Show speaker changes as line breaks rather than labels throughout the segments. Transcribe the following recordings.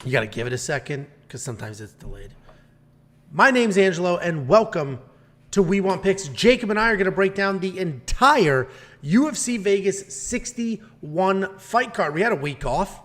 You got to give it a second because sometimes it's delayed. My name's Angelo, and welcome to We Want Picks. Jacob and I are going to break down the entire UFC Vegas 61 fight card. We had a week off,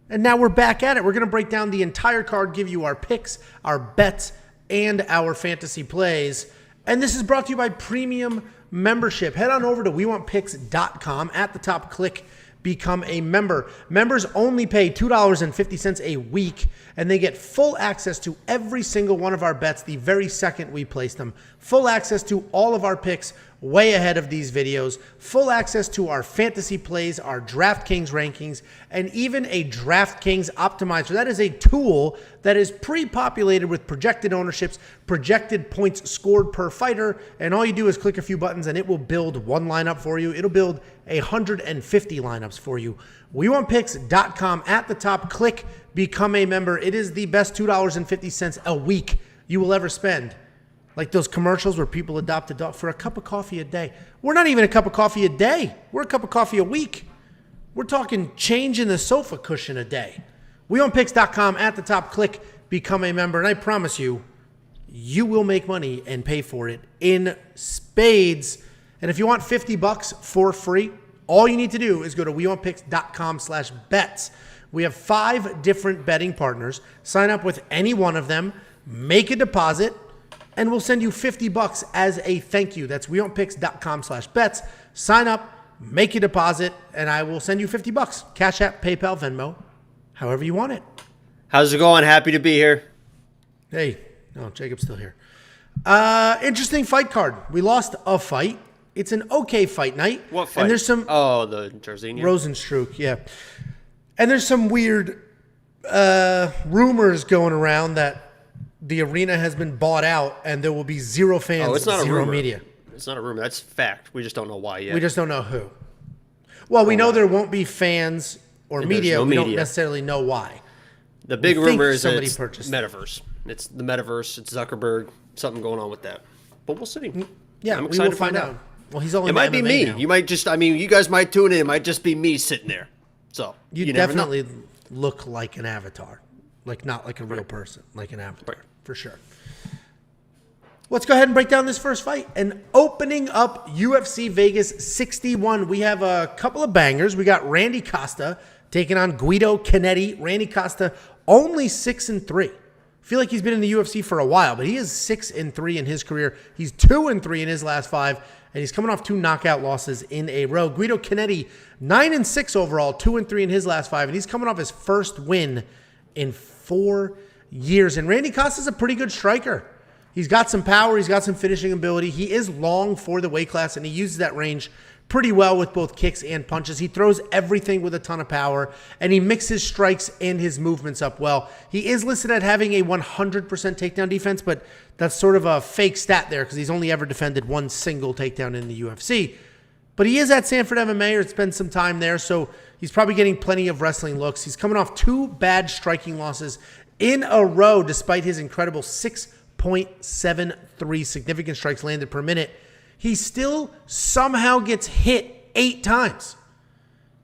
and now we're back at it. We're going to break down the entire card, give you our picks, our bets, and our fantasy plays. And this is brought to you by Premium Membership. Head on over to WeWantPicks.com. At the top, click Become a Member. Members only pay $2.50 a week, and they get full access to every single one of our bets the very second we place them. Full access to all of our picks way ahead of these videos. Full access to our fantasy plays, our DraftKings rankings, and even a DraftKings optimizer. That is a tool that is pre-populated with projected ownerships, projected points scored per fighter, and all you do is click a few buttons and it will build one lineup for you. It'll build 150 lineups for you. WeWantPicks.com. At the top, click Become a Member. It is the best $2.50 a week you will ever spend. Like those commercials where people adopt a dog for a cup of coffee a day. We're not even a cup of coffee a day. We're a cup of coffee a week. We're talking change in the sofa cushion a day. WeWantPicks.com. At the top, click Become a Member. And I promise you, you will make money and pay for it in spades. And if you want $50 for free, all you need to do is go to WeWantPicks.com/bets. We have 5 different betting partners. Sign up with any one of them, make a deposit, and we'll send you $50 as a thank you. That's WeWantPicks.com/bets. Sign up, make a deposit, and I will send you $50. Cash App, PayPal, Venmo, however you want it.
How's it going? Happy to be here.
Hey, no, Jacob's still here. Interesting fight card. We lost a fight. It's an okay fight night.
What fight?
And there's some
the Jarzinian?
Rosenstruck, yeah. And there's some weird rumors going around that the arena has been bought out and there will be zero fans,
it's not
zero
a rumor.
media.
It's not a rumor. That's fact. We just don't know why yet.
We just don't know who. Well, we know there won't be fans or media.
No
we
media.
don't necessarily know why.
The big rumor is that
somebody
it's
purchased
metaverse. It's the metaverse. It's Zuckerberg. Something going on with that. But we'll see.
Yeah,
I'm
we
excited
will
to
find out. Well, he's only
It might be me.
now.
You might just, you guys might tune in. It might just be me sitting there. So
You
never know.
definitely look like an avatar. Like not like a real person, like an avatar, for sure. Let's go ahead and break down this first fight. And opening up UFC Vegas 61, we have a couple of bangers. We got Randy Costa taking on Guido Cannetti. Randy Costa only 6-3. I feel like he's been in the UFC for a while, but he is 6-3 in his career. He's 2-3 in his last 5, and he's coming off 2 knockout losses in a row. Guido Cannetti, 9-6 overall, 2-3 in his last 5, and he's coming off his first win in 4 years. And Randy Costa's a pretty good striker. He's got some power. He's got some finishing ability. He is long for the weight class, and he uses that range pretty well with both kicks and punches. He throws everything with a ton of power, and he mixes strikes and his movements up well. He is listed at having a 100% takedown defense, but that's sort of a fake stat there because he's only ever defended one single takedown in the UFC. But he is at Sanford MMA or spent some time there, so he's probably getting plenty of wrestling looks. He's coming off 2 bad striking losses in a row despite his incredible 6.73 significant strikes landed per minute. He still somehow gets hit 8 times.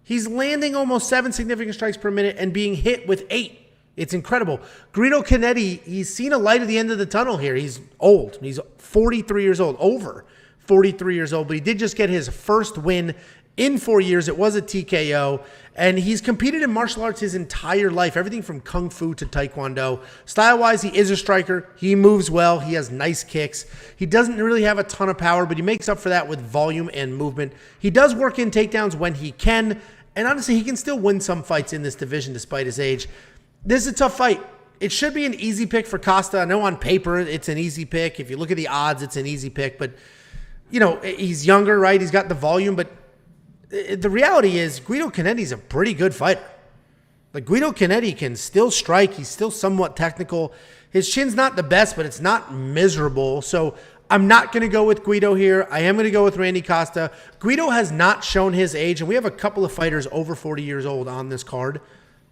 He's landing almost 7 significant strikes per minute and being hit with 8. It's incredible. Guido Cannetti, he's seen a light at the end of the tunnel here. He's old. He's 43 years old, over 43 years old, but he did just get his first win in 4 years. It was a TKO, and he's competed in martial arts his entire life, everything from Kung Fu to Taekwondo. Style-wise, he is a striker. He moves well. He has nice kicks. He doesn't really have a ton of power, but he makes up for that with volume and movement. He does work in takedowns when he can, and honestly, he can still win some fights in this division despite his age. This is a tough fight. It should be an easy pick for Costa. I know on paper it's an easy pick. If you look at the odds, it's an easy pick, but he's younger, right? He's got the volume, but the reality is Guido Cannetti's a pretty good fighter. Like Guido Cannetti can still strike. He's still somewhat technical. His chin's not the best, but it's not miserable. So I'm not going to go with Guido here. I am going to go with Randy Costa. Guido has not shown his age, and we have a couple of fighters over 40 years old on this card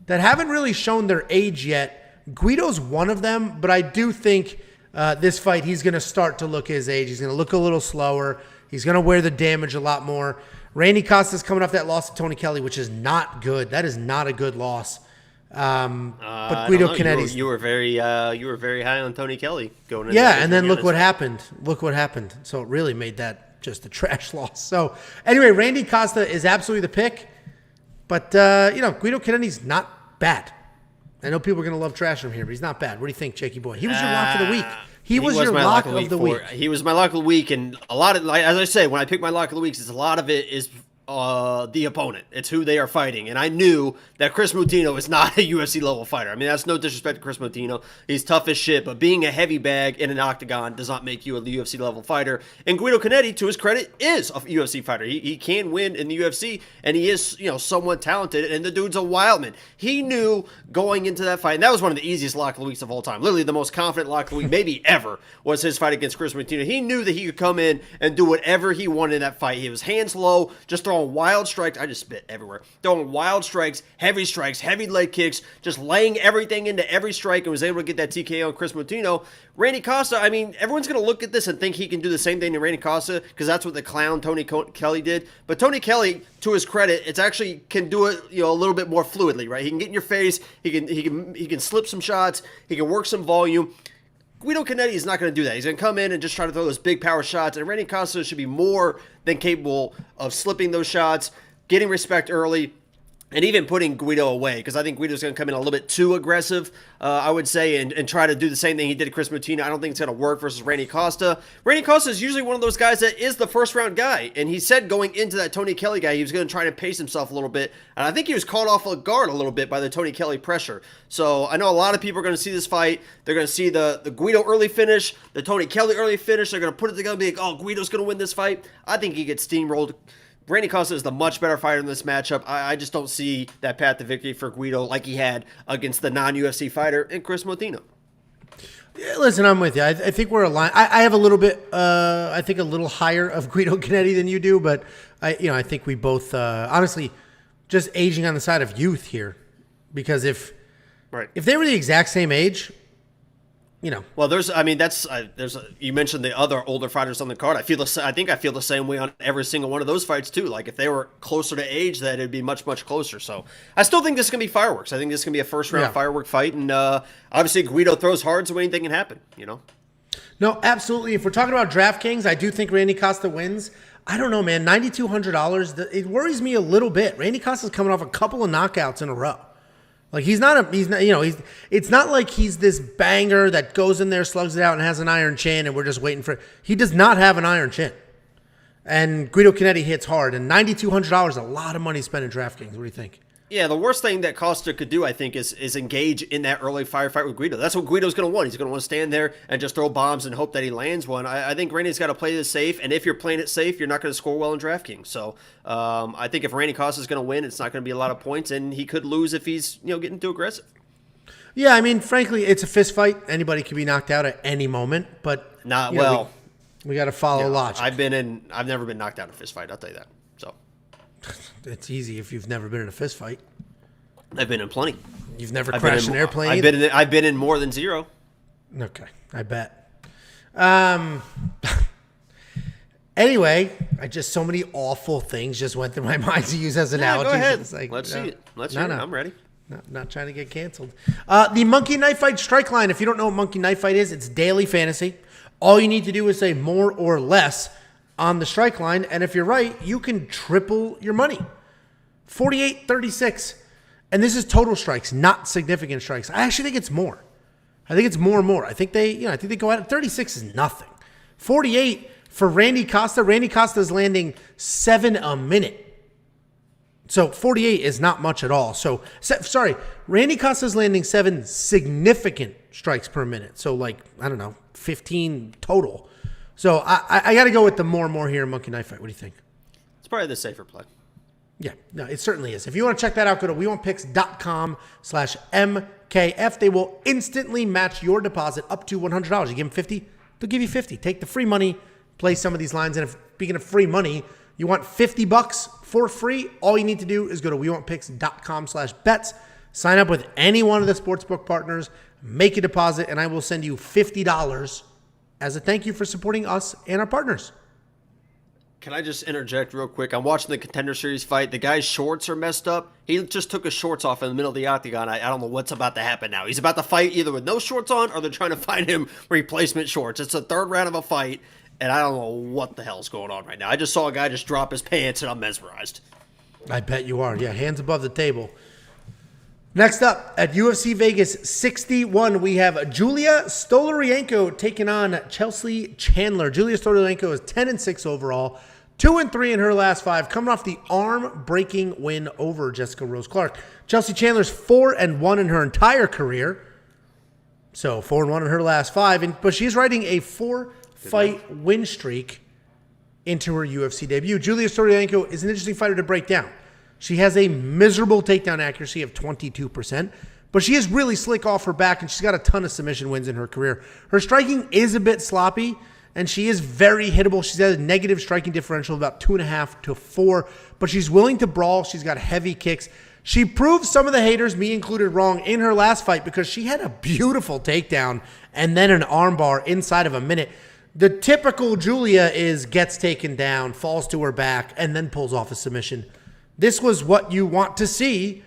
that haven't really shown their age yet. Guido's one of them, but I do think this fight he's going to start to look his age. He's going to look a little slower. He's going to wear the damage a lot more. Randy Costa's coming off that loss to Tony Kelly, which is not good. That is not a good loss. But Guido Cannetti,
you were very high on Tony Kelly going in.
Yeah, and then look what happened. So it really made that just a trash loss. So anyway, Randy Costa is absolutely the pick. But, Guido Cannetti's not bad. I know people are going to love trash him here, but he's not bad. What do you think, Jakey boy? He was your lock of the week. He was your lock of the week.
He was my lock of the week, and a lot of, as I say, when I pick my lock of the week, a lot of it is the opponent. It's who they are fighting. And I knew that Chris Moutinho is not a UFC level fighter. I mean, that's no disrespect to Chris Moutinho. He's tough as shit, but being a heavy bag in an octagon does not make you a UFC level fighter. And Guido Cannetti, to his credit, is a UFC fighter. He can win in the UFC, and he is, somewhat talented, and the dude's a wild man. He knew going into that fight, and that was one of the easiest lock of the weeks of all time. Literally the most confident lock of the week, maybe ever, was his fight against Chris Moutinho. He knew that he could come in and do whatever he wanted in that fight. He was hands low, just throwing wild strikes. I just spit everywhere. Throwing wild strikes, heavy leg kicks, just laying everything into every strike, and was able to get that TKO on Chris Moutinho. Randy Costa, I mean, everyone's going to look at this and think he can do the same thing to Randy Costa because that's what the clown Tony Kelly did. But Tony Kelly, to his credit, it's actually can do it, a little bit more fluidly, right? He can get in your face. He can slip some shots. He can work some volume. Guido Cannetti is not going to do that. He's going to come in and just try to throw those big power shots. And Randy Costa should be more than capable of slipping those shots, getting respect early, and even putting Guido away, because I think Guido's going to come in a little bit too aggressive, I would say, and try to do the same thing he did to Chris Moutinho. I don't think it's going to work versus Randy Costa. Randy Costa is usually one of those guys that is the first-round guy, and he said going into that Tony Kelly guy, he was going to try to pace himself a little bit, and I think he was caught off guard a little bit by the Tony Kelly pressure. So I know a lot of people are going to see this fight. They're going to see the Guido early finish, the Tony Kelly early finish. They're going to put it together and be like, oh, Guido's going to win this fight. I think he gets steamrolled. Randy Costa is the much better fighter in this matchup. I just don't see that path to victory for Guido like he had against the non-UFC fighter and Chris Moutinho.
Yeah, listen, I'm with you. I think we're aligned. I have a little bit, I think a little higher of Guido Cannetti than you do, but I think we both, honestly, just aging on the side of youth here, because if they were the exact same age,
Well, you mentioned the other older fighters on the card. I think I feel the same way on every single one of those fights too. Like if they were closer to age, that it'd be much, much closer. So I still think this is going to be fireworks. I think this is going to be a first round firework fight. And obviously Guido throws hard, so anything can happen,
No, absolutely. If we're talking about DraftKings, I do think Randy Costa wins. I don't know, man. $9,200. It worries me a little bit. Randy Costa's coming off a couple of knockouts in a row. Like it's not like he's this banger that goes in there, slugs it out, and has an iron chin, and we're just waiting for it. He does not have an iron chin. And Guido Cannetti hits hard, and $9,200, a lot of money spent in DraftKings. What do you think?
Yeah, the worst thing that Costa could do, I think, is engage in that early firefight with Guido. That's what Guido's going to want. He's going to want to stand there and just throw bombs and hope that he lands one. I think Randy's got to play this safe, and if you're playing it safe, you're not going to score well in DraftKings. So I think if Randy Costa's going to win, it's not going to be a lot of points, and he could lose if he's getting too aggressive.
Yeah, I mean, frankly, it's a fist fight. Anybody can be knocked out at any moment, but we got to follow logic.
I've never been knocked out in a fist fight. I'll tell you that. So.
It's easy if you've never been in a fist fight.
I've been in plenty.
You've never crashed an airplane?
I've been in more than zero.
Okay, I bet. Anyway, so many awful things just went through my mind to use as analogies.
Go ahead.
It's like,
Let's see it. Let's hear it. I'm ready.
Not trying to get canceled. The Monkey Knife Fight strike line. If you don't know what Monkey Knife Fight is, it's daily fantasy. All you need to do is say more or less on the strike line, and if you're right, you can triple your money. 48-36. And this is total strikes, not significant strikes. I actually think it's more. I think it's more and more. I think they go out at 36 is nothing. 48 for Randy Costa. Randy Costa is landing 7 a minute. So 48 is not much at all. Randy Costa is landing 7 significant strikes per minute. So 15 total. So I got to go with the more and more here in Monkey Knife Fight. What do you think?
It's probably the safer play.
Yeah, no, it certainly is. If you want to check that out, go to WeWantPicks.com/MKF. They will instantly match your deposit up to $100. You give them 50, they'll give you 50. Take the free money, play some of these lines. And if speaking of free money, you want $50 for free, all you need to do is go to WeWantPicks.com/bets. Sign up with any one of the sportsbook partners, make a deposit, and I will send you $50 as a thank you for supporting us and our partners.
Can I just interject real quick? I'm watching the Contender Series fight. The guy's shorts are messed up. He just took his shorts off in the middle of the octagon. I don't know what's about to happen now. He's about to fight either with no shorts on or they're trying to find him replacement shorts. It's the third round of a fight, and I don't know what the hell's going on right now. I just saw a guy just drop his pants, and I'm mesmerized.
I bet you are. Yeah, hands above the table. Next up, at UFC Vegas 61, we have Julija Stoliarenko taking on Chelsea Chandler. Julija Stoliarenko is 10-6 overall, 2-3 in her last 5, coming off the arm-breaking win over Jessica Rose Clark. Chelsea Chandler's 4-1 in her entire career, so 4-1 in her last 5, but she's riding a 4-fight win streak into her UFC debut. Julija Stoliarenko is an interesting fighter to break down. She has a miserable takedown accuracy of 22%, but she is really slick off her back, and she's got a ton of submission wins in her career. Her striking is a bit sloppy, and she is very hittable. She's got a negative striking differential of about 2.5 to 4, but she's willing to brawl. She's got heavy kicks. She proved some of the haters, me included, wrong in her last fight because she had a beautiful takedown and then an armbar inside of a minute. The typical Julija is gets taken down, falls to her back, and then pulls off a submission. This was what you want to see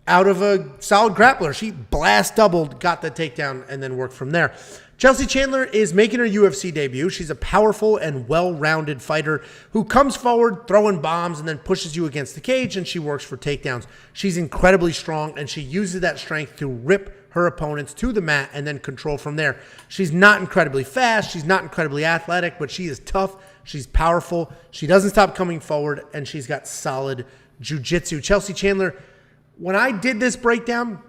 out of a solid grappler. She blast doubled, got the takedown, and then worked from there. Chelsea Chandler is making her UFC debut. She's a powerful and well-rounded fighter who comes forward throwing bombs and then pushes you against the cage, and she works for takedowns. She's incredibly strong, and she uses that strength to rip her opponents to the mat and then control from there. She's not incredibly fast. She's not incredibly athletic, but she is tough. She's powerful. She doesn't stop coming forward, and she's got solid jiu-jitsu. Chelsea Chandler, when I did this breakdown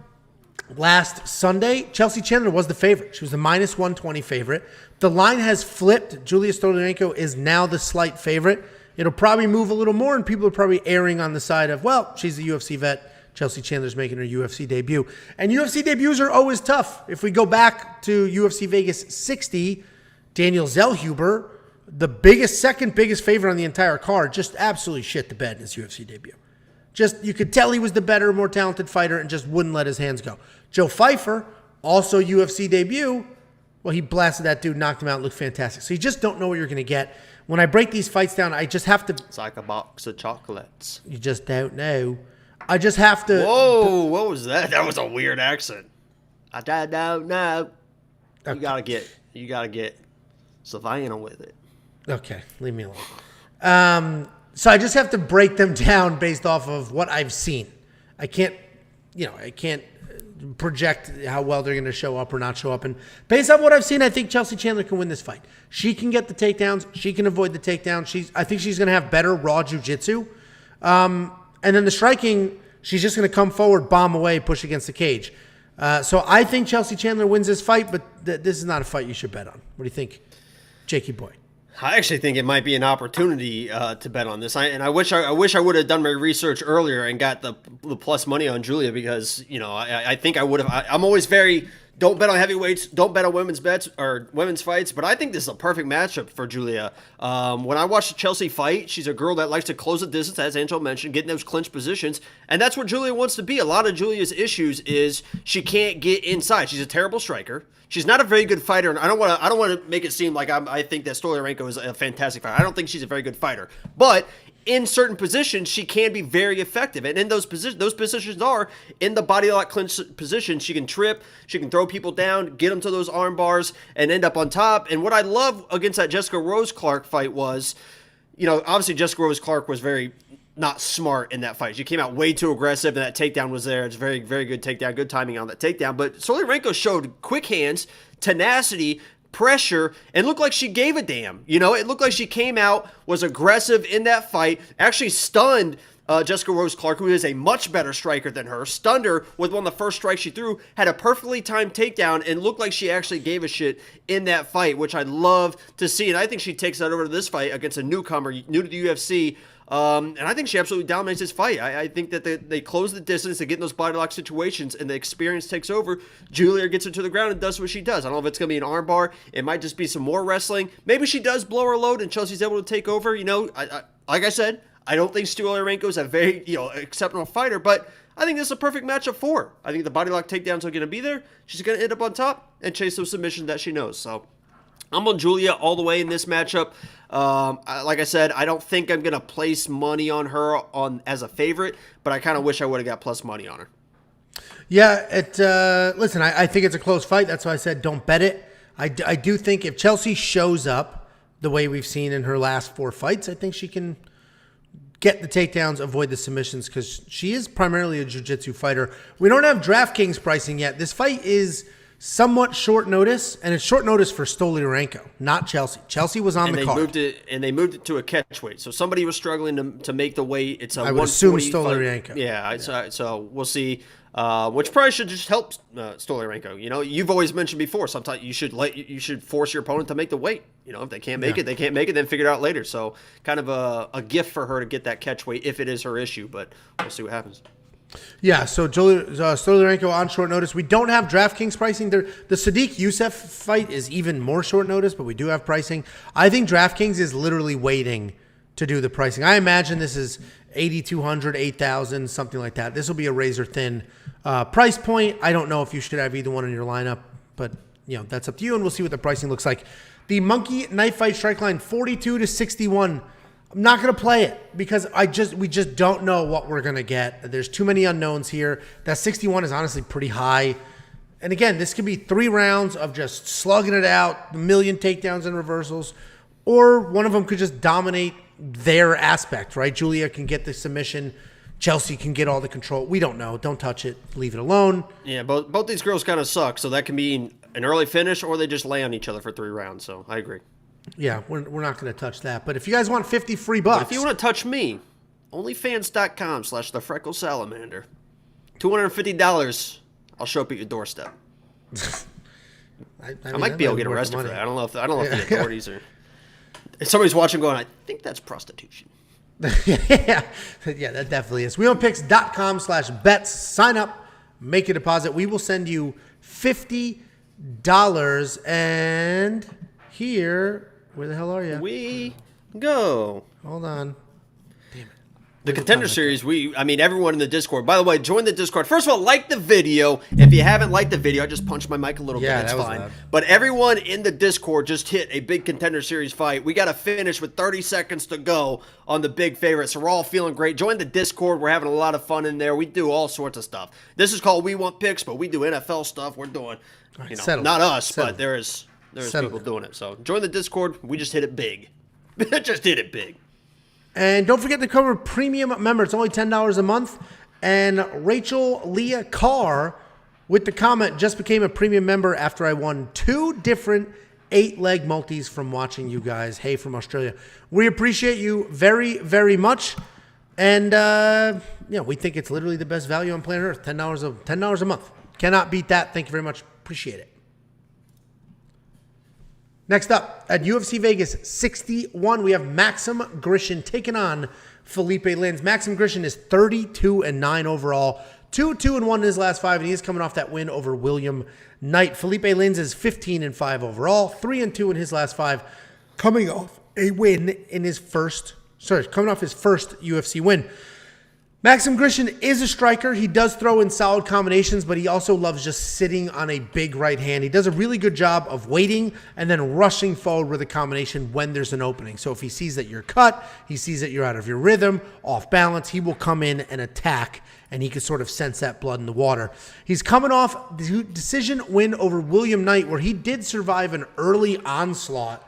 last Sunday, Chelsea Chandler was the favorite. She was the -120 favorite. The line has flipped. Julija Stoliarenko is now the slight favorite. It'll probably move a little more, and people are probably erring on the side of, well, she's a UFC vet. Chelsea Chandler's making her UFC debut. And UFC debuts are always tough. If we go back to UFC Vegas 60, Daniel Zellhuber, the second biggest favorite on the entire card, just absolutely shit the bed in his UFC debut. Just, you could tell he was the better, more talented fighter and just wouldn't let his hands go. Joe Pfeiffer, also UFC debut, well, he blasted that dude, knocked him out, looked fantastic. So you just don't know what you're going to get. When I break these fights down, I just have to...
It's like a box of chocolates.
You just don't know. I just have to...
Whoa, what was that? That was a weird accent. I don't know. Okay. You gotta get Savannah with it.
Okay, leave me alone. So I just have to break them down based off of what I've seen. I can't project how well they're going to show up or not show up. And based on what I've seen, I think Chelsea Chandler can win this fight. She can get the takedowns. She can avoid the takedown. I think she's going to have better raw jiu-jitsu. And then the striking, she's just going to come forward, bomb away, push against the cage. So I think Chelsea Chandler wins this fight, but this is not a fight you should bet on. What do you think, Jakey boy?
I actually think it might be an opportunity to bet on this. I wish I would have done my research earlier and got the plus money on Julija because, I think I would have. I'm always very, don't bet on heavyweights, don't bet on women's bets or women's fights, but I think this is a perfect matchup for Julija. When I watch the Chelsea fight, she's a girl that likes to close the distance, as Angel mentioned, get in those clinch positions, and that's where Julija wants to be. A lot of Julia's issues is she can't get inside. She's a terrible striker. She's not a very good fighter, and I don't want to make it seem like I think that Stoliarenko is a fantastic fighter. I don't think she's a very good fighter, but in certain positions, she can be very effective. And in those positions are in the body lock clinch position. She can trip, she can throw people down, get them to those arm bars, and end up on top. And what I love against that Jessica Rose Clark fight was, obviously Jessica Rose Clark was very not smart in that fight. She came out way too aggressive, and that takedown was there. It's very, very good takedown, good timing on that takedown. But Stoliarenko showed quick hands, tenacity, pressure, and looked like she gave a damn. It looked like she came out, was aggressive in that fight, actually stunned Jessica Rose Clark, who is a much better striker than her, stunned her with one of the first strikes she threw, had a perfectly timed takedown, and looked like she actually gave a shit in that fight, which I love to see. And I think she takes that over to this fight against a newcomer, new to the UFC. And I think she absolutely dominates this fight. I think that they close the distance, they get in those body lock situations, and the experience takes over. Julija gets her to the ground and does what she does. I don't know if it's going to be an armbar. It might just be some more wrestling. Maybe she does blow her load and Chelsea's able to take over. Like I said, I don't think Stoliarenko is a very exceptional fighter, but I think this is a perfect matchup for her. I think the body lock takedowns are going to be there. She's going to end up on top and chase those submissions that she knows. So I'm on Julija all the way in this matchup. Like I said, I don't think I'm going to place money on her as a favorite, but I kind of wish I would have got plus money on her.
Yeah, listen, I think it's a close fight. That's why I said don't bet it. I do think if Chelsea shows up the way we've seen in her last 4 fights, I think she can get the takedowns, avoid the submissions, because she is primarily a jiu-jitsu fighter. We don't have DraftKings pricing yet. This fight is somewhat short notice, and it's short notice for Stoliarenko, not Chelsea. Chelsea was on the card.
They moved it to a catch weight. So somebody was struggling to make the weight. It's
I would assume Stoliarenko.
Yeah. So we'll see. Which probably should just help Stoliarenko. You know, you've always mentioned before. Sometimes you should force your opponent to make the weight. You know, if they can't make it, they can't make it. Then figure it out later. So kind of a gift for her to get that catch weight if it is her issue. But we'll see what happens.
Yeah, so Stoliarenko on short notice. We don't have DraftKings pricing. The Sodiq Yusuff fight is even more short notice, but we do have pricing. I think DraftKings is literally waiting to do the pricing. I imagine this is 8,200, 8,000, something like that. This will be a razor thin price point. I don't know if you should have either one in your lineup, but that's up to you, and we'll see what the pricing looks like. The Monkey Knife Fight strike line 42 to 61. I'm not going to play it because we just don't know what we're going to get. There's too many unknowns here. That 61 is honestly pretty high. And again, this could be 3 rounds of just slugging it out, a million takedowns and reversals, or one of them could just dominate their aspect, right? Julija can get the submission. Chelsea can get all the control. We don't know. Don't touch it. Leave it alone.
Yeah, both these girls kind of suck, so that can mean an early finish or they just lay on each other for 3 rounds. So I agree. Yeah,
we're not going to touch that. But if you guys want 50 free bucks.
But if you want to touch me, onlyfans.com/thefrecklesalamander. $250, I'll show up at your doorstep. I might be able to get arrested for that. I don't know if the authorities are. If somebody's watching going, I think that's prostitution.
yeah, that definitely is. WeWantPicks.com/bets. Sign up, make a deposit. We will send you $50. And here, where the hell are you?
We go.
Hold on.
The Contender Series, everyone in the Discord. By the way, join the Discord. First of all, like the video. If you haven't liked the video, I just punched my mic a little bit. It's fine. Loud. But everyone in the Discord just hit a big Contender Series fight. We got to finish with 30 seconds to go on the big favorite. So we're all feeling great. Join the Discord. We're having a lot of fun in there. We do all sorts of stuff. This is called We Want Picks, but we do NFL stuff. We're doing, not us, but there's people doing it. So join the Discord. We just hit it big. Just hit it big.
And don't forget to cover premium member. It's only $10 a month. And Rachel Leah Carr with the comment, just became a premium member after I won 2 different 8-leg multis from watching you guys. Hey, from Australia. We appreciate you very, very much. And we think it's literally the best value on planet Earth. $10 a month. Cannot beat that. Thank you very much. Appreciate it. Next up, at UFC Vegas 61, we have Maxim Grishin taking on Philipe Lins. Maxim Grishin is 32-9 overall, 2-2-1 in his last 5, and he is coming off that win over William Knight. Philipe Lins is 15-5 overall, 3-2 in his last 5, coming off a win in his first UFC win. Maxim Grishin is a striker. He does throw in solid combinations, but he also loves just sitting on a big right hand. He does a really good job of waiting and then rushing forward with a combination when there's an opening. So if he sees that you're cut, he sees that you're out of your rhythm, off balance, he will come in and attack, and he can sort of sense that blood in the water. He's coming off the decision win over William Knight, where he did survive an early onslaught,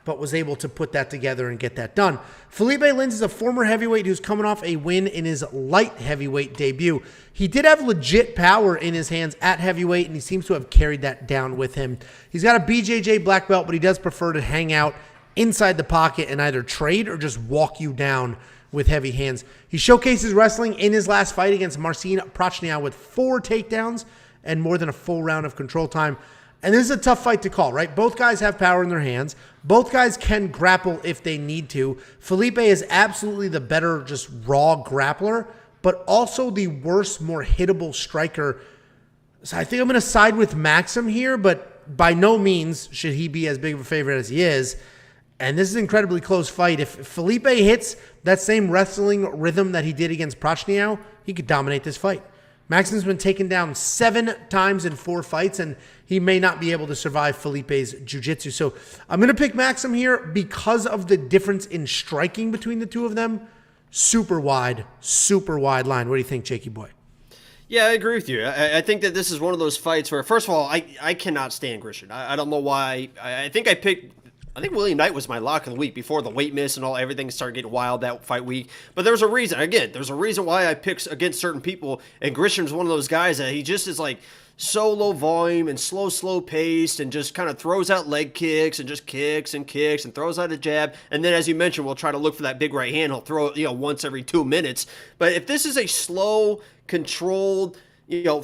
but was able to put that together and get that done. Philipe Lins is a former heavyweight who's coming off a win in his light heavyweight debut. He did have legit power in his hands at heavyweight, and he seems to have carried that down with him. He's got a BJJ black belt, but he does prefer to hang out inside the pocket and either trade or just walk you down with heavy hands. He showcases wrestling in his last fight against Marcin Prochniak with 4 takedowns and more than a full round of control time. And this is a tough fight to call, right? Both guys have power in their hands. Both guys can grapple if they need to. Philipe is absolutely the better just raw grappler, but also the worse, more hittable striker. So I think I'm going to side with Maxim here, but by no means should he be as big of a favorite as he is. And this is an incredibly close fight. If Philipe hits that same wrestling rhythm that he did against Prochniak, he could dominate this fight. Maxim's been taken down 7 times in 4 fights, and he may not be able to survive Philipe's jiu-jitsu. So I'm going to pick Maxim here because of the difference in striking between the two of them. Super wide line. What do you think, Jakey boy?
Yeah, I agree with you. I think that this is one of those fights where, first of all, I cannot stand Grishin. I don't know why. I think William Knight was my lock of the week before the weight miss and everything started getting wild that fight week. But there's a reason. Again, there's a reason why I pick against certain people. And Grishin's one of those guys that he just is like so low volume and slow paced and just kind of throws out leg kicks and just kicks and throws out a jab. And then, as you mentioned, we'll try to look for that big right hand. He'll throw it, once every 2 minutes. But if this is a slow, controlled,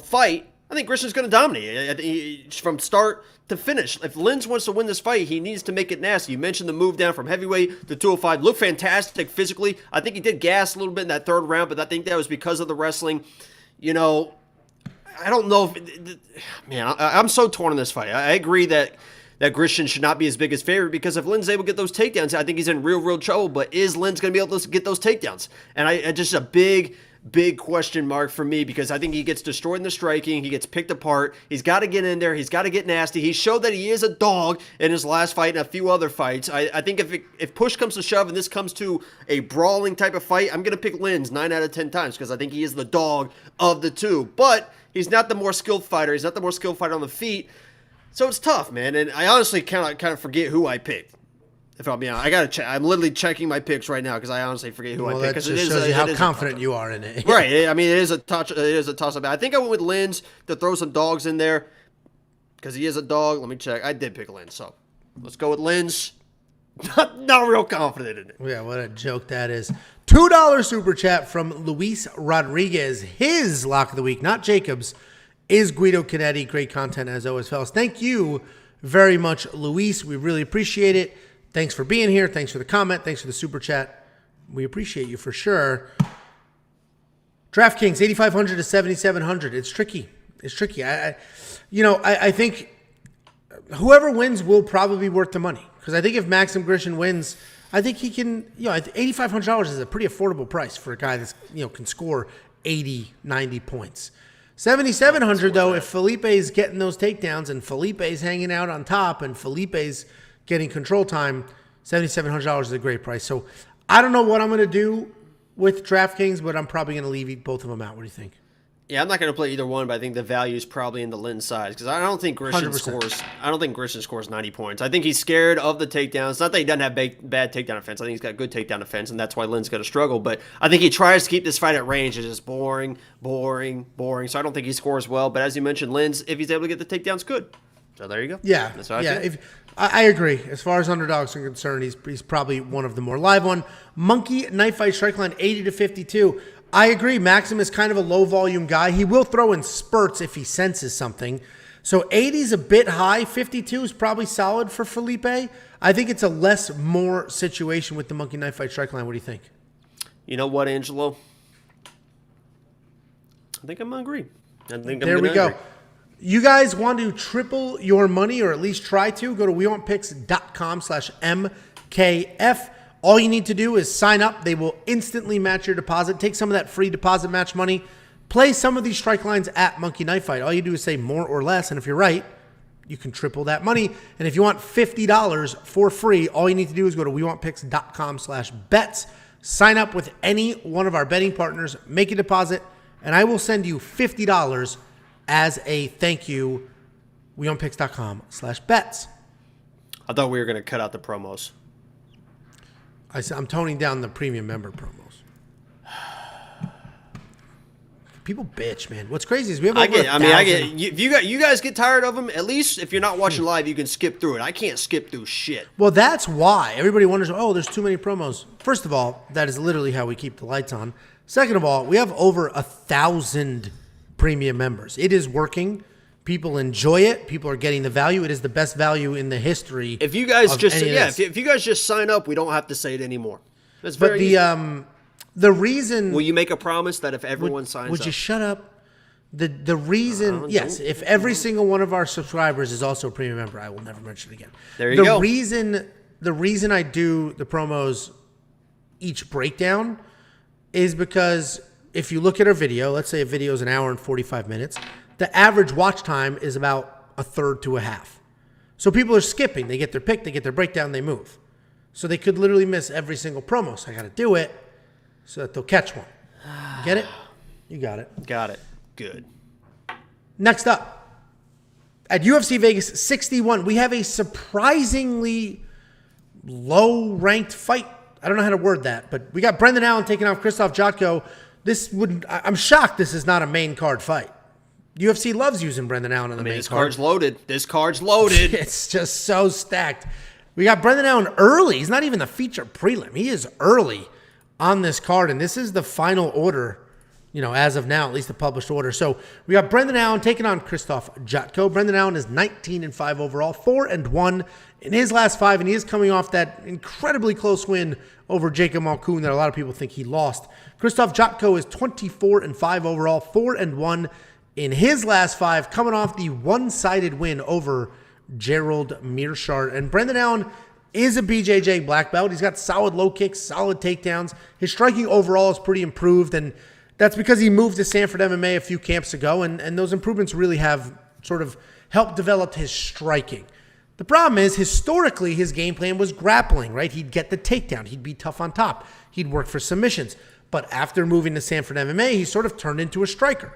fight, I think Grishin's going to dominate from start to finish. If Lins wants to win this fight, he needs to make it nasty. You mentioned the move down from heavyweight to 205. Looked fantastic physically. I think he did gas a little bit in that third round, but I think that was because of the wrestling. I don't know I'm so torn in this fight. I agree that Grishin should not be his biggest favorite because if Lin's able to get those takedowns, I think he's in real trouble. But is Lin's going to be able to get those takedowns? And I just a big question mark for me because I think he gets destroyed in the striking. He gets picked apart. He's got to get in there. He's got to get nasty. He showed that he is a dog in his last fight and a few other fights. I think if push comes to shove and this comes to a brawling type of fight, I'm going to pick Lins 9 out of 10 times because I think he is the dog of the two. But he's not the more skilled fighter. He's not the more skilled fighter on the feet. So it's tough, man. And I honestly kind of forget who I picked. If I'll be honest, I gotta check. I'm literally checking my picks right now because I honestly forget who I picked.
That just shows you how confident you are in it.
Right. I mean, it is a toss-up. I think I went with Lins to throw some dogs in there because he is a dog. Let me check. I did pick Lins, so let's go with Lins. Not real confident in it.
Yeah, what a joke that is. $2 super chat from Luis Rodriguez. His lock of the week, not Jacob's, is Guido Cannetti. Great content as always, fellas. Thank you very much, Luis. We really appreciate it. Thanks for being here. Thanks for the comment. Thanks for the super chat. We appreciate you for sure. DraftKings, 8,500 to 7,700. It's tricky. I think whoever wins will probably be worth the money. Because I think if Maxim Grishin wins, I think he can, $8,500 is a pretty affordable price for a guy that's, can score 80, 90 points. 7,700 though, if Philipe is getting those takedowns and Philipe is hanging out on top and Philipe is getting control time, $7,700 is a great price. So I don't know what I'm going to do with DraftKings, but I'm probably going to leave both of them out. What do you think?
Yeah, I'm not going to play either one, but I think the value is probably in the Lin side because I don't think Grishin
100%.
scores. I don't think Grishin scores 90 points. I think he's scared of the takedowns. Not that he doesn't have bad takedown defense. I think he's got good takedown defense, and that's why Lin's going to struggle. But I think he tries to keep this fight at range. It's just boring. So I don't think he scores well. But as you mentioned, Lin's, if he's able to get the takedowns, good. So there you go.
Yeah,
that's how I feel.
I agree. As far as underdogs are concerned, he's probably one of the more live one. Monkey Knife Fight strike line 80 to 52. I agree. Maxim is kind of a low volume guy. He will throw in spurts if he senses something. So 80 is a bit high. 52 is probably solid for Philipe. I think it's a less-more situation with the Monkey Knife Fight strike line. What do you think?
You know what, Angelo? I think I'm going to agree.
There we go. You guys want to triple your money, or at least try to, go to WeWantPicks.com/MKF. All you need to do is sign up. They will instantly match your deposit. Take some of that free deposit match money. Play some of these strike lines at Monkey Knife Fight. All you do is say more or less, and if you're right, you can triple that money. And if you want $50 for free, all you need to do is go to WeWantPicks.com/bets. Sign up with any one of our betting partners. Make a deposit, and I will send you $50 as a thank you. WeWantPicks.com/bets.
I thought we were going to cut out the promos.
I'm toning down the premium member promos. People bitch, man. What's crazy is we have over
I get. If you guys get tired of them, at least if you're not watching live, you can skip through it. I can't skip through shit.
Well, that's why everybody wonders, there's too many promos. First of all, that is literally how we keep the lights on. Second of all, we have over 1,000 premium members. It is working. People enjoy it. People are getting the value. It is the best value in the history.
If you guys if you guys just sign up, we don't have to say it anymore. That's very easy.
The reason...
Will you make a promise that if everyone signs up...
Would you shut up? The reason... yes, if every single one of our subscribers is also a premium member, I will never mention it again.
There you go.
The reason I do the promos each breakdown is because if you look at our video, let's say a video is an hour and 45 minutes, the average watch time is about a third to a half. So people are skipping. They get their pick, they get their breakdown, they move. So they could literally miss every single promo. So I got to do it so that they'll catch one. Get it? You got it.
Got it. Good.
Next up, at UFC Vegas 61, we have a surprisingly low-ranked fight. I don't know how to word that, but we got Brendan Allen taking off Krzysztof Jotko. I'm shocked this is not a main card fight. UFC loves using Brendan Allen on the main card.
This card's loaded. This card's loaded.
It's just so stacked. We got Brendan Allen early. He's not even the feature prelim. He is early on this card, and this is the final order, as of now, at least the published order. So we got Brendan Allen taking on Krzysztof Jotko. Brendan Allen is 19-5 overall, 4-1 in his last 5, and he is coming off that incredibly close win over Jacob Malkoun that a lot of people think he lost. Krzysztof Jotko is 24-5 overall, 4-1 in his last 5, coming off the one-sided win over Gerald Meerschaert. And Brendan Allen is a BJJ black belt. He's got solid low kicks, solid takedowns. His striking overall is pretty improved, and that's because he moved to Sanford MMA a few camps ago, and those improvements really have sort of helped develop his striking. The problem is, historically, his game plan was grappling, right? He'd get the takedown. He'd be tough on top. He'd work for submissions. But after moving to Sanford MMA, he sort of turned into a striker.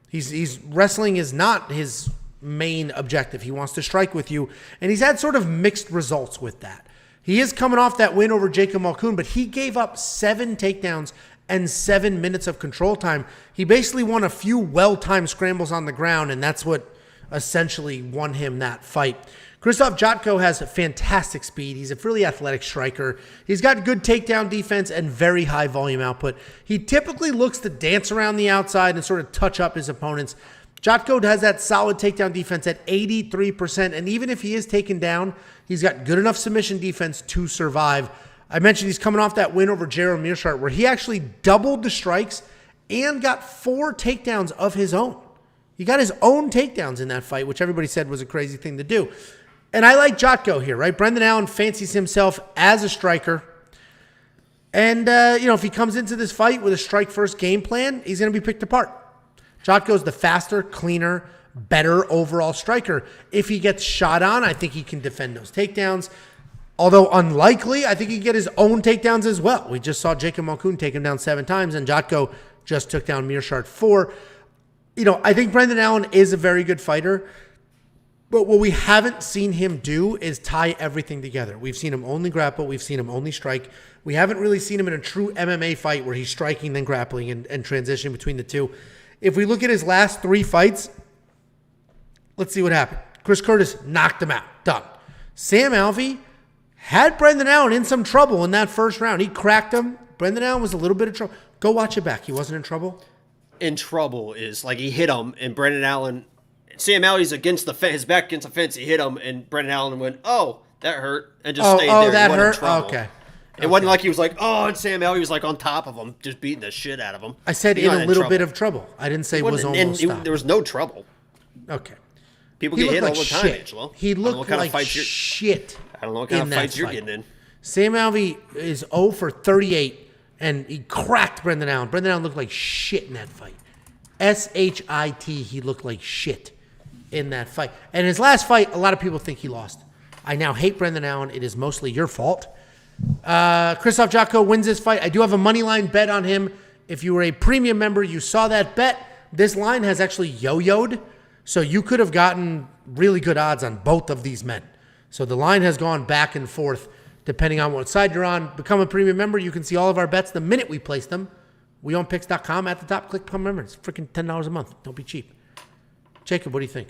He's wrestling is not his main objective. He wants to strike with you, and he's had sort of mixed results with that. He is coming off that win over Jacob Malkoun, but he gave up 7 takedowns and 7 minutes of control time. He basically won a few well-timed scrambles on the ground, and that's what essentially won him that fight. Krzysztof Jotko has fantastic speed. He's a really athletic striker. He's got good takedown defense and very high volume output. He typically looks to dance around the outside and sort of touch up his opponents. Jotko has that solid takedown defense at 83%, and even if he is taken down, he's got good enough submission defense to survive. I mentioned he's coming off that win over Gerald Meerschaert, where he actually doubled the strikes and got 4 takedowns of his own. He got his own takedowns in that fight, which everybody said was a crazy thing to do. And I like Jotko here, right? Brendan Allen fancies himself as a striker. And, if he comes into this fight with a strike-first game plan, he's going to be picked apart. Jotko's the faster, cleaner, better overall striker. If he gets shot on, I think he can defend those takedowns. Although unlikely, I think he can get his own takedowns as well. We just saw Jacob Malkoun take him down 7 times, and Jotko just took down Meerschaert 4. I think Brendan Allen is a very good fighter. But what we haven't seen him do is tie everything together. We've seen him only grapple. We've seen him only strike. We haven't really seen him in a true MMA fight where he's striking, then grappling, and transitioning between the two. If we look at his last 3 fights, let's see what happened. Chris Curtis knocked him out. Done. Sam Alvey had Brendan Allen in some trouble in that first round. He cracked him. Brendan Allen was a little bit of trouble. Go watch it back. He wasn't in trouble.
In trouble is like he hit him, and Brendan Allen... Sam Alvey's against the fence, his back against the fence. He hit him, and Brendan Allen went, "Oh, that hurt," and just stayed there.
Oh, that hurt. Okay.
It wasn't like he was like, "Oh," and Sam Alvey was like on top of him, just beating the shit out of him.
I said in a little bit of trouble. I didn't say was almost stopped.
There was no trouble.
Okay.
People get hit all the time, Angelo.
He looked like shit.
I don't know what kind of fights you're getting in.
Sam Alvey is 0 for 38, and he cracked Brendan Allen. Brendan Allen looked like shit in that fight. SHIT, he looked like shit in that fight. And his last fight, a lot of people think he lost. I now hate Brendan Allen. It is mostly your fault. Krzysztof Jotko wins this fight. I do have a money line bet on him. If you were a premium member, you saw that bet. This line has actually yo-yoed, so you could have gotten really good odds on both of these men. So the line has gone back and forth depending on what side you're on. Become a premium member. You can see all of our bets the minute we place them. WeOwnPicks.com at the top. Click become a member. It's freaking $10 a month. Don't be cheap. Jacob, what do you think?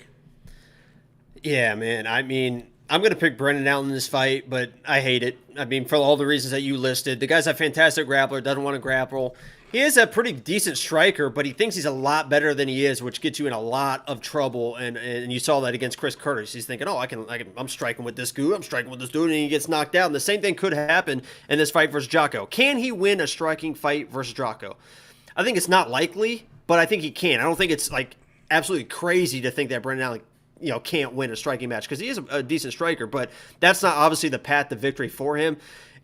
Yeah, man. I mean, I'm going to pick Brendan Allen in this fight, but I hate it. I mean, for all the reasons that you listed. The guy's a fantastic grappler, doesn't want to grapple. He is a pretty decent striker, but he thinks he's a lot better than he is, which gets you in a lot of trouble. And you saw that against Chris Curtis. He's thinking, "Oh, I'm striking with this dude. I'm striking with this dude," and he gets knocked out. And the same thing could happen in this fight versus Jotko. Can he win a striking fight versus Jotko? I think it's not likely, but I think he can. I don't think it's like absolutely crazy to think that Brendan Allen, can't win a striking match because he is a decent striker, but that's not obviously the path to victory for him.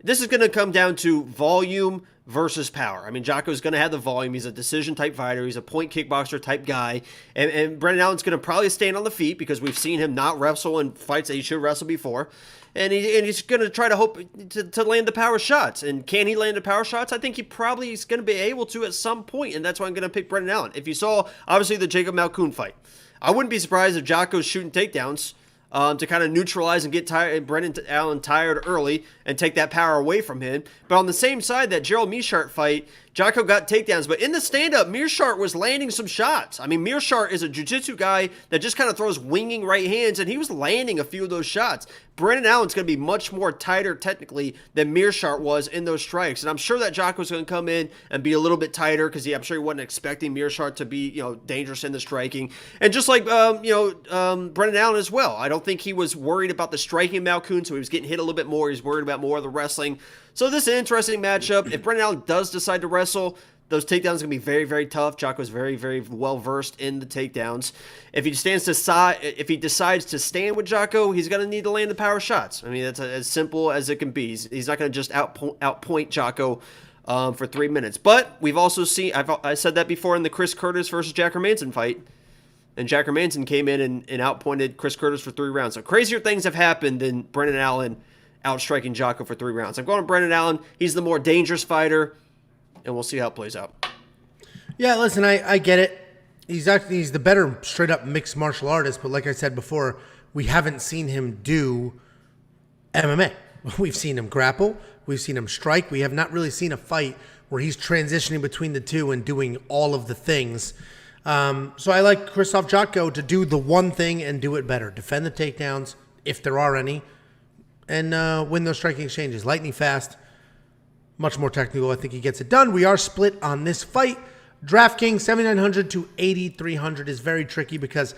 this is going to come down to volume versus power. I mean, Jotko's going to have the volume. He's a decision-type fighter. He's a point kickboxer-type guy. And Brendan Allen's going to probably stand on the feet because we've seen him not wrestle in fights that he should wrestle before. And he's going to try to hope to land the power shots. And can he land the power shots? I think he probably is going to be able to at some point, and that's why I'm going to pick Brendan Allen. If you saw, obviously, the Jacob Malkoun fight, I wouldn't be surprised if Jotko's shooting takedowns to kind of neutralize and get Brendan Allen tired early and take that power away from him. But on the same side, that Gerald Meerschaert fight, Jotko got takedowns, but in the stand-up, Meerschaert was landing some shots. I mean, Meerschaert is a jiu-jitsu guy that just kind of throws winging right hands, and he was landing a few of those shots. Brendan Allen's going to be much more tighter technically than Meerschaert was in those strikes, and I'm sure that Jotko's going to come in and be a little bit tighter because I'm sure he wasn't expecting Meerschaert to be, dangerous in the striking. And just like, Brendan Allen as well. I don't think he was worried about the striking of Malkoun, so he was getting hit a little bit more. He's worried about more of the wrestling. So this is an interesting matchup. If Brendan Allen does decide to wrestle, those takedowns are going to be very, very tough. Jotko's very, very well versed in the takedowns. If he decides to stand with Jotko, he's going to need to land the power shots. I mean, that's as simple as it can be. He's not going to just outpoint Jotko for 3 minutes. But we've also seen, I said that before in the Chris Curtis versus Jack Hermanson fight, and Jack Hermanson came in and outpointed Chris Curtis for 3 rounds. So crazier things have happened than Brendan Allen outstriking Jotko for 3 rounds. I'm going to Brendan Allen. He's the more dangerous fighter, and we'll see how it plays out.
Yeah, listen, I get it. He's the better straight-up mixed martial artist, but like I said before, we haven't seen him do MMA. We've seen him grapple. We've seen him strike. We have not really seen a fight where he's transitioning between the two and doing all of the things. So I like Krzysztof Jotko to do the one thing and do it better. Defend the takedowns, if there are any, and win those striking exchanges. Lightning fast, much more technical. I think he gets it done. We are split on this fight. DraftKings 7,900 to 8,300 is very tricky because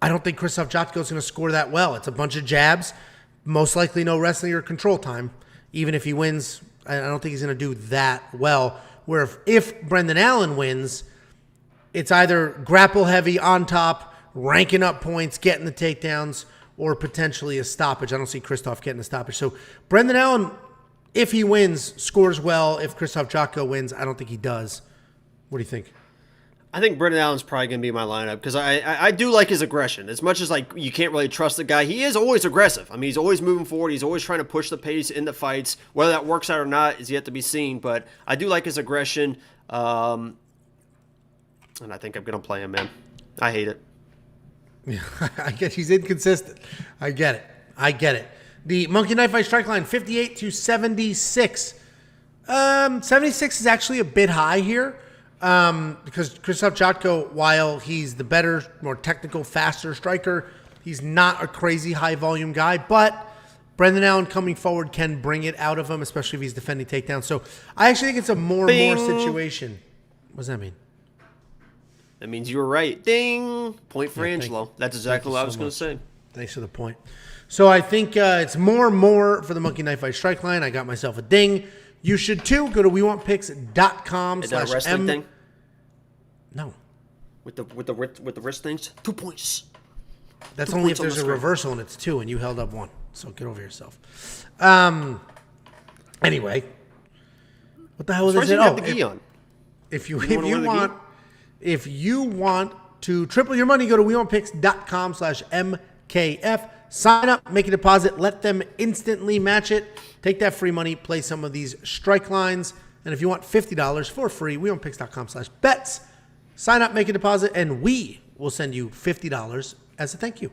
I don't think Krzysztof Jotko is going to score that well. It's a bunch of jabs, most likely no wrestling or control time. Even if he wins, I don't think he's going to do that well. Where if Brendan Allen wins, it's either grapple heavy on top, ranking up points, getting the takedowns, or potentially a stoppage. I don't see Krzysztof getting a stoppage. So Brendan Allen, if he wins, scores well. If Krzysztof Jotko wins, I don't think he does. What do you think?
I think Brendan Allen's probably going to be my lineup because I do like his aggression. As much as you can't really trust the guy, he is always aggressive. I mean, he's always moving forward. He's always trying to push the pace in the fights. Whether that works out or not is yet to be seen, but I do like his aggression. And I think I'm going to play him, man. I hate it.
Yeah, I guess he's inconsistent. I get it. The Monkey Knife Fight strike line, 58 to 76. 76 is actually a bit high here because Krzysztof Jotko, while he's the better, more technical, faster striker, he's not a crazy high-volume guy, but Brendan Allen coming forward can bring it out of him, especially if he's defending takedowns. So I actually think it's a more situation. What does that mean?
That means you were right. Ding! Point for Angelo. That's exactly what I was going to say.
Thanks for the point. So I think it's more for the Monkey Knife Fight strike line. I got myself a ding. You should too. Go to WeWantPicks.com.
Is that a wrestling thing?
No.
With the wrist things? 2 points.
That's only if there's a reversal and it's 2 and you held up 1. So get over yourself. Anyway. What the hell was it?
Oh, the gi on.
If you want to triple your money, go to WeWantPicks.com/MKF. Sign up, make a deposit, let them instantly match it. Take that free money, play some of these strike lines. And if you want $50 for free, WeWantPicks.com/bets. Sign up, make a deposit, and we will send you $50 as a thank you.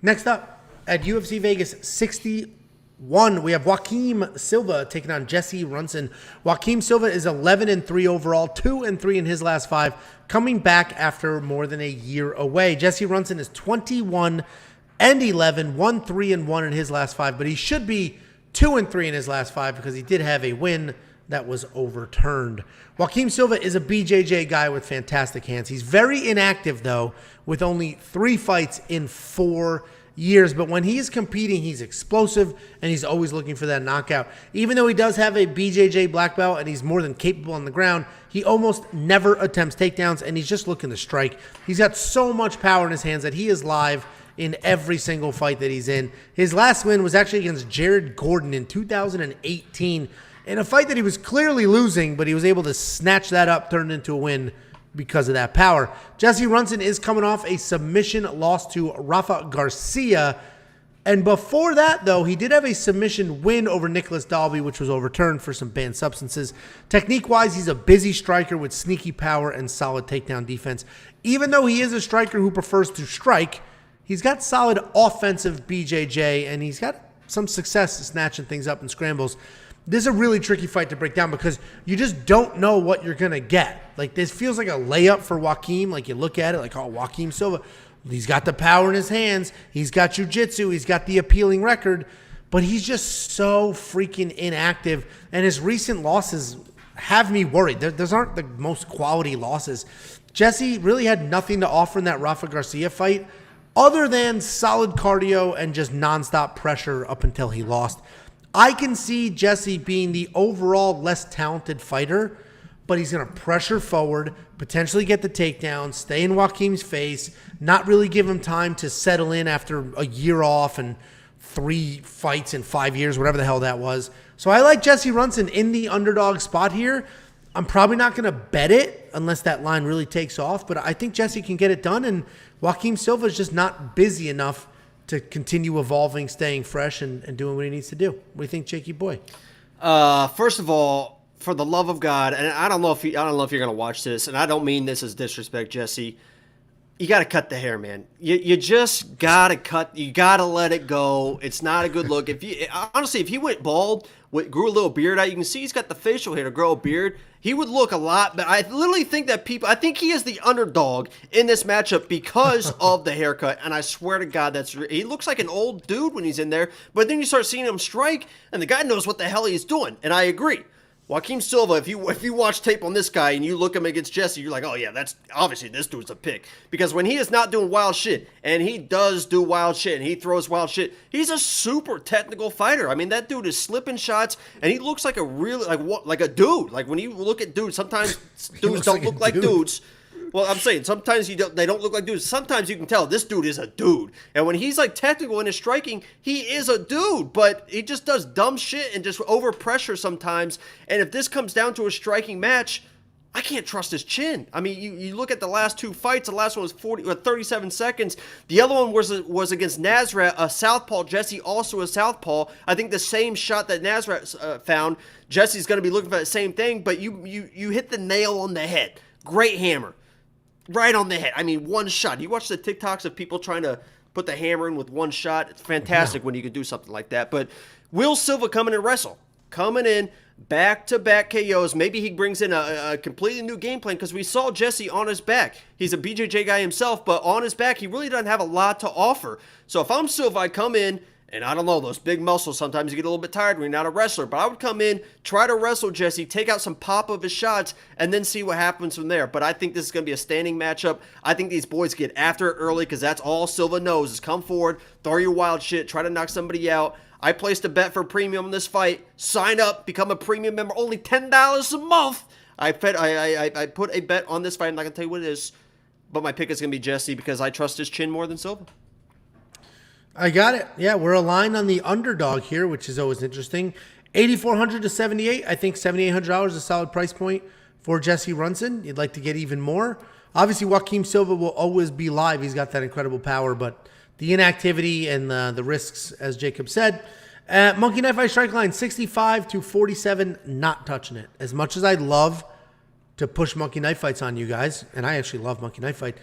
Next up, at UFC Vegas 61, we have Joaquim Silva taking on Jesse Ronson. Joaquim Silva is 11-3 overall, 2-3 in his last 5, coming back after more than a year away. Jesse Ronson is 21-11, 1-3-1 in his last 5, but he should be 2-3 in his last 5 because he did have a win that was overturned. Joaquim Silva is a BJJ guy with fantastic hands. He's very inactive, though, with only 3 fights in 4 years. But when he is competing, he's explosive, and he's always looking for that knockout. Even though he does have a BJJ black belt and he's more than capable on the ground, he almost never attempts takedowns, and he's just looking to strike. He's got so much power in his hands that he is live in every single fight that he's in. His last win was actually against Jared Gordon in 2018 in a fight that he was clearly losing, but he was able to snatch that up, turn it into a win because of that power. Jesse Ronson is coming off a submission loss to Rafa Garcia. And before that, though, he did have a submission win over Nicholas Dalby, which was overturned for some banned substances. Technique-wise, he's a busy striker with sneaky power and solid takedown defense. Even though he is a striker who prefers to strike, he's got solid offensive BJJ, and he's got some success snatching things up in scrambles. This is a really tricky fight to break down because you just don't know what you're going to get. Like, this feels like a layup for Joaquim. Like, you look at it like, oh, Joaquim Silva, he's got the power in his hands. He's got jiu-jitsu. He's got the appealing record. But he's just so freaking inactive. And his recent losses have me worried. Those aren't the most quality losses. Jesse really had nothing to offer in that Rafa Garcia fight other than solid cardio and just nonstop pressure up until he lost. I can see Jesse being the overall less talented fighter, but he's going to pressure forward, potentially get the takedown, stay in Joaquim's face, not really give him time to settle in after a year off and 3 fights in 5 years, whatever the hell that was. So I like Jesse Ronson in the underdog spot here. I'm probably not going to bet it unless that line really takes off, but I think Jesse can get it done, and Joaquim Silva is just not busy enough to continue evolving, staying fresh, and doing what he needs to do. What do you think, Jakey boy?
First of all, for the love of God, and I don't know if you're gonna watch this, and I don't mean this as disrespect, Jesse. You got to cut the hair, man. You just got to cut. You got to let it go. It's not a good look. If he went bald, grew a little beard out, you can see he's got the facial hair to grow a beard. He would look a lot, but I literally think that I think he is the underdog in this matchup because of the haircut, and I swear to God, he looks like an old dude when he's in there, but then you start seeing him strike, and the guy knows what the hell he's doing, and I agree. Joaquim Silva, if you watch tape on this guy and you look him against Jesse, you're like, oh yeah, that's obviously this dude's a pick. Because when he is not doing wild shit, and he does do wild shit, and he throws wild shit, he's a super technical fighter. I mean, that dude is slipping shots, and he looks like a really like a dude. Like when you look at dudes, sometimes dudes don't look like dudes. Well, I'm saying sometimes they don't look like dudes. Sometimes you can tell this dude is a dude. And when he's like technical in his striking, he is a dude. But he just does dumb shit and just over pressure sometimes. And if this comes down to a striking match, I can't trust his chin. I mean, you look at the last 2 fights. The last one was 37 seconds. The other one was against Nasrat, a southpaw. Jesse also a southpaw. I think the same shot that Nasrat found, Jesse's going to be looking for the same thing. But you hit the nail on the head. Great hammer. Right on the head. I mean, one shot. You watch the TikToks of people trying to put the hammer in with one shot. It's fantastic when you can do something like that. But will Silva come in and wrestle? Coming in, back-to-back KOs. Maybe he brings in a completely new game plan because we saw Jesse on his back. He's a BJJ guy himself, but on his back, he really doesn't have a lot to offer. So if I'm Silva, I come in, and I don't know, those big muscles, sometimes you get a little bit tired when you're not a wrestler. But I would come in, try to wrestle Jesse, take out some pop of his shots, and then see what happens from there. But I think this is going to be a standing matchup. I think these boys get after it early because that's all Silva knows is come forward, throw your wild shit, try to knock somebody out. I placed a bet for premium in this fight. Sign up, become a premium member, only $10 a month. I put a bet on this fight. I'm not going to tell you what it is, but my pick is going to be Jesse because I trust his chin more than Silva.
I got it. Yeah, we're aligned on the underdog here, which is always interesting. 8,400 to 78. I think $7,800 is a solid price point for Jesse Ronson. You'd like to get even more. Obviously, Joaquim Silva will always be live. He's got that incredible power, but the inactivity and the risks, as Jacob said. Monkey Knife Fight strike line 65 to 47. Not touching it. As much as I'd love to push Monkey Knife Fights on you guys, and I actually love Monkey Knife Fight,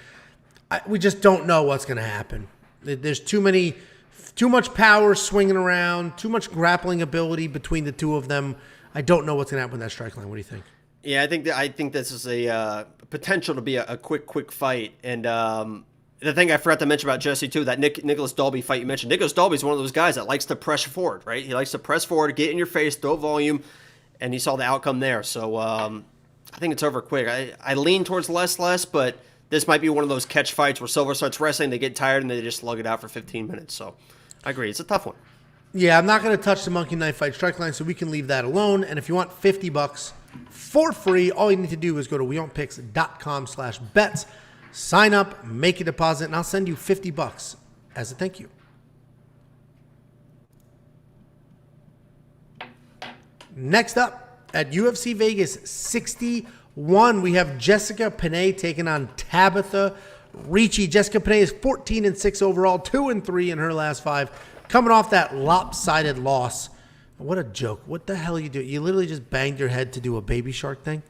we just don't know what's going to happen. There's too much power swinging around, too much grappling ability between the two of them. I don't know what's going to happen with that strike line. What do you think?
Yeah, I think this is a potential to be a quick fight. And the thing I forgot to mention about Jesse too, that Nicholas Dalby fight you mentioned. Nicholas Dalby is one of those guys that likes to press forward, right? He likes to press forward, get in your face, throw volume, and you saw the outcome there. So I think it's over quick. I lean towards less, but this might be one of those catch fights where Silva starts wrestling, they get tired, and they just slug it out for 15 minutes. So I agree. It's a tough one.
Yeah, I'm not going to touch the Monkey Knife Fight strike line, so we can leave that alone. And if you want $50 for free, all you need to do is go to WeWantPicks.com/bets, sign up, make a deposit, and I'll send you $50 as a thank you. Next up, at UFC Vegas 61, we have Jessica Penne taking on Tabatha Ricci. Jessica Penne is 14-6 overall, 2-3 in her last 5, coming off that lopsided loss. What a joke. What the hell are you doing? You literally just banged your head to do a baby shark thing?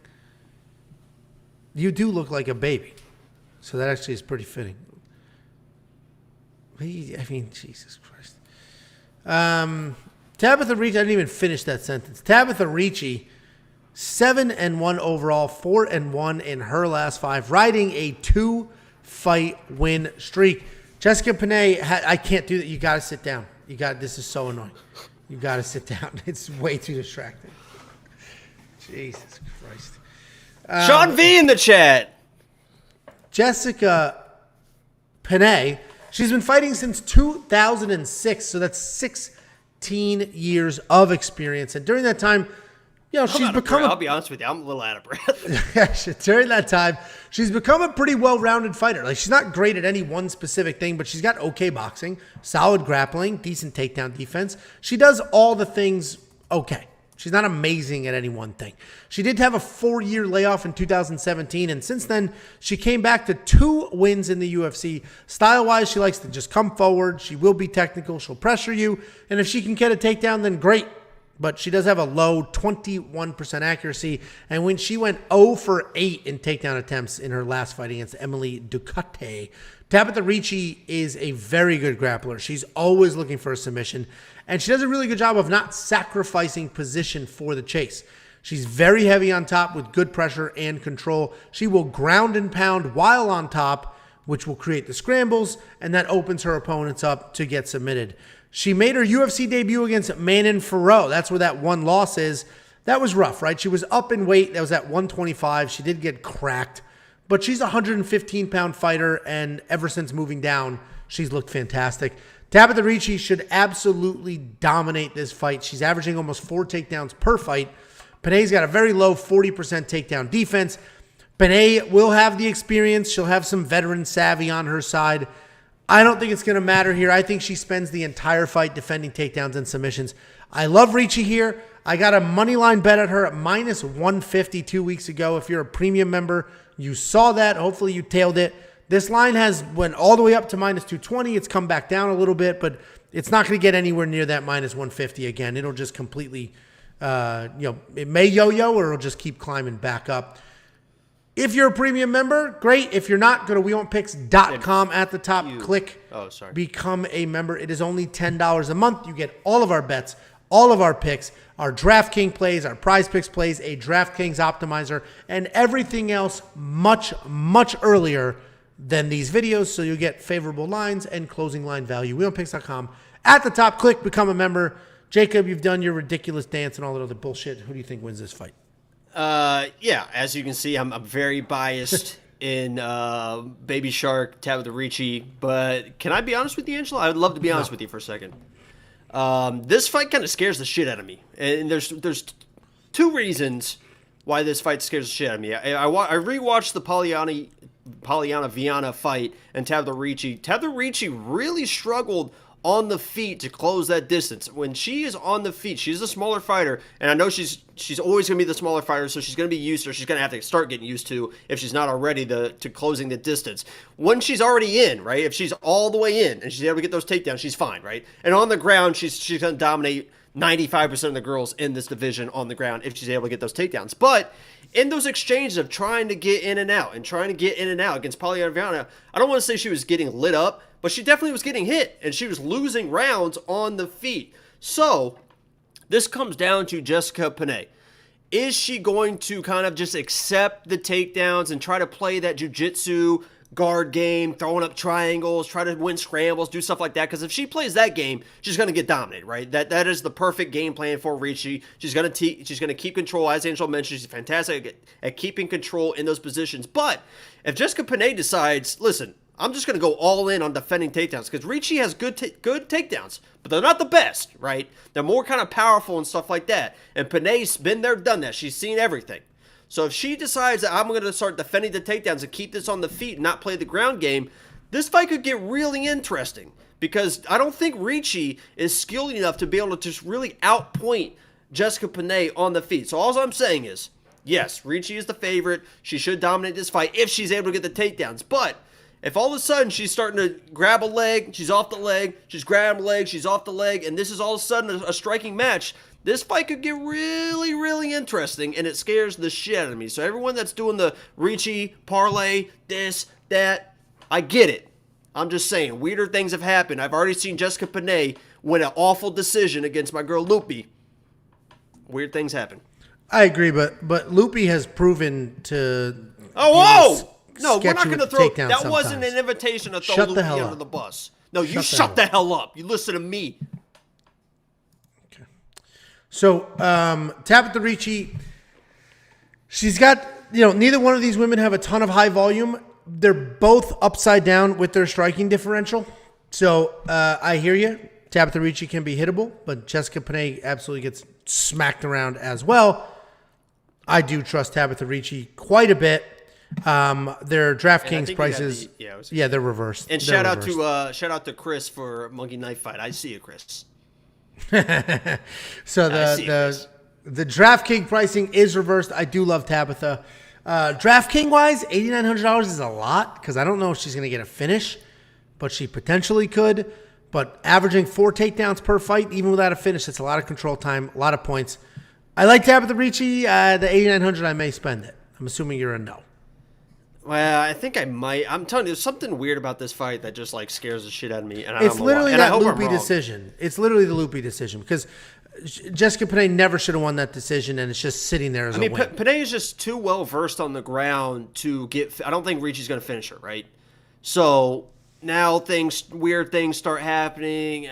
You do look like a baby. So that actually is pretty fitting. I mean, Jesus Christ. Tabatha Ricci, I didn't even finish that sentence. Tabatha Ricci, 7-1 overall, 4-1 in her last 5, riding a 2-fight win streak. Jessica Penne, I can't do that. You got to sit down. This is so annoying. You got to sit down. It's way too distracting. Jesus Christ.
Sean V in the chat.
Jessica Penne, she's been fighting since 2006, so that's 16 years of experience. And during that time, she's become
I'll be honest with you, I'm a little out of breath.
During that time, she's become a pretty well-rounded fighter. Like, she's not great at any one specific thing, but she's got okay boxing, solid grappling, decent takedown defense. She does all the things okay. She's not amazing at any one thing. She did have a 4-year layoff in 2017, and since then, she came back to 2 wins in the UFC. Style-wise, she likes to just come forward. She will be technical. She'll pressure you, and if she can get a takedown, then great. But she does have a low 21% accuracy, and when she went 0 for 8 in takedown attempts in her last fight against Emily Ducote, Tabatha Ricci is a very good grappler. She's always looking for a submission, and she does a really good job of not sacrificing position for the chase. She's very heavy on top with good pressure and control. She will ground and pound while on top, which will create the scrambles, and that opens her opponents up to get submitted. She made her UFC debut against Manon Fiorot. That's where that one loss is. That was rough, right? She was up in weight. That was at 125. She did get cracked, but she's a 115-pound fighter, and ever since moving down, she's looked fantastic. Tabatha Ricci should absolutely dominate this fight. She's averaging almost 4 takedowns per fight. Penne's got a very low 40% takedown defense. Penne will have the experience. She'll have some veteran savvy on her side. I don't think it's going to matter here. I think she spends the entire fight defending takedowns and submissions. I love Ricci here. I got a money line bet at her at minus 150 2 weeks ago. If you're a premium member, you saw that. Hopefully you tailed it. This line went all the way up to minus 220. It's come back down a little bit, but it's not going to get anywhere near that minus 150 again. It'll just completely, it may yo-yo or it'll just keep climbing back up. If you're a premium member, great. If you're not, go to WeWantPicks.com at the top. Click Become a Member. It is only $10 a month. You get all of our bets, all of our picks, our DraftKings plays, our Prize Picks plays, a DraftKings optimizer, and everything else much, much earlier than these videos, so you'll get favorable lines and closing line value. WeWantPicks.com at the top. Click Become a Member. Jacob, you've done your ridiculous dance and all that other bullshit. Who do you think wins this fight?
Yeah, as you can see, I'm very biased in Baby Shark, Tabatha Ricci, but can I be honest with you, Angelo? I would love to be honest with you for a second. This fight kind of scares the shit out of me, and there's 2 reasons why this fight scares the shit out of me. I rewatched the Polyana Viana fight and Tabatha Ricci. Tabatha Ricci really struggled on the feet to close that distance. When she is on the feet, she's a smaller fighter, and I know she's always going to be the smaller fighter, so she's going to be used to, or she's going to have to start getting used to, if she's not already, to closing the distance. When she's already in, right, if she's all the way in, and she's able to get those takedowns, she's fine, right? And on the ground, she's going to dominate 95% of the girls in this division on the ground if she's able to get those takedowns. But in those exchanges of trying to get in and out against Polyana Viana, I don't want to say she was getting lit up, but she definitely was getting hit, and she was losing rounds on the feet. So this comes down to Jessica Penne. Is she going to kind of just accept the takedowns and try to play that jiu-jitsu guard game, throwing up triangles, try to win scrambles, do stuff like that? Because if she plays that game, she's going to get dominated, right? That is the perfect game plan for Ricci. She's going to keep control. As Angel mentioned, she's fantastic at keeping control in those positions. But if Jessica Penne decides, listen, I'm just going to go all in on defending takedowns, because Ricci has good takedowns, but they're not the best, right? They're more kind of powerful and stuff like that. And Penne's been there, done that. She's seen everything. So if she decides that I'm going to start defending the takedowns and keep this on the feet and not play the ground game, this fight could get really interesting because I don't think Ricci is skilled enough to be able to just really outpoint Jessica Penne on the feet. So all I'm saying is, yes, Ricci is the favorite. She should dominate this fight if she's able to get the takedowns. But if all of a sudden she's starting to grab a leg, she's off the leg, she's grabbing a leg, she's off the leg, and this is all of a sudden a striking match, this fight could get really, really interesting, and it scares the shit out of me. So everyone that's doing the Ricci, parlay, this, that, I get it. I'm just saying, weirder things have happened. I've already seen Jessica Penne win an awful decision against my girl Lupi. Weird things happen.
I agree, but Lupi has proven to.
Oh, whoa! No, we're not going to throw. That
sometimes.
Wasn't an invitation to throw Lupi under the bus. No, you shut the hell up. You listen to me.
Okay. So, Tabatha Ricci, she's got, neither one of these women have a ton of high volume. They're both upside down with their striking differential. So, I hear you. Tabatha Ricci can be hittable, but Jessica Penne absolutely gets smacked around as well. I do trust Tabatha Ricci quite a bit. Their DraftKings prices, they're reversed.
And shout out to Chris for Monkey Knife Fight. I see you, Chris.
So the DraftKings pricing is reversed. I do love Tabatha. DraftKings wise, $8,900 is a lot because I don't know if she's going to get a finish, but she potentially could. But averaging 4 takedowns per fight, even without a finish, that's a lot of control time, a lot of points. I like Tabatha Ricci. The $8,900, I may spend it. I'm assuming you're a no.
Well, I think I might. I'm telling you, there's something weird about this fight that just scares the shit out of me. And
it's literally that loopy decision. It's literally the loopy decision because Jessica Penne never should have won that decision, and it's just sitting there as a win.
Penne is just too well versed on the ground to get. I don't think Ricci's going to finish her, right? So now weird things start happening.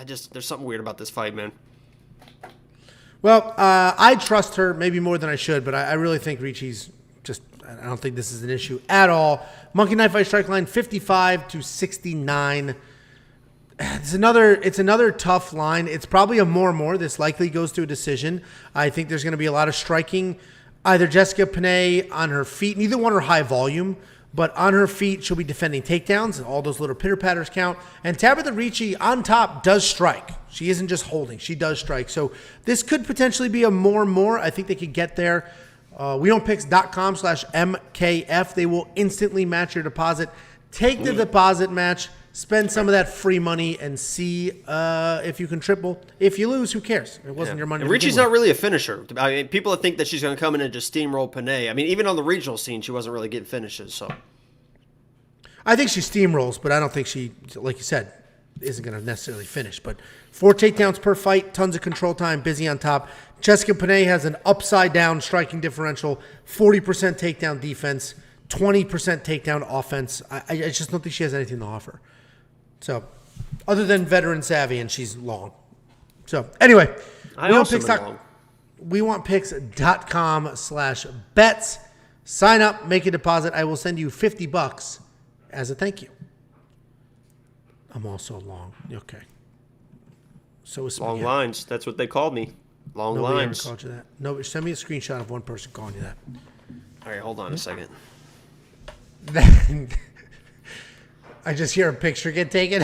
There's something weird about this fight, man.
Well, I trust her maybe more than I should, but I really think Ricci's just. I don't think this is an issue at all. Monkey Knife Fight strike line 55 to 69. It's another tough line. It's probably a more. This likely goes to a decision. I think there's going to be a lot of striking. Either Jessica Penne on her feet, neither one are high volume, but on her feet she'll be defending takedowns, and all those little pitter patters count. And Tabatha Ricci on top does strike. She isn't just holding; she does strike. So this could potentially be a more. I think they could get there. WeDon'tPicks.com/MKF. They will instantly match your deposit. Take the deposit match, spend some of that free money, and see if you can triple. If you lose, who cares? It wasn't your money.
And Ricci's not really a finisher. I mean, people think that she's going to come in and just steamroll Penne. I mean, even on the regional scene, she wasn't really getting finishes. So
I think she steamrolls, but I don't think she, like you said, isn't going to necessarily finish. But 4 takedowns per fight, tons of control time, busy on top. Jessica Penne has an upside-down striking differential, 40% takedown defense, 20% takedown offense. I just don't think she has anything to offer. So, other than veteran savvy, and she's long. So, anyway, WeWantPicks.com/bets. Sign up, make a deposit. I will send you $50 as a thank you. I'm also long. Okay. So is
long lines. That's what they called me. Nobody lines.
Ever called you that. No, send me a screenshot of one person calling you that.
All right, hold on a second.
I just hear a picture get taken.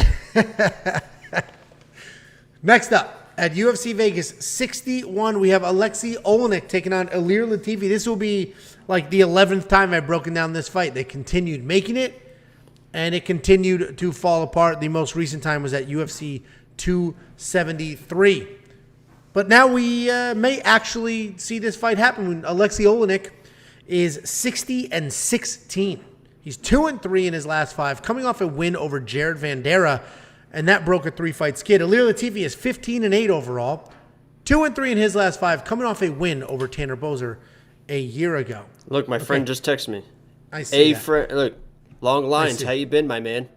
Next up, at UFC Vegas 61, we have Aleksei Oleinik taking on Ilir Latifi. This will be like the 11th time I've broken down this fight. They continued making it, and it continued to fall apart. The most recent time was at UFC 273. But now we may actually see this fight happen when Aleksei Oleinik is 60-16. He's 2-3 in his last 5, coming off a win over Jared Vandera, and that broke a 3-fight skid. Ilir Latifi is 15-8 overall, 2-3 in his last 5, coming off a win over Tanner Boser a year ago.
Look, my friend just texted me.
I see that.
Friend, look, long lines. How you been, my man?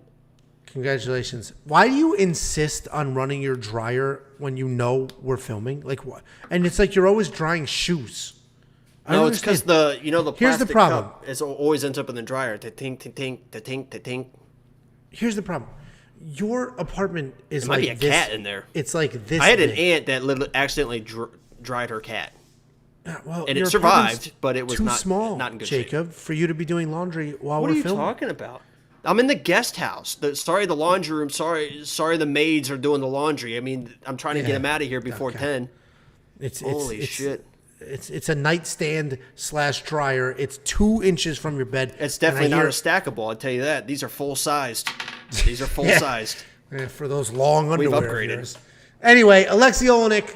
Congratulations. Why do you insist on running your dryer when you know we're filming? Like what? And it's like you're always drying shoes.
No, it's because the plastic
Here's the problem.
Cup always ends up in the dryer. Tink, tink, tink, tink.
Here's the problem. Your apartment is
there might be a cat in there.
It's like this.
I had an aunt that accidentally dried her cat.
Well,
and it survived, but it was
too small,
not in good
Jacob,
shape.
For you to be doing laundry while we're filming.
What are you talking about? I'm in the guest house. Sorry, the laundry room. Sorry, the maids are doing the laundry. I mean, I'm trying to get them out of here before 10. Holy shit.
It's a nightstand / dryer. It's 2 inches from your bed.
It's definitely not a stackable, I'll tell you that. These are full-sized. These are full-sized.
Yeah, for those long underwear.
We've upgraded.
Of yours. Anyway, Aleksei Oleinik,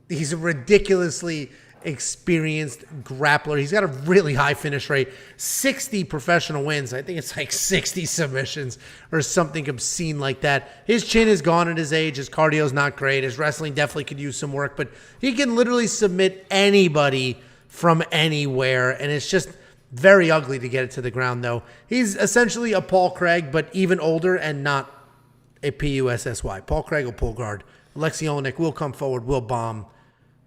he's a ridiculously experienced grappler. He's got a really high finish rate, 60 professional wins. I think it's like 60 submissions or something obscene like that. His chin is gone at his age. His cardio is not great. His wrestling definitely could use some work, but he can literally submit anybody from anywhere, and it's just very ugly to get it to the ground, though. He's essentially a Paul Craig, but even older and not a PUSSY. Paul Craig will pull guard. Aleksei Oleinik will come forward, will bomb,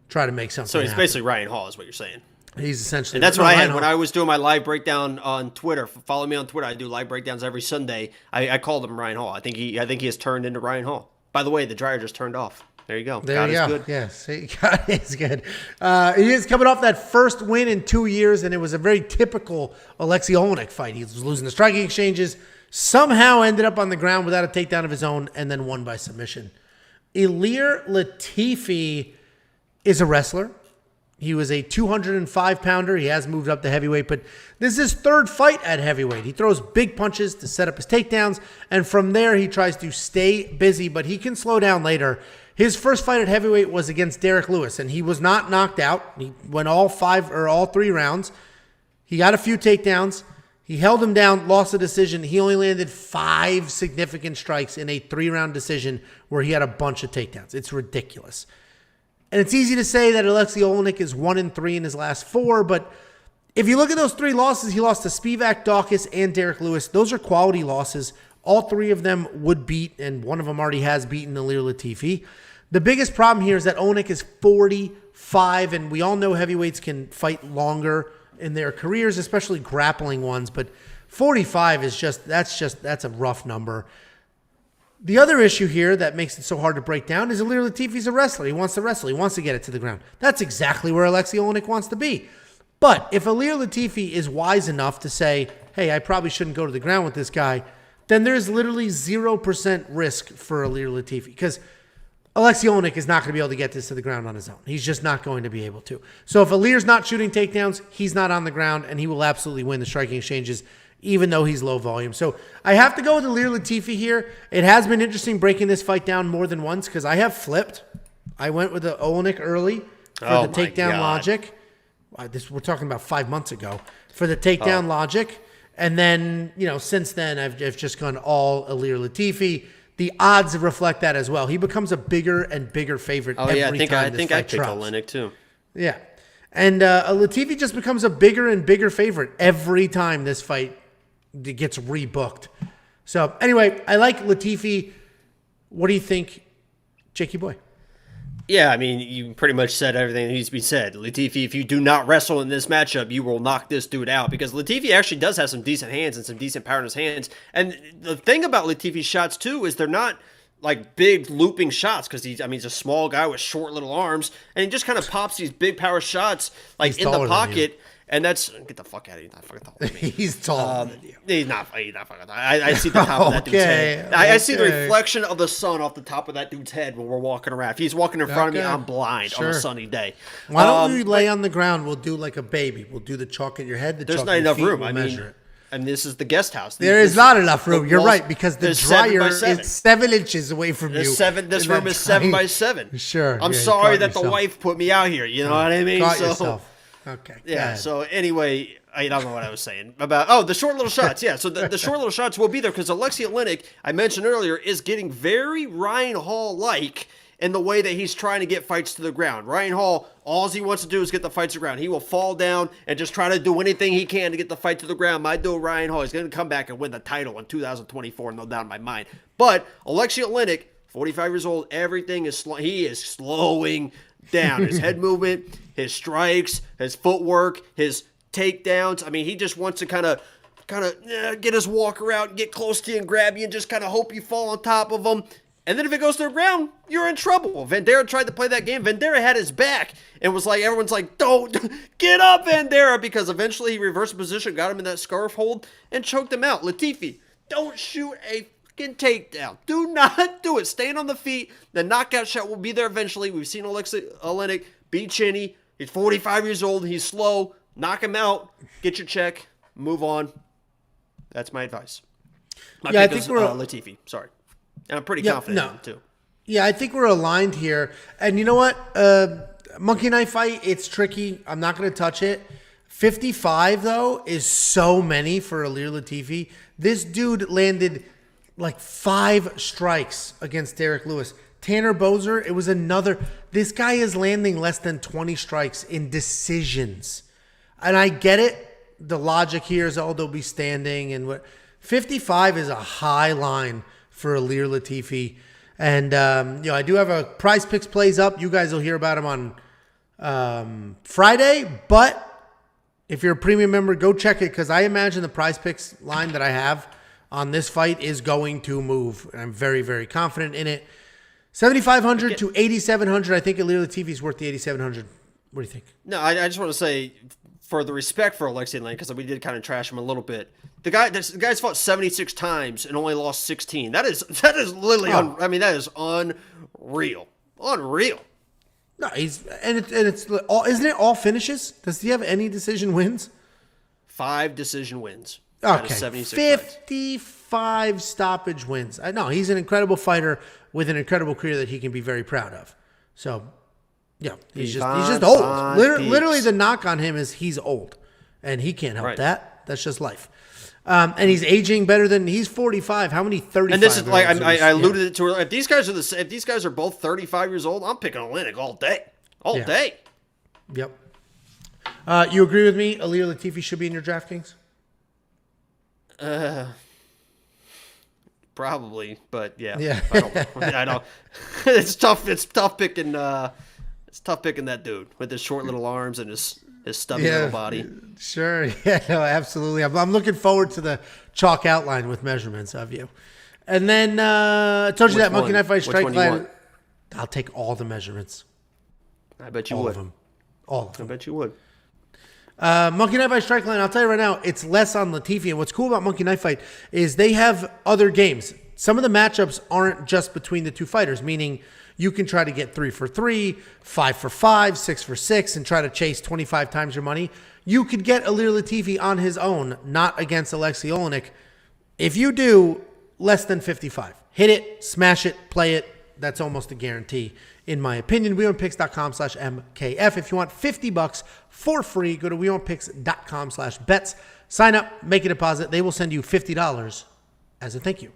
try to make something
So he's
happen.
Basically Ryan Hall is what you're saying.
He's essentially...
And that's what I had when I was doing my live breakdown on Twitter. Follow me on Twitter. I do live breakdowns every Sunday. I called him Ryan Hall. I think he has turned into Ryan Hall. By the way, the dryer just turned off. There you go.
There you go. Good. Yes, God is good. He is coming off that first win in 2 years, and it was a very typical Aleksei Oleinik fight. He was losing the striking exchanges, somehow ended up on the ground without a takedown of his own, and then won by submission. Ilir Latifi is a wrestler. He was a 205-pounder. He has moved up to heavyweight, but this is his third fight at heavyweight. He throws big punches to set up his takedowns, and from there he tries to stay busy, but he can slow down later. His first fight at heavyweight was against Derek Lewis, and he was not knocked out. He went all 3 rounds. He got a few takedowns. He held him down, lost the decision. He only landed 5 significant strikes in a 3-round decision where he had a bunch of takedowns. It's ridiculous. And it's easy to say that Aleksei Oleinik is 1-3 in his last 4, but if you look at those 3 losses, he lost to Spivak, Dawkins, and Derek Lewis. Those are quality losses. All 3 of them would beat, and one of them already has beaten Ilir Latifi. The biggest problem here is that Oleinik is 45, and we all know heavyweights can fight longer in their careers, especially grappling ones, but 45 is that's a rough number. The other issue here that makes it so hard to break down is Ilir Latifi's a wrestler. He wants to wrestle. He wants to get it to the ground. That's exactly where Aleksei Oleinik wants to be. But if Ilir Latifi is wise enough to say, hey, I probably shouldn't go to the ground with this guy, then there's literally 0% risk for Ilir Latifi, because Aleksei Oleinik is not going to be able to get this to the ground on his own. He's just not going to be able to. So if Ilir's not shooting takedowns, he's not on the ground, and he will absolutely win the striking exchanges, even though he's low volume. So I have to go with Ilir Latifi here. It has been interesting breaking this fight down more than once, because I have flipped. I went with the Oleinik early for the takedown logic. We're talking about 5 months ago. For the takedown logic. And then, since then, I've just gone all Ilir Latifi. The odds reflect that as well. He becomes a bigger and bigger favorite every time this fight drops. I think I picked
Oleinik too.
Yeah. And Latifi just becomes a bigger and bigger favorite every time this fight gets rebooked. So, anyway, I like Latifi. What do you think, Jakey boy?
Yeah, I mean, you pretty much said everything that needs to be said. Latifi, if you do not wrestle in this matchup, you will knock this dude out, because Latifi actually does have some decent hands and some decent power in his hands. And the thing about Latifi's shots, too, is they're not like big looping shots, because he's a small guy with short little arms, and he just kind of pops these big power shots like in the pocket. And that's, get the fuck out of here. He's not fucking taller than me.
He's taller than you.
He's not fucking taller. I see the top of that dude's head. I see the reflection of the sun off the top of that dude's head when we're walking around. If he's walking in front of me, I'm blind on a sunny day.
Why don't we lay on the ground? We'll do like a baby. We'll do the chalk at your head,
There's not enough room. We'll measure it. And this is the guest house.
There is not enough room. You're right, because the dryer is 7 inches away from you.
This room is 7 by 7.
Sure.
I'm sorry that the wife put me out here. You know what I mean?
Caught yourself. Okay.
Yeah. So anyway, I don't know what I was saying about. The short little shots. Yeah. So the short little shots will be there, because Aleksei Oleinik, I mentioned earlier, is getting very Ryan Hall-like in the way that he's trying to get fights to the ground. Ryan Hall, all he wants to do is get the fight to the ground. He will fall down and just try to do anything he can to get the fight to the ground. My dude, Ryan Hall, he's going to come back and win the title in 2024, no doubt in my mind. But Aleksei Oleinik, 45 years old, everything is he is slowing down. His head movement, his strikes, his footwork, his takedowns. I mean, he just wants to kind of get his walk around, get close to you and grab you and just kind of hope you fall on top of him. And then if it goes to the ground, you're in trouble. Vandera tried to play that game. Vandera had his back and was like, everyone's like, don't get up, Vandera, because eventually he reversed position, got him in that scarf hold, and choked him out. Latifi, don't shoot a fucking takedown. Do not do it. Stand on the feet. The knockout shot will be there eventually. We've seen Oleinik be chinny. He's 45 years old. He's slow. Knock him out. Get your check. Move on. That's my advice. My pick is Latifi. Sorry. And I'm pretty confident in him, too.
Yeah, I think we're aligned here. And you know what? Monkey knife fight, it's tricky. I'm not going to touch it. 55, though, is so many for Ilir Latifi. This dude landed like 5 strikes against Derek Lewis. Tanner Boser, it was another. This guy is landing less than 20 strikes in decisions. And I get it. The logic here is, they'll be standing. And what 55 is a high line for Ilir Latifi. And, I do have a Prize Picks plays up. You guys will hear about him on Friday. But if you're a premium member, go check it, because I imagine the Prize Picks line that I have on this fight is going to move. And I'm very, very confident in it. 7,500 to 8,700. I think Ilir Latifi is worth the 8,700. What do you think? No,
I just want to say, for the respect for Aleksei Lane, because we did kind of trash him a little bit. The guy's fought 76 times and only lost 16. That is literally that is unreal. Unreal.
No, it's all, isn't it all finishes? Does he have any decision wins?
5 decision wins.
Okay. 55 stoppage wins. I know he's an incredible fighter with an incredible career that he can be very proud of. So, yeah, he's just old. Literally, the knock on him is he's old, and he can't help that. That's just life. And he's aging better than he's 45. How many 35?
And this is like I alluded to. If these guys are both 35 years old, I'm picking Oleinik all day, all day.
Yep. You agree with me? Ilir Latifi should be in your DraftKings.
Probably, but
yeah.
I don't. It's tough. It's tough picking. It's tough picking that dude with his short little arms and his stubby little body.
Sure. Yeah, no, absolutely. I'm looking forward to the chalk outline with measurements of you. And then I told you that Monkey Knife Fight Strike line. I'll take all the measurements.
I bet you
all
would.
Of them. All of them.
I bet you would.
Monkey Knife Fight Strike Line, I'll tell you right now, it's less on Latifi. And what's cool about Monkey Knife Fight is they have other games. Some of the matchups aren't just between the two fighters, meaning you can try to get 3 for 3, 5 for 5, 6 for 6, and try to chase 25 times your money. You could get Ilir Latifi on his own, not against Aleksei Oleinik. If you do less than 55, hit it, smash it, play it. That's almost a guarantee, in my opinion. WeWantPicks.com/MKF. If you want $50 for free, go to WeWantPicks.com/bets. Sign up, make a deposit. They will send you $50 as a thank you.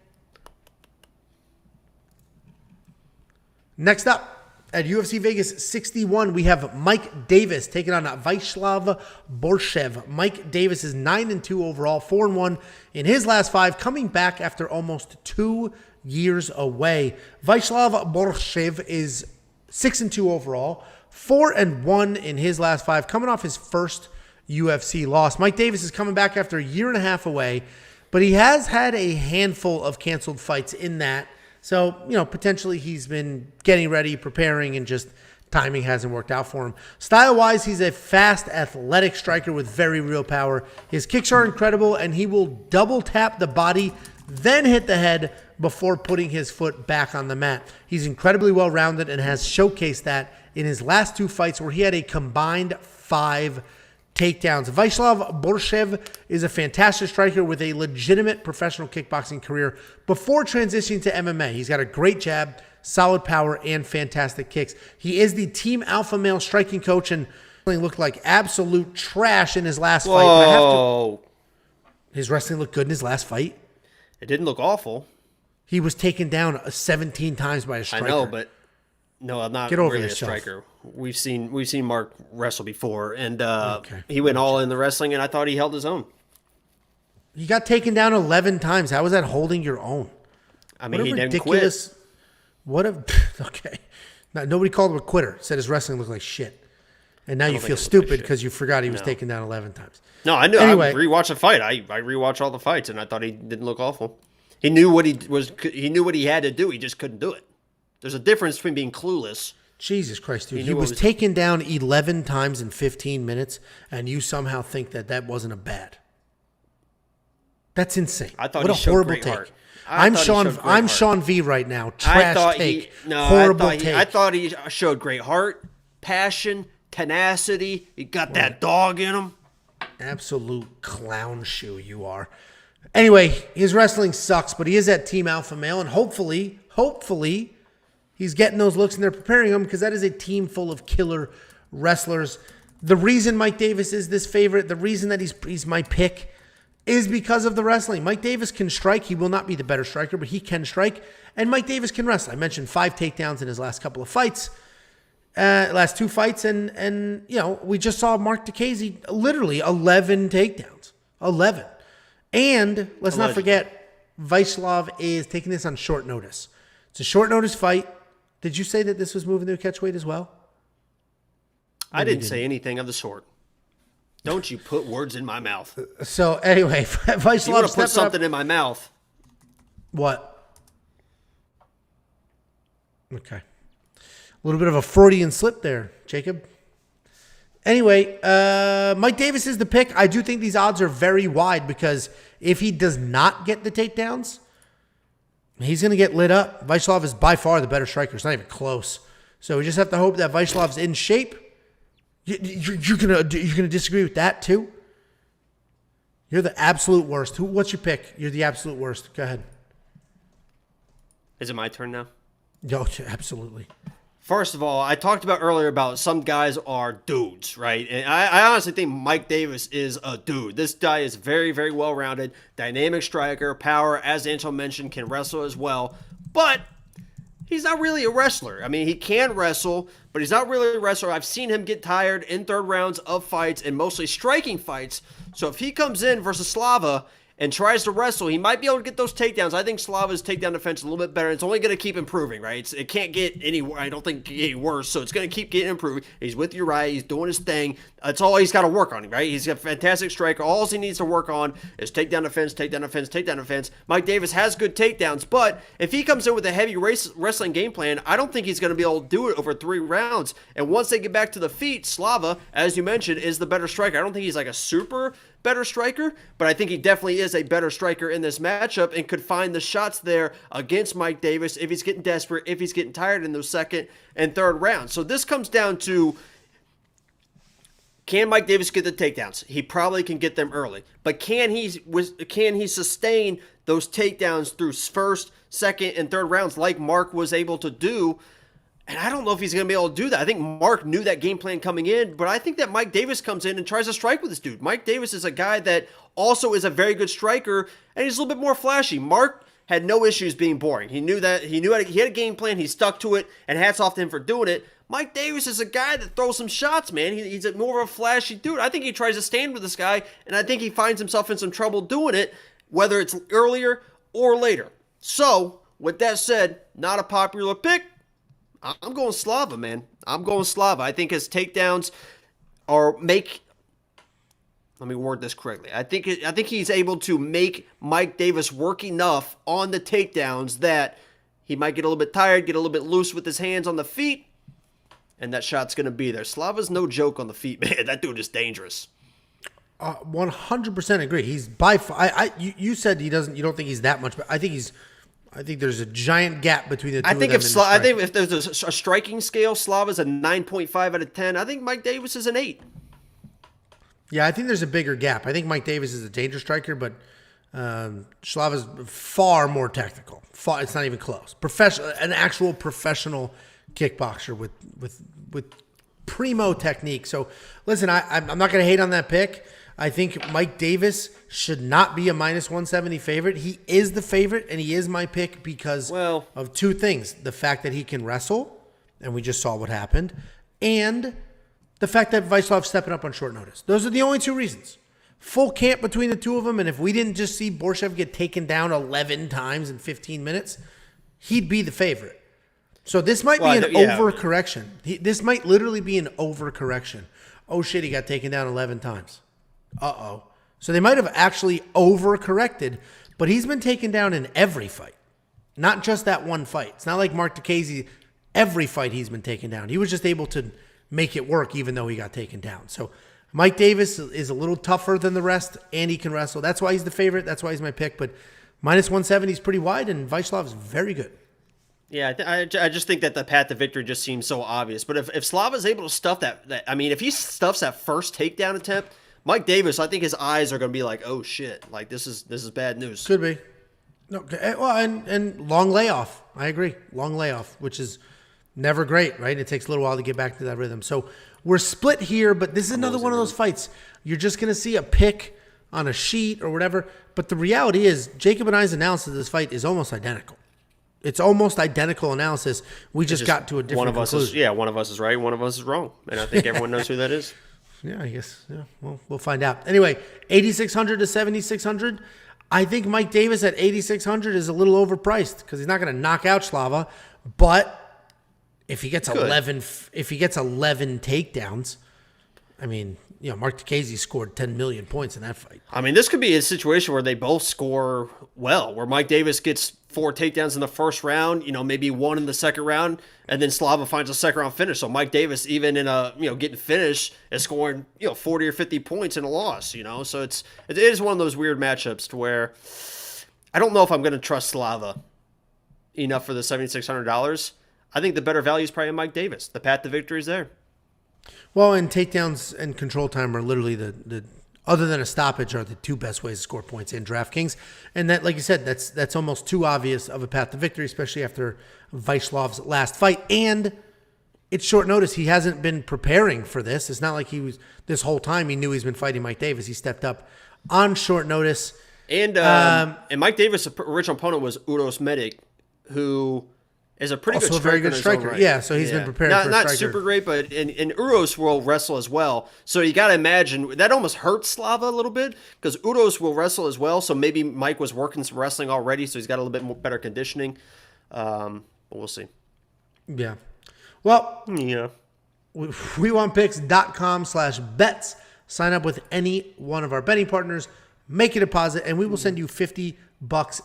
Next up, at UFC Vegas 61, we have Mike Davis taking on Viacheslav Borshchev. Mike Davis is 9-2 overall, 4-1 in his last 5, coming back after almost 2 years away. Viacheslav Borshchev is 6-2 overall, 4-1 in his last 5, coming off his first UFC loss. Mike Davis is coming back after a year and a half away, but he has had a handful of canceled fights in that. So, potentially he's been getting ready, preparing, and just timing hasn't worked out for him. Style-wise, he's a fast, athletic striker with very real power. His kicks are incredible, and he will double tap the body, then hit the head before putting his foot back on the mat. He's incredibly well-rounded and has showcased that in his last 2 fights where he had a combined 5 takedowns. Viacheslav Borshchev is a fantastic striker with a legitimate professional kickboxing career before transitioning to MMA. He's got a great jab, solid power, and fantastic kicks. He is the team alpha male striking coach and looked like absolute trash in his last fight.
But
his wrestling looked good in his last fight.
It didn't look awful.
He was taken down 17 times by a striker.
I know, but no, I'm not really a striker. We've seen Mark wrestle before, and he went all in the wrestling, and I thought he held his own.
He got taken down 11 times. How was that holding your own?
I mean, he didn't quit.
Okay. Nobody called him a quitter. Said his wrestling looked like shit. And now you feel stupid because you forgot he was taken down 11 times.
No, I knew. Anyway, I rewatched the fight. I rewatch all the fights, and I thought he didn't look awful. He knew what he had to do. He just couldn't do it. There's a difference between being clueless.
Jesus Christ, dude. He was taken down 11 times in 15 minutes, and you somehow think that wasn't a bad. That's insane.
I thought
what
he
a
showed
horrible
great
take.
heart.
I'm Sean V right now. Trash take. Horrible take.
I thought he showed great heart, passion, tenacity. He got that dog in him.
Absolute clown shoe you are. Anyway, his wrestling sucks, but he is that team alpha male, and hopefully, he's getting those looks and they're preparing him because that is a team full of killer wrestlers. The reason Mike Davis is this favorite, the reason that he's my pick is because of the wrestling. Mike Davis can strike. He will not be the better striker, but he can strike. And Mike Davis can wrestle. I mentioned 5 takedowns in his last couple of fights, last 2 fights. And we just saw Mark DeCasey literally 11 takedowns. 11. And let's not forget, Viacheslav is taking this on short notice. It's a short notice fight. Did you say that this was moving to a catchweight as well?
I didn't say anything of the sort. Don't you put words in my mouth.
So anyway, Viacheslav,
you want to put something in my mouth.
What? Okay. A little bit of a Freudian slip there, Jacob. Anyway, Mike Davis is the pick. I do think these odds are very wide because if he does not get the takedowns, he's going to get lit up. Viacheslav is by far the better striker. It's not even close. So we just have to hope that Viacheslav's in shape. You're gonna disagree with that too? You're the absolute worst. What's your pick? You're the absolute worst. Go ahead.
Is it my turn now?
Yo, absolutely.
First of all, I talked about earlier about some guys are dudes, right? And I honestly think Mike Davis is a dude. This guy is very, very well-rounded, dynamic striker, power, as Angel mentioned, can wrestle as well. But he's not really a wrestler. I mean, he can wrestle, but he's not really a wrestler. I've seen him get tired in third rounds of fights and mostly striking fights. So if he comes in versus Slava and tries to wrestle, he might be able to get those takedowns. I think Slava's takedown defense is a little bit better. It's only going to keep improving, right? It can't get any, I don't think, any worse. So it's going to keep getting improved. He's with Uriah. He's doing his thing. That's all he's got to work on, right? He's a fantastic striker. All he needs to work on is takedown defense, takedown defense, takedown defense. Mike Davis has good takedowns, but if he comes in with a heavy wrestling game plan, I don't think he's going to be able to do it over 3 rounds. And once they get back to the feet, Slava, as you mentioned, is the better striker. I don't think he's like a super better striker, but I think he definitely is a better striker in this matchup and could find the shots there against Mike Davis if he's getting desperate, if he's getting tired in those second and third rounds. So this comes down to, can Mike Davis get the takedowns? He probably can get them early, but can he sustain those takedowns through first, second, and third rounds like Mark was able to do? And I don't know if he's going to be able to do that. I think Mark knew that game plan coming in, but I think that Mike Davis comes in and tries to strike with this dude. Mike Davis is a guy that also is a very good striker, and he's a little bit more flashy. Mark had no issues being boring. He knew that. He had a game plan. He stuck to it, and hats off to him for doing it. Mike Davis is a guy that throws some shots, man. He's more of a flashy dude. I think he tries to stand with this guy, and I think he finds himself in some trouble doing it, whether it's earlier or later. So, with that said, not a popular pick. I'm going Slava, man. I'm going Slava. I think his takedowns let me word this correctly. I think he's able to make Mike Davis work enough on the takedowns that he might get a little bit tired, get a little bit loose with his hands on the feet, and that shot's going to be there. Slava's no joke on the feet, man. That dude is dangerous.
100% agree. He's by far. You said you don't think he's that much, but I think there's a giant gap between the two.
I think if there's a striking scale, Slava's a 9.5 out of 10. I think Mike Davis is an 8.
Yeah, I think there's a bigger gap. I think Mike Davis is a danger striker, but Slava's far more technical. It's not even close. An actual professional kickboxer with primo technique. So listen, I'm not going to hate on that pick. I think Mike Davis should not be a minus 170 favorite. He is the favorite, and he is my pick because of 2 things. The fact that he can wrestle, and we just saw what happened, and the fact that Viacheslav's stepping up on short notice. Those are the only 2 reasons. Full camp between the 2 of them, and if we didn't just see Borshchev get taken down 11 times in 15 minutes, he'd be the favorite. So this might be an overcorrection. This might literally be an overcorrection. Oh, shit, he got taken down 11 times. Uh-oh. So they might have actually overcorrected, but he's been taken down in every fight, not just that one fight. It's not like Mark DeCasey, every fight he's been taken down. He was just able to make it work even though he got taken down. So Mike Davis is a little tougher than the rest, and he can wrestle. That's why he's the favorite. That's why he's my pick. But minus 170 is pretty wide, and Viacheslav is very good.
Yeah, I just think that the path to victory just seems so obvious. But if Slava's able to stuff that, I mean, if he stuffs that first takedown attempt, Mike Davis, I think his eyes are going to be like, oh shit, like this is bad news.
Could be. No, well, and long layoff. I agree. Long layoff, which is never great, right? It takes a little while to get back to that rhythm. So we're split here, but this is another one of those fights. You're just going to see a pick on a sheet or whatever. But the reality is, Jacob and I's analysis of this fight is almost identical. It's almost identical analysis. We just got to a different conclusion.
One of us is right, one of us is wrong. And I think everyone knows who that is.
Yeah, I guess. Yeah, well, we'll find out. Anyway, 8,600 to 7,600. I think Mike Davis at 8,600 is a little overpriced because he's not going to knock out Slava. But if he gets 11 takedowns, I mean, you know, Mark DeCasey scored 10 million points in that fight.
I mean, this could be a situation where they both score well, where Mike Davis gets 4 takedowns in the first round, you know, maybe 1 in the second round, and then Slava finds a second round finish. So Mike Davis, even in a, you know, getting finished, is scoring, you know, 40 or 50 points in a loss, you know. So it is one of those weird matchups to where I don't know if I'm going to trust Slava enough for the $7,600. I think the better value is probably Mike Davis. The path to victory is there.
Well, and takedowns and control time are literally the other than a stoppage, are the 2 best ways to score points in DraftKings. And that, like you said, that's almost too obvious of a path to victory, especially after Viacheslav's last fight. And it's short notice. He hasn't been preparing for this. It's not like he was this whole time he knew he's been fighting Mike Davis. He stepped up on short notice.
And Mike Davis' original opponent was Uros Medic, who is a pretty
also
good striker.
a very good striker. Right. Yeah, so he's been prepared for a striker.
Not super great, but and Uros will wrestle as well. So you got to imagine that almost hurts Slava a little bit because Uros will wrestle as well. So maybe Mike was working some wrestling already, so he's got a little bit more better conditioning. But we'll see.
Yeah. Well,
yeah.
WeWantPicks.com/bets. Sign up with any one of our betting partners, make a deposit, and we will send you $50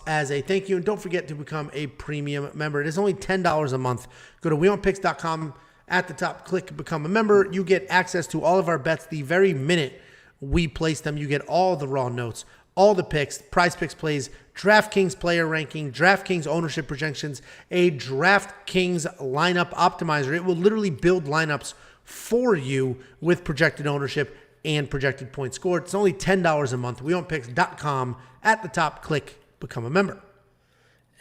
as a thank you. And don't forget to become a premium member. It is only $10 a month. Go to WeWantPicks.com. At the top, click become a member. You get access to all of our bets the very minute we place them. You get all the raw notes, all the picks, Prize Picks plays, DraftKings player ranking, DraftKings ownership projections, a DraftKings lineup optimizer. It will literally build lineups for you with projected ownership and projected points scored. It's only $10 a month. WeWantPicks.com. At the top, click become a member.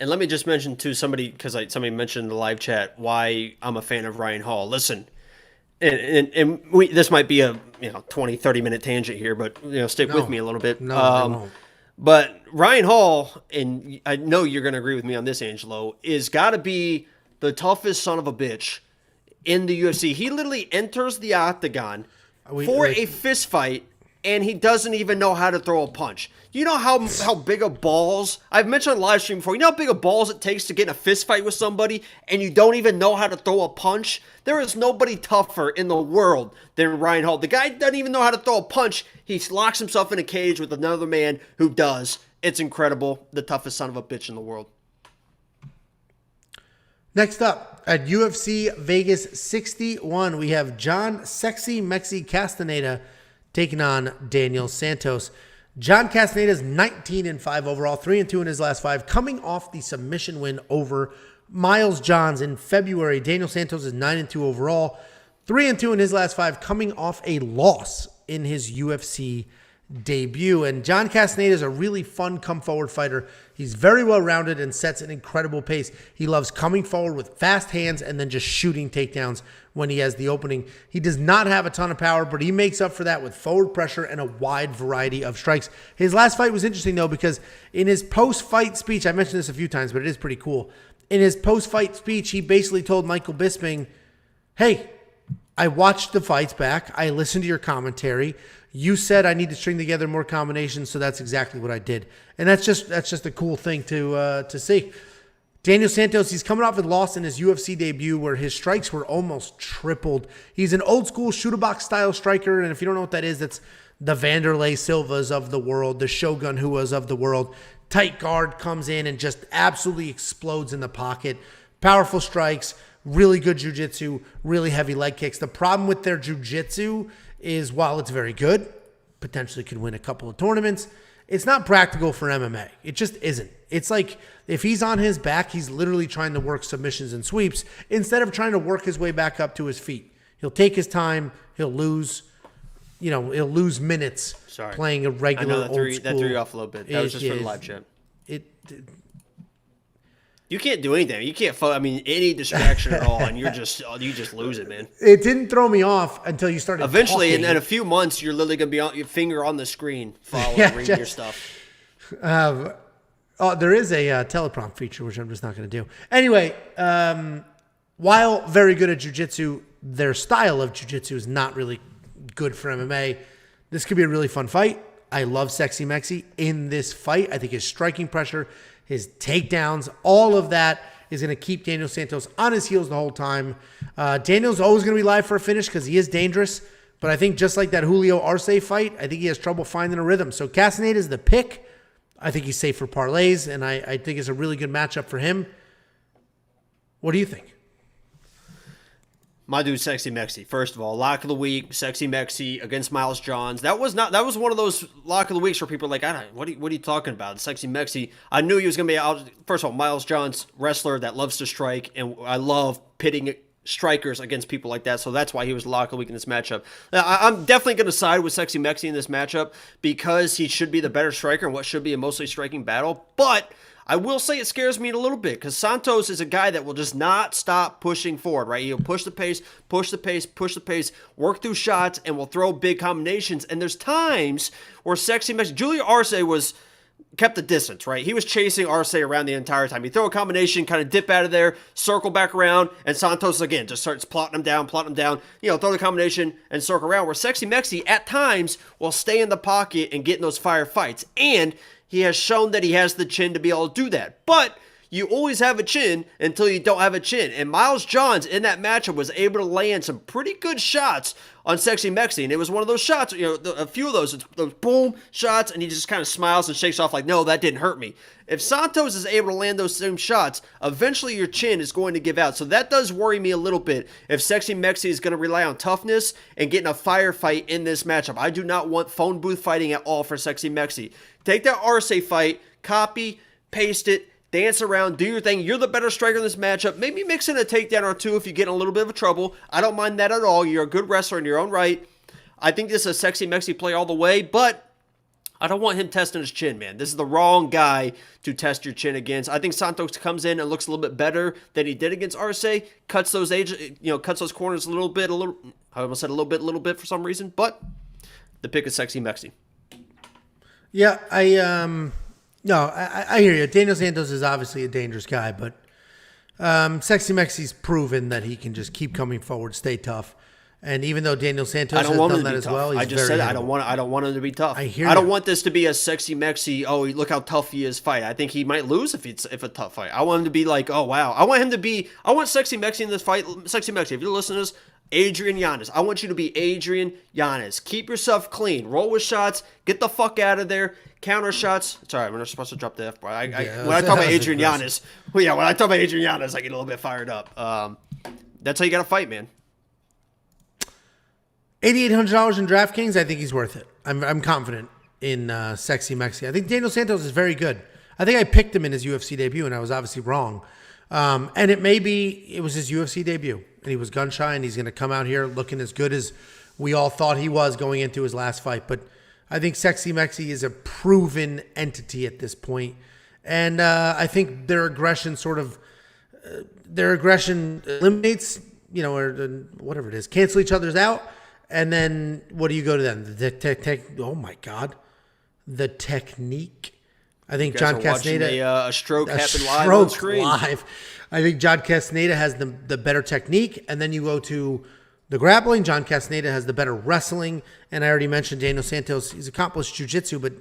And let me just mention to somebody, because somebody mentioned in the live chat why I'm a fan of Ryan Hall. Listen, and this might be a 20, 30-minute tangent here, but stick with me a little bit.
No,
but Ryan Hall, and I know you're going to agree with me on this, Angelo, is got to be the toughest son of a bitch in the UFC. He literally enters the octagon for a fist fight, and he doesn't even know how to throw a punch. You know how big of balls, I've mentioned on live stream before, you know how big of balls it takes to get in a fist fight with somebody and you don't even know how to throw a punch? There is nobody tougher in the world than Ryan Hall. The guy doesn't even know how to throw a punch. He locks himself in a cage with another man who does. It's incredible. The toughest son of a bitch in the world.
Next up, at UFC Vegas 61, we have John Sexy Mexi Castaneda taking on Daniel Santos. John Castaneda is 19-5 overall, 3-2 in his last 5, coming off the submission win over Miles Johns in February. Daniel Santos is 9-2 overall, 3-2 in his last 5, coming off a loss in his UFC debut. And John Castaneda is a really fun come-forward fighter. He's very well-rounded and sets an incredible pace. He loves coming forward with fast hands and then just shooting takedowns when he has the opening. He does not have a ton of power, but he makes up for that with forward pressure and a wide variety of strikes. His last fight was interesting, though, because in his post-fight speech, I mentioned this a few times, but it is pretty cool. In his post-fight speech, he basically told Michael Bisping, hey, I watched the fights back. I listened to your commentary. You said I need to string together more combinations, so that's exactly what I did. And that's just a cool thing to see. Daniel Santos, he's coming off a loss in his UFC debut where his strikes were almost tripled. He's an old school shoot-a-box style striker, and if you don't know what that is, that's the Vanderlei Silvas of the world, the Shogun Huas of the world. tight guard comes in and just absolutely explodes in the pocket. Powerful strikes, really good jiu-jitsu, really heavy leg kicks. The problem with their jiu-jitsu is while it's very good, potentially could win a couple of tournaments, it's not practical for MMA. It just isn't. It's like if he's on his back, he's literally trying to work submissions and sweeps instead of trying to work his way back up to his feet. He'll take his time. He'll lose, he'll lose minutes playing a regular old school.
That threw you off a little bit. That was just for the live chat. You can't do anything. You can't. Any distraction at all, and you just lose it, man.
It didn't throw me off until you started.
Eventually,
talking.
in a few months, you're literally gonna be on your finger on the screen, following, reading your stuff.
There is a teleprompt feature, which I'm just not going to do. Anyway, while very good at jiu-jitsu, their style of jiu-jitsu is not really good for MMA. This could be a really fun fight. I love Sexy Mexi in this fight. I think his striking pressure, his takedowns, all of that is going to keep Daniel Santos on his heels the whole time. Daniel's always going to be live for a finish because he is dangerous. But I think just like that Julio Arce fight, I think he has trouble finding a rhythm. So Castaneda is the pick. I think he's safe for parlays, and I think it's a really good matchup for him. What do you think?
My dude, Sexy Mexi. First of all, lock of the week, Sexy Mexi against Miles Johns. That was one of those lock of the weeks where people are like, what are you talking about? Sexy Mexi. I knew he was going to be out. First of all, Miles Johns, wrestler that loves to strike, and I love pitting strikers against people like that, so that's why he was lock of the week in this matchup. Now, I'm definitely going to side with Sexy Mexi in this matchup because he should be the better striker in what should be a mostly striking battle, but I will say it scares me a little bit because Santos is a guy that will just not stop pushing forward, right? He'll push the pace, work through shots, and will throw big combinations. And there's times where Sexy Mexi, Julija Arce kept the distance, right? He was chasing Arce around the entire time. He'd throw a combination, kind of dip out of there, circle back around, and Santos, again, just starts plotting him down, throw the combination and circle around, where Sexy Mexi, at times, will stay in the pocket and get in those fire fights. And he has shown that he has the chin to be able to do that. But you always have a chin until you don't have a chin. And Miles Johns in that matchup was able to land some pretty good shots on Sexy Mexi. And it was one of those shots, a few of those boom shots, and he just kind of smiles and shakes off like, no, that didn't hurt me. If Santos is able to land those same shots, eventually your chin is going to give out. So that does worry me a little bit if Sexy Mexi is going to rely on toughness and getting a firefight in this matchup. I do not want phone booth fighting at all for Sexy Mexi. Take that Arce fight, copy, paste it, dance around, do your thing. You're the better striker in this matchup. Maybe mix in a takedown or two if you get in a little bit of trouble. I don't mind that at all. You're a good wrestler in your own right. I think this is a Sexy Mexi play all the way, but I don't want him testing his chin, man. This is the wrong guy to test your chin against. I think Santos comes in and looks a little bit better than he did against Arce. Cuts those corners a little bit. I almost said a little bit for some reason, but the pick is Sexy Mexi.
Yeah, I hear you. Daniel Santos is obviously a dangerous guy, but Sexy Mexi's proven that he can just keep coming forward, stay tough. And even though Daniel Santos has done that as well, he's
I just said I don't want him to be tough.
I hear
I don't want this to be a Sexy Mexi, oh, look how tough he is fight. I think he might lose if a tough fight. I want him to be like, oh, wow. I want Sexy Mexi in this fight. Sexy Mexi, if you're listening to this, Adrian Yanez. I want you to be Adrian Yanez. Keep yourself clean. Roll with shots. Get the fuck out of there. Counter shots. Sorry, we're not supposed to drop the F bar. When I talk about Adrian Yanez, when I talk about Adrian Yanez, I get a little bit fired up. That's how you got to fight, man.
$8,800 in DraftKings, I think he's worth it. I'm confident in Sexy Mexi. I think Daniel Santos is very good. I think I picked him in his UFC debut, and I was obviously wrong. And it was his UFC debut, and he was gun shy, and he's going to come out here looking as good as we all thought he was going into his last fight. But I think Sexy Mexi is a proven entity at this point. And I think their aggression eliminates, or whatever it is, cancel each other's out. And then what do you go to then? Oh my God. The technique. I think John Castaneda.
A stroke happened live on screen.
I think John Castaneda has the better technique. And then you go to the grappling. John Castaneda has the better wrestling. And I already mentioned Daniel Santos. He's accomplished jiu-jitsu, but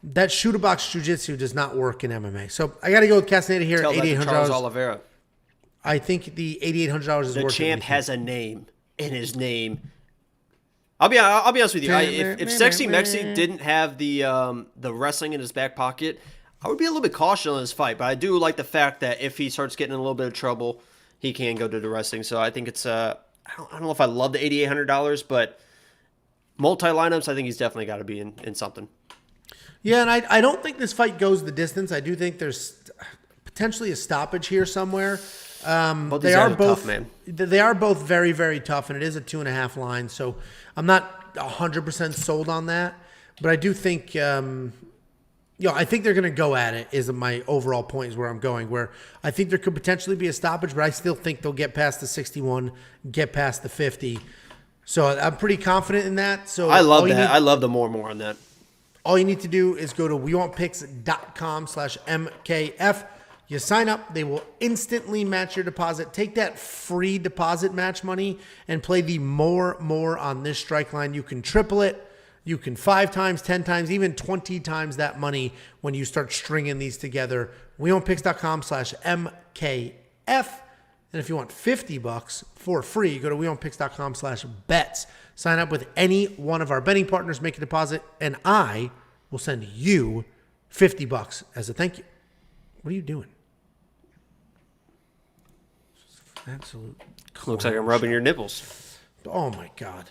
that shoot-a-box jiu-jitsu does not work in MMA. So I got to go with Castaneda here at $8,800.
Charles Oliveira.
I think the $8,800 is worth it.
The champ has a name, and his name. I'll be honest with you. If Sexy Mexi didn't have the wrestling in his back pocket, I would be a little bit cautious on this fight, but I do like the fact that if he starts getting in a little bit of trouble, he can go to the wrestling. So I think it's I don't know if I love the $8,800, but multi lineups, I think he's definitely got to be in something.
Yeah, and I don't think this fight goes the distance. I do think there's potentially a stoppage here somewhere. They are both
tough, man.
They are both very, very tough, and it is a 2.5 line. So I'm not 100% sold on that, but I do think I think they're going to go at it. Is my overall point is where I'm going. Where I think there could potentially be a stoppage, but I still think they'll get past the 61, get past the 50. So I'm pretty confident in that. So
I love that. I love the more and more on that.
All you need to do is go to wewantpicks.com/MKF. You sign up. They will instantly match your deposit. Take that free deposit match money and play the more on this strike line. You can triple it. You can 5 times, 10 times, even 20 times that money when you start stringing these together. wewantpicks.com/MKF. And if you want $50 for free, go to wewantpicks.com/bets. Sign up with any one of our betting partners, make a deposit, and I will send you $50 as a thank you. What are you doing? Absolute.
Looks like I'm rubbing your nipples.
Oh my God.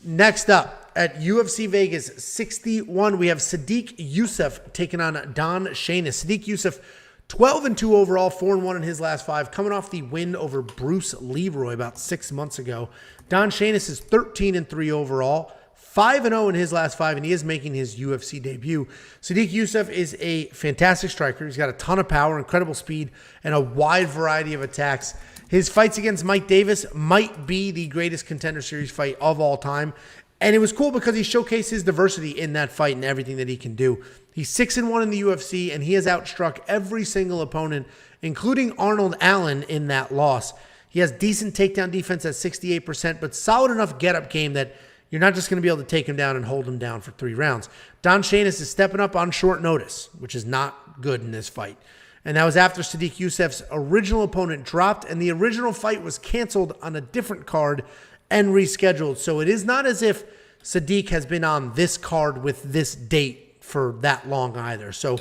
Next up at UFC Vegas 61, we have Sodiq Yusuff taking on Don Shainis. Sodiq Yusuff, 12-2 overall, 4-1 in his last 5, coming off the win over Bruce Leroy about 6 months ago. Don Shainis is 13-3 overall, 5-0 in his last 5, and he is making his UFC debut. Sodiq Yusuff is a fantastic striker. He's got a ton of power, incredible speed, and a wide variety of attacks. His fights against Mike Davis might be the greatest Contender Series fight of all time. And it was cool because he showcased his diversity in that fight and everything that he can do. He's 6-1 in the UFC, and he has outstruck every single opponent, including Arnold Allen in that loss. He has decent takedown defense at 68%, but solid enough get-up game that you're not just going to be able to take him down and hold him down for 3 rounds. Don Shainis is stepping up on short notice, which is not good in this fight. And that was after Sodiq Yusuff's original opponent dropped, and the original fight was canceled on a different card and rescheduled. So it is not as if Sodiq has been on this card with this date for that long either. So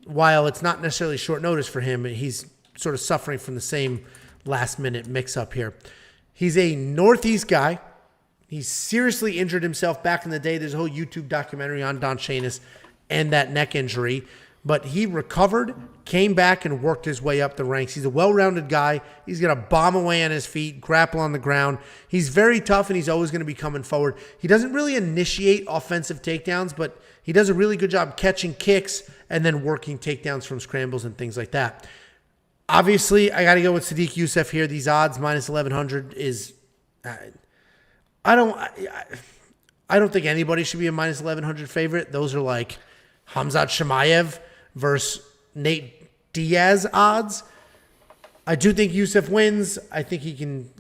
while it's not necessarily short notice for him, he's sort of suffering from the same last-minute mix-up here. He's a Northeast guy. He's seriously injured himself back in the day. There's a whole YouTube documentary on Don Shainis and that neck injury. But he recovered, came back, and worked his way up the ranks. He's a well-rounded guy. He's going to bomb away on his feet, grapple on the ground. He's very tough, and he's always going to be coming forward. He doesn't really initiate offensive takedowns, but he does a really good job catching kicks and then working takedowns from scrambles and things like that. Obviously, I got to go with Sodiq Yusuff here. These odds, minus 1,100, is... I don't think anybody should be a minus 1,100 favorite. Those are like Khamzat Chimaev versus Nate Diaz odds. I do think Yusuff wins. I think he can,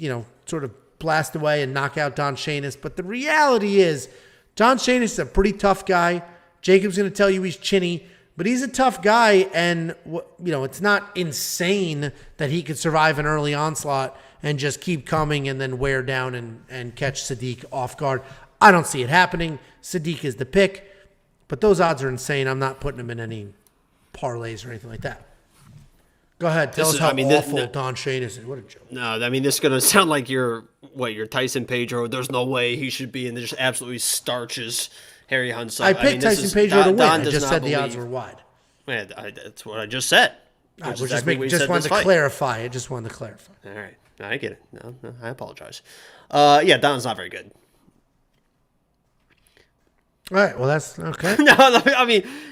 sort of blast away and knock out Don Shainis. But the reality is, Don Shainis is a pretty tough guy. Jacob's going to tell you he's chinny, but he's a tough guy. And, it's not insane that he could survive an early onslaught and just keep coming and then wear down and catch Sodiq off guard. I don't see it happening. Sodiq is the pick, but those odds are insane. I'm not putting him in any parlays or anything like that. Go ahead. Tell us how awful Don Shainis is. What a joke.
No, this is going to sound like your Tyson Pedro. There's no way he should be, and just absolutely starches Harry Hunt.
I picked Tyson Pedro to win. I just said the odds were wide.
Man, that's what I just said.
Right, just wanted to clarify. I just wanted to clarify.
All right. I get it. No, I apologize. Don's not very good.
All right, well, that's okay.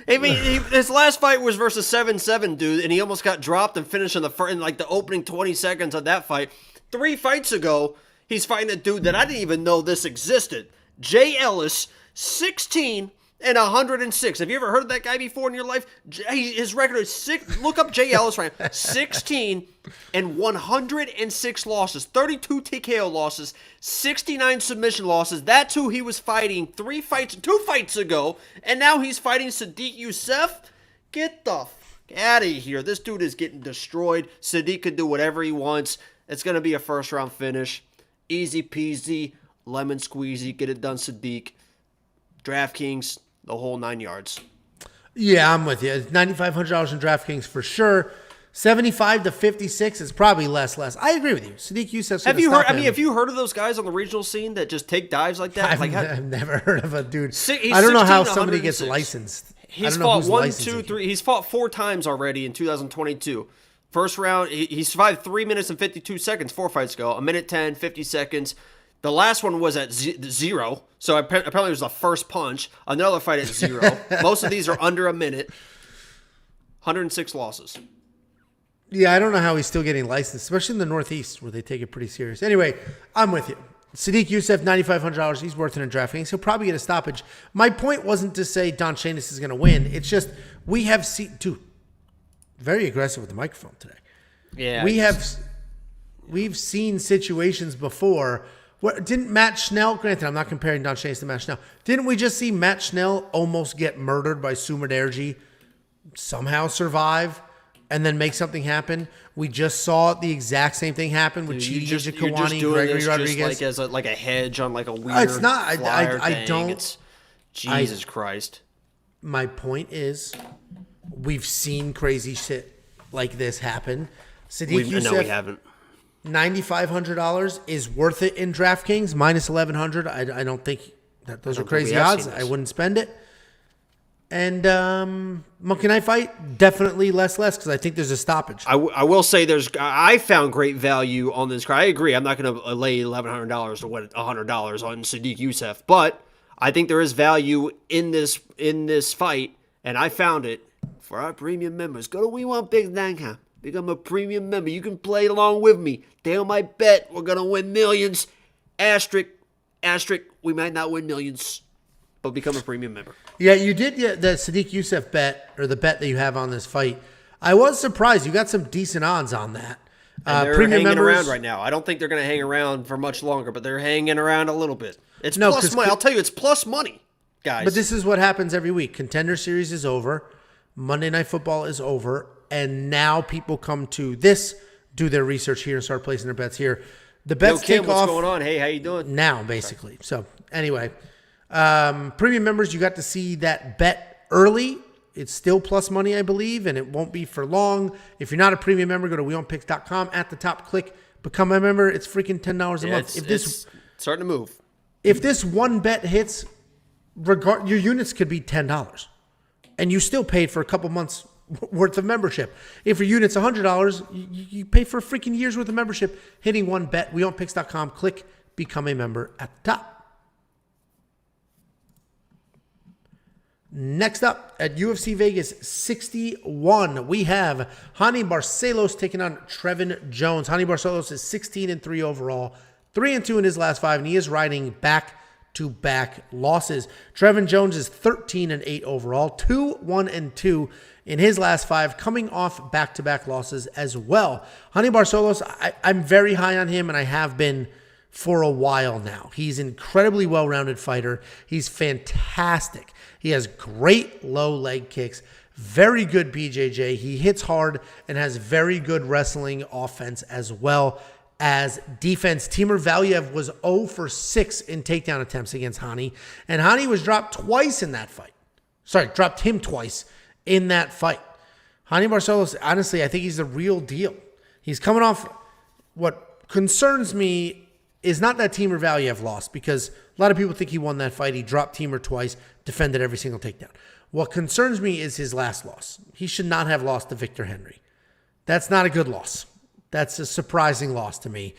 His last fight was versus 7-7 dude, and he almost got dropped and finished in the opening 20 seconds of that fight. 3 fights ago, he's fighting a dude that I didn't even know this existed. Jay Ellis, 16 and 106. Have you ever heard of that guy before in your life? His record is 6. Look up Jay Ellis right now. 16 and 106 losses, 32 TKO losses, 69 submission losses. That's who he was fighting 2 fights ago, and now he's fighting Sodiq Yusuff. Get the fuck out of here. This dude is getting destroyed. Sodiq can do whatever he wants. It's going to be a first-round finish. Easy peasy, lemon squeezy. Get it done, Sodiq. DraftKings. The whole 9 yards.
Yeah, I'm with you. It's $9,500 in DraftKings for sure. 75 to 56 is probably less. I agree with you. Sodiq Yusuff.
Have you heard? I mean, have you heard of those guys on the regional scene that just take dives like that?
I've never heard of a dude.
I
don't know how somebody gets licensed.
He's fought 1, 2, 3. He's fought 4 times already in 2022. First round, he survived 3 minutes and 52 seconds. 4 fights ago. 1:10, 50 seconds. The last one was at 0. So apparently it was the first punch. Another fight at 0. Most of these are under a minute. 106 losses.
Yeah, I don't know how he's still getting licensed, especially in the Northeast where they take it pretty serious. Anyway, I'm with you. Sodiq Yusuff, $9,500. He's worth it in DraftKings. He'll probably get a stoppage. My point wasn't to say Don Shainis is going to win. It's just we have seen, dude, very aggressive with the microphone today.
Yeah,
we've seen situations before. Didn't Matt Schnell? Granted, I'm not comparing Don Shainis to Matt Schnell. Didn't we just see Matt Schnell almost get murdered by Sumerderji, somehow survive? And then make something happen. We just saw the exact same thing happen with Chidi Jacquani, Gregory Rodriguez.
Just like a hedge on like a weird.
It's not. I don't.
It's, Jesus Christ.
My point is, we've seen crazy shit like this happen. Sodiq Yusuff,
no, we haven't.
$9,500 is worth it in DraftKings. Minus 1,100. I don't think that those are crazy odds. I wouldn't spend it. And Monkey Knife Fight, definitely less because I think there's a stoppage.
I will say I found great value on this card. I agree. I'm not going to lay $1,100 to win $100 on Sodiq Yusuff, but I think there is value in this fight, and I found it for our premium members. Go to WeWantPicks.com. Become a premium member. You can play along with me. Damn my bet. We're going to win millions. Asterisk, we might not win millions, but become a premium member.
Yeah, you did the Sodiq Yusuff bet, or the bet that you have on this fight. I was surprised. You got some decent odds on that.
And they're premium hanging around right now. I don't think they're going to hang around for much longer, but they're hanging around a little bit. It's plus money. I'll tell you, it's plus money, guys.
But this is what happens every week. Contender Series is over. Monday Night Football is over. And now people come to this, do their research here, and start placing their bets here. The bets
Kim,
take off.
What's going on? Hey, how you doing?
Now, basically. So, anyway. Premium members, you got to see that bet early. It's still plus money, I believe, and it won't be for long. If you're not a premium member, go to WeWantPicks.com. At the top, click Become a Member. It's freaking $10 a month.
It's starting to move.
If this one bet hits, your units could be $10, and you still paid for a couple months worth of membership. If your unit's $100, you pay for a freaking year's worth of membership hitting one bet. WeWantPicks.com. Click Become a Member at the top. Next up at UFC Vegas 61, we have Raoni Barcelos taking on Trevin Jones. Raoni Barcelos is 16-3 overall, 3-2 in his last 5, and he is riding back-to-back losses. Trevin Jones is 13-8 overall, 2-1-2 in his last 5, coming off back-to-back losses as well. Raoni Barcelos, I'm very high on him, and I have been for a while now. He's an incredibly well-rounded fighter. He's fantastic. He has great low leg kicks, very good BJJ. He hits hard and has very good wrestling offense as well as defense. Timur Valiev was 0 for 6 in takedown attempts against Raoni, and Raoni was dropped twice in that fight. Dropped him twice in that fight. Raoni Barcelos, honestly, I think he's the real deal. He's coming off. What concerns me is not that Timur Valiev lost, because a lot of people think he won that fight. He dropped Timur twice, defended every single takedown. What concerns me is his last loss. He should not have lost to Victor Henry. That's not a good loss. That's a surprising loss to me.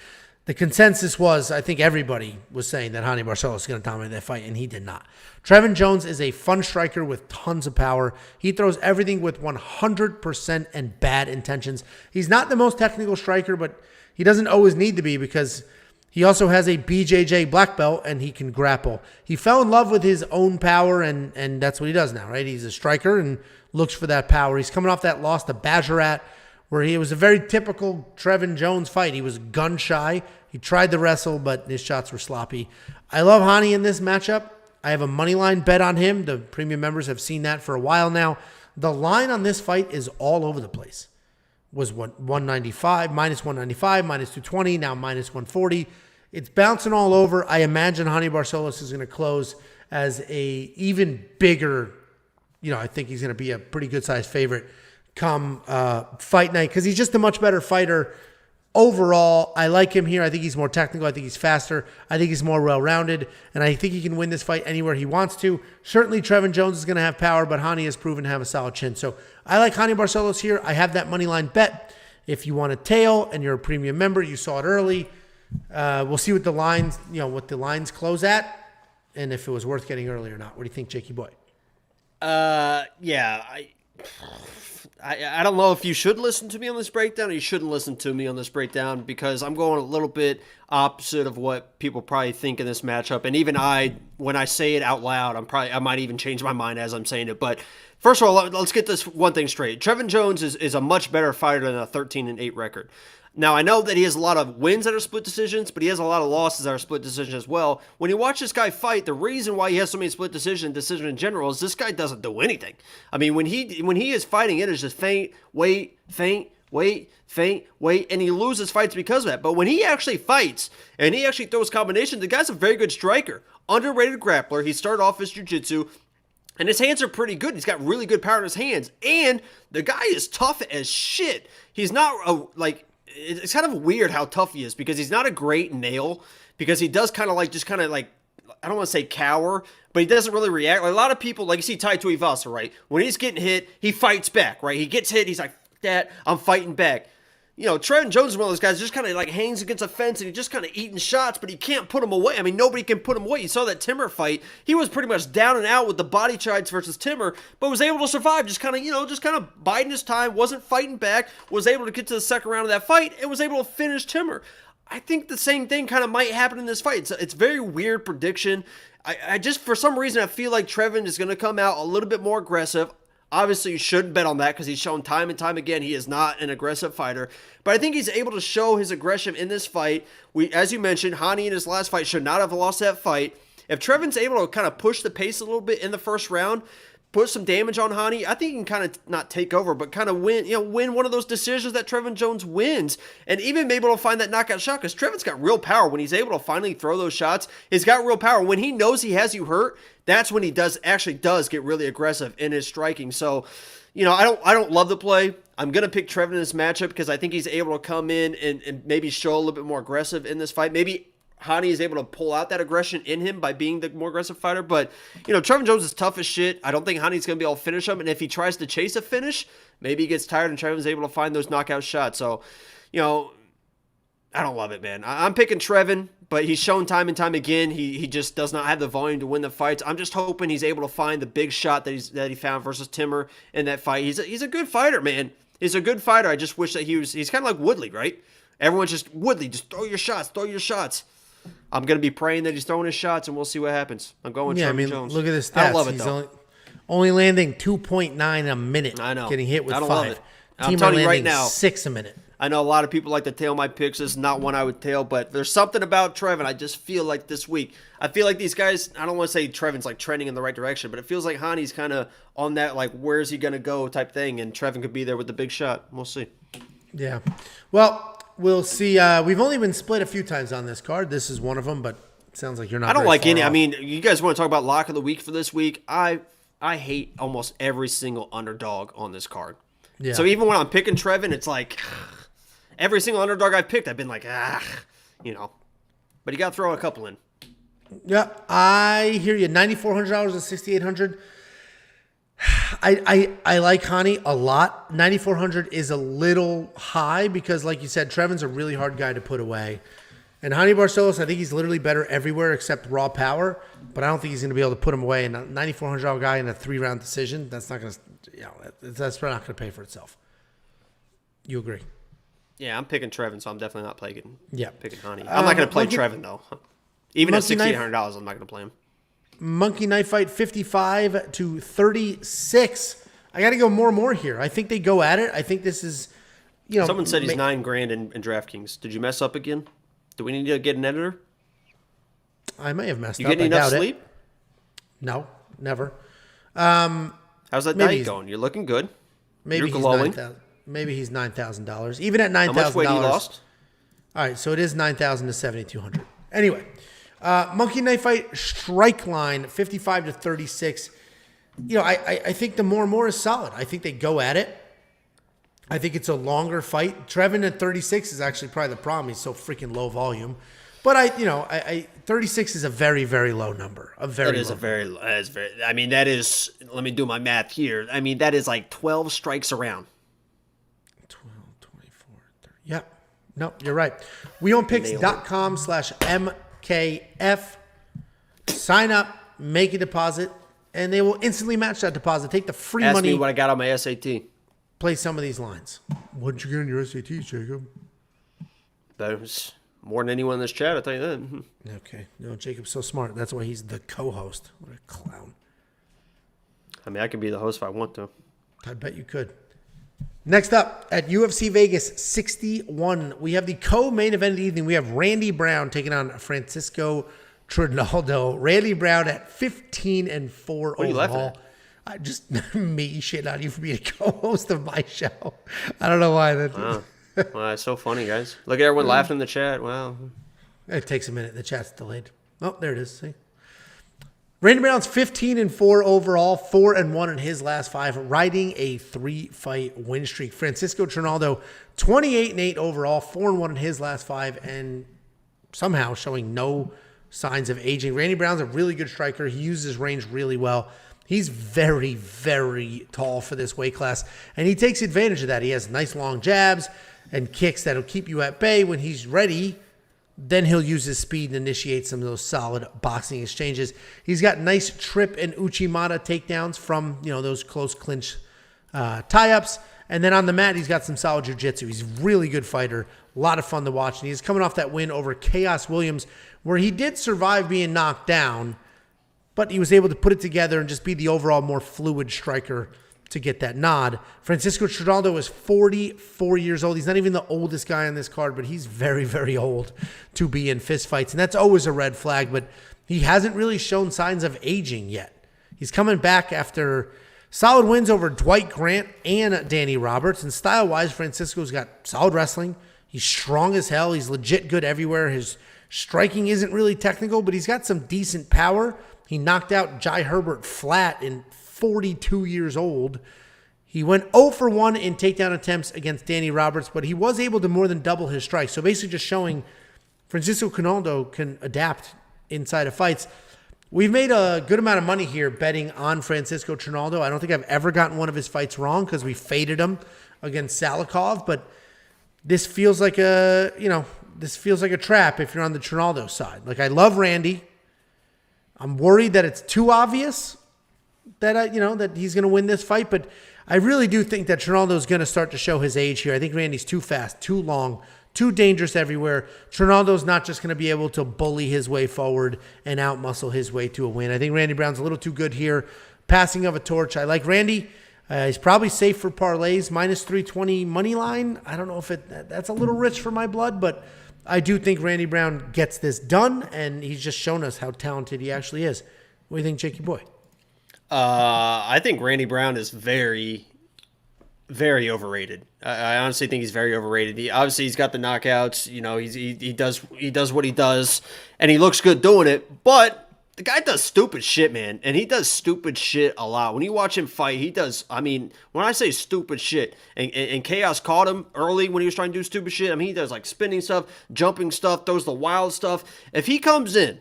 The consensus was, I think everybody was saying that Raoni Barcelos is going to dominate that fight, and he did not. Trevin Jones is a fun striker with tons of power. He throws everything with 100% and bad intentions. He's not the most technical striker, but he doesn't always need to be, because he also has a BJJ black belt, and he can grapple. He fell in love with his own power, and that's what he does now, right? He's a striker and looks for that power. He's coming off that loss to Bajarat, where it was a very typical Trevin Jones fight. He was gun shy. He tried to wrestle, but his shots were sloppy. I love Raoni in this matchup. I have a money line bet on him. The premium members have seen that for a while now. The line on this fight is all over the place. Was 195, minus 195, minus 220, now minus 140. It's bouncing all over. I imagine Raoni Barcelos is going to close as a even bigger I think he's going to be a pretty good sized favorite come fight night because he's just a much better fighter. Overall, I like him here. I think he's more technical. I think he's faster. I think he's more well-rounded. And I think he can win this fight anywhere he wants to. Certainly, Trevin Jones is going to have power, but Hani has proven to have a solid chin. So I like Hani Barcelos here. I have that money line bet. If you want a tail and you're a premium member, you saw it early. We'll see what the lines close at and if it was worth getting early or not. What do you think, Jakey boy?
Yeah, I don't know if you should listen to me on this breakdown or you shouldn't listen to me on this breakdown because I'm going a little bit opposite of what people probably think in this matchup. And even when I say it out loud, I might even change my mind as I'm saying it. But first of all, let's get this one thing straight. Trevin Jones is a much better fighter than a 13-8 record. Now, I know that he has a lot of wins that are split decisions, but he has a lot of losses that are split decisions as well. When you watch this guy fight, the reason why he has so many split decisions in general is this guy doesn't do anything. I mean, when he is fighting, it is just feint, wait, and he loses fights because of that. But when he actually fights and he actually throws combinations, the guy's a very good striker. Underrated grappler. He started off his jiu-jitsu. And his hands are pretty good. He's got really good power in his hands. And the guy is tough as shit. He's not it's kind of weird how tough he is because he's not a great nail because he does kind of I don't want to say cower, but he doesn't really react. Like a lot of people, like you see Tai Tuivasa, right? When he's getting hit, he fights back, right? He gets hit, he's like, that, I'm fighting back. Trevin Jones is one of those guys just kind of hangs against a fence and he's just kind of eating shots, but he can't put him away. I mean, nobody can put him away. You saw that Timur fight. He was pretty much down and out with the body shots versus Timur, but was able to survive, just kind of biding his time, wasn't fighting back, was able to get to the second round of that fight, and was able to finish Timur. I think the same thing kind of might happen in this fight. It's very weird prediction. I just, for some reason, I feel like Trevin is going to come out a little bit more aggressive. Obviously, you shouldn't bet on that because he's shown time and time again he is not an aggressive fighter. But I think he's able to show his aggression in this fight. As you mentioned, Hani in his last fight should not have lost that fight. If Trevin's able to kind of push the pace a little bit in the first round, put some damage on Hani, I think he can kind of not take over, but kind of win one of those decisions that Trevin Jones wins. And even be able to find that knockout shot because Trevin's got real power. When he's able to finally throw those shots, he's got real power. When he knows he has you hurt, that's when he does get really aggressive in his striking. So, I don't love the play. I'm going to pick Trevin in this matchup because I think he's able to come in and maybe show a little bit more aggressive in this fight. Maybe Hani is able to pull out that aggression in him by being the more aggressive fighter. But, Trevin Jones is tough as shit. I don't think Hani's going to be able to finish him. And if he tries to chase a finish, maybe he gets tired and Trevin's able to find those knockout shots. So, I don't love it, man. I'm picking Trevin, but he's shown time and time again he just does not have the volume to win the fights. I'm just hoping he's able to find the big shot that he found versus Timur in that fight. He's a good fighter, man. He's a good fighter. I just wish that he's kind of like Woodley, right? Everyone's just, Woodley, just throw your shots. I'm going to be praying that he's throwing his shots, and we'll see what happens. I'm going Trevin Jones.
Look at this stats.
I love it,
he's
though.
only landing 2.9 a minute.
I know.
Getting hit with 5.
Love it. I'm
Team
telling you right
landing
now.
6 a minute.
I know a lot of people like to tail my picks. This is not one I would tail, but there's something about Trevin. I just feel like this week, I feel like these guys, I don't want to say Trevin's trending in the right direction, but it feels like Hani's kind of on that, where's he going to go type thing, and Trevin could be there with the big shot. We'll see.
Yeah. Well, we'll see. We've only been split a few times on this card. This is one of them, but it sounds like you're not.
I don't like any.
Off.
I mean, you guys want to talk about lock of the week for this week? I hate almost every single underdog on this card. Yeah. So even when I'm picking Trevin, it's like every single underdog I've picked, I've been like, But you got to throw a couple in.
Yeah, I hear you. $9,400 to $6,800. I like Hani a lot. $9,400 is a little high because, like you said, Trevin's a really hard guy to put away. And Hani Barcelos, I think he's literally better everywhere except raw power, but I don't think he's going to be able to put him away. And a $9,400 guy in a 3-round decision, that's not going to, that's probably not going to pay for itself. You agree?
Yeah, I'm picking Trevin, so I'm definitely not picking Hani. I'm not going to play Trevin, though. Even at $6,800, I'm not going to play him.
Monkey Knife Fight 55 to 36. I got to go more here. I think they go at it. I think this is,
Someone said he's $9,000 in DraftKings. Did you mess up again? Do we need to get an editor?
I may have messed up.
You getting enough sleep?
No, never.
How's that diet going? You're looking good.
Maybe
You're glowing.
Maybe he's $9,000. Even at $9,000.
How much weight he lost?
All right, so it is $9,000 to $7,200. Anyway, Monkey Knife Fight strike line 55 to 36. I think the more and more is solid. I think they go at it. I think it's a longer fight. Trevin at 36 is actually probably the problem. He's so freaking low volume. But I 36 is a very, very low number. That is very.
I mean, that is. Let me do my math here. I mean, that is like 12 strikes around.
12, 24, 30. Yeah. No, you're right. WeOwnPicks.com/MKF. Sign up, make a deposit, and they will instantly match that deposit. Take the free money.
Ask me what I got on my SAT.
Play some of these lines. What did you get on your SATs, Jacob?
That was more than anyone in this chat, I'll tell you that.
Okay. No, Jacob's so smart. That's why he's the co-host. What a clown.
I mean, I can be the host if I want to.
I bet you could. Next up, at UFC Vegas 61, we have the co-main event of the evening. We have Randy Brown taking on Francisco Trinaldo. Randy Brown at 15-4 overall.
What are you laughing at?
I just me shit on you for being a co-host of my show. I don't know why that.
Wow. Well, that's so funny, guys. Look at everyone laughing in the chat. Wow.
It takes a minute. The chat's delayed. Oh, there it is. See, Randy Brown's 15-4 overall, 4-1 in his last 5, riding a 3-fight win streak. Francisco Trinaldo, 28-8 overall, 4-1 in his last 5, and somehow showing no signs of aging. Randy Brown's a really good striker. He uses his range really well. He's very, very tall for this weight class, and he takes advantage of that. He has nice long jabs and kicks that'll keep you at bay. When he's ready, then he'll use his speed and initiate some of those solid boxing exchanges. He's got nice trip and Uchimata takedowns from those close clinch tie-ups. And then on the mat, he's got some solid jiu-jitsu. He's a really good fighter, a lot of fun to watch. And he's coming off that win over Chaos Williams, where he did survive being knocked down, but he was able to put it together and just be the overall more fluid striker to get that nod. Francisco Trinaldo is 44 years old. He's not even the oldest guy on this card, but he's very, very old to be in fistfights. And that's always a red flag, but he hasn't really shown signs of aging yet. He's coming back after solid wins over Dwight Grant and Danny Roberts. And style-wise, Francisco's got solid wrestling. He's strong as hell. He's legit good everywhere. His striking isn't really technical, but he's got some decent power. He knocked out Jai Herbert flat in 42 years old. He went 0 for 1 in takedown attempts against Danny Roberts, but he was able to more than double his strikes. So basically just showing Francisco Trinaldo can adapt inside of fights. We've made a good amount of money here betting on Francisco Trinaldo. I don't think I've ever gotten one of his fights wrong because we faded him against Salikov, but this feels like a trap if you're on the Trinaldo side. Like, I love Randy. I'm worried that it's too obvious that that he's going to win this fight, but I really do think that Trinaldo is going to start to show his age here. I think Randy's too fast, too long, too dangerous everywhere. Trinaldo's not just going to be able to bully his way forward and outmuscle his way to a win. I think Randy Brown's a little too good here. Passing of a torch. I like Randy. He's probably safe for parlays. Minus 320 money line. I don't know if that's a little rich for my blood, but I do think Randy Brown gets this done, and he's just shown us how talented he actually is. What do you think, Jakey boy?
I think Randy Brown is very, very overrated. I honestly think he's very overrated. He's got the knockouts. He does what he does, and he looks good doing it. But the guy does stupid shit, man, and he does stupid shit a lot. When you watch him fight, he does. I mean, when I say stupid shit, and Chaos caught him early when he was trying to do stupid shit. I mean, he does like spinning stuff, jumping stuff, throws the wild stuff. If he comes in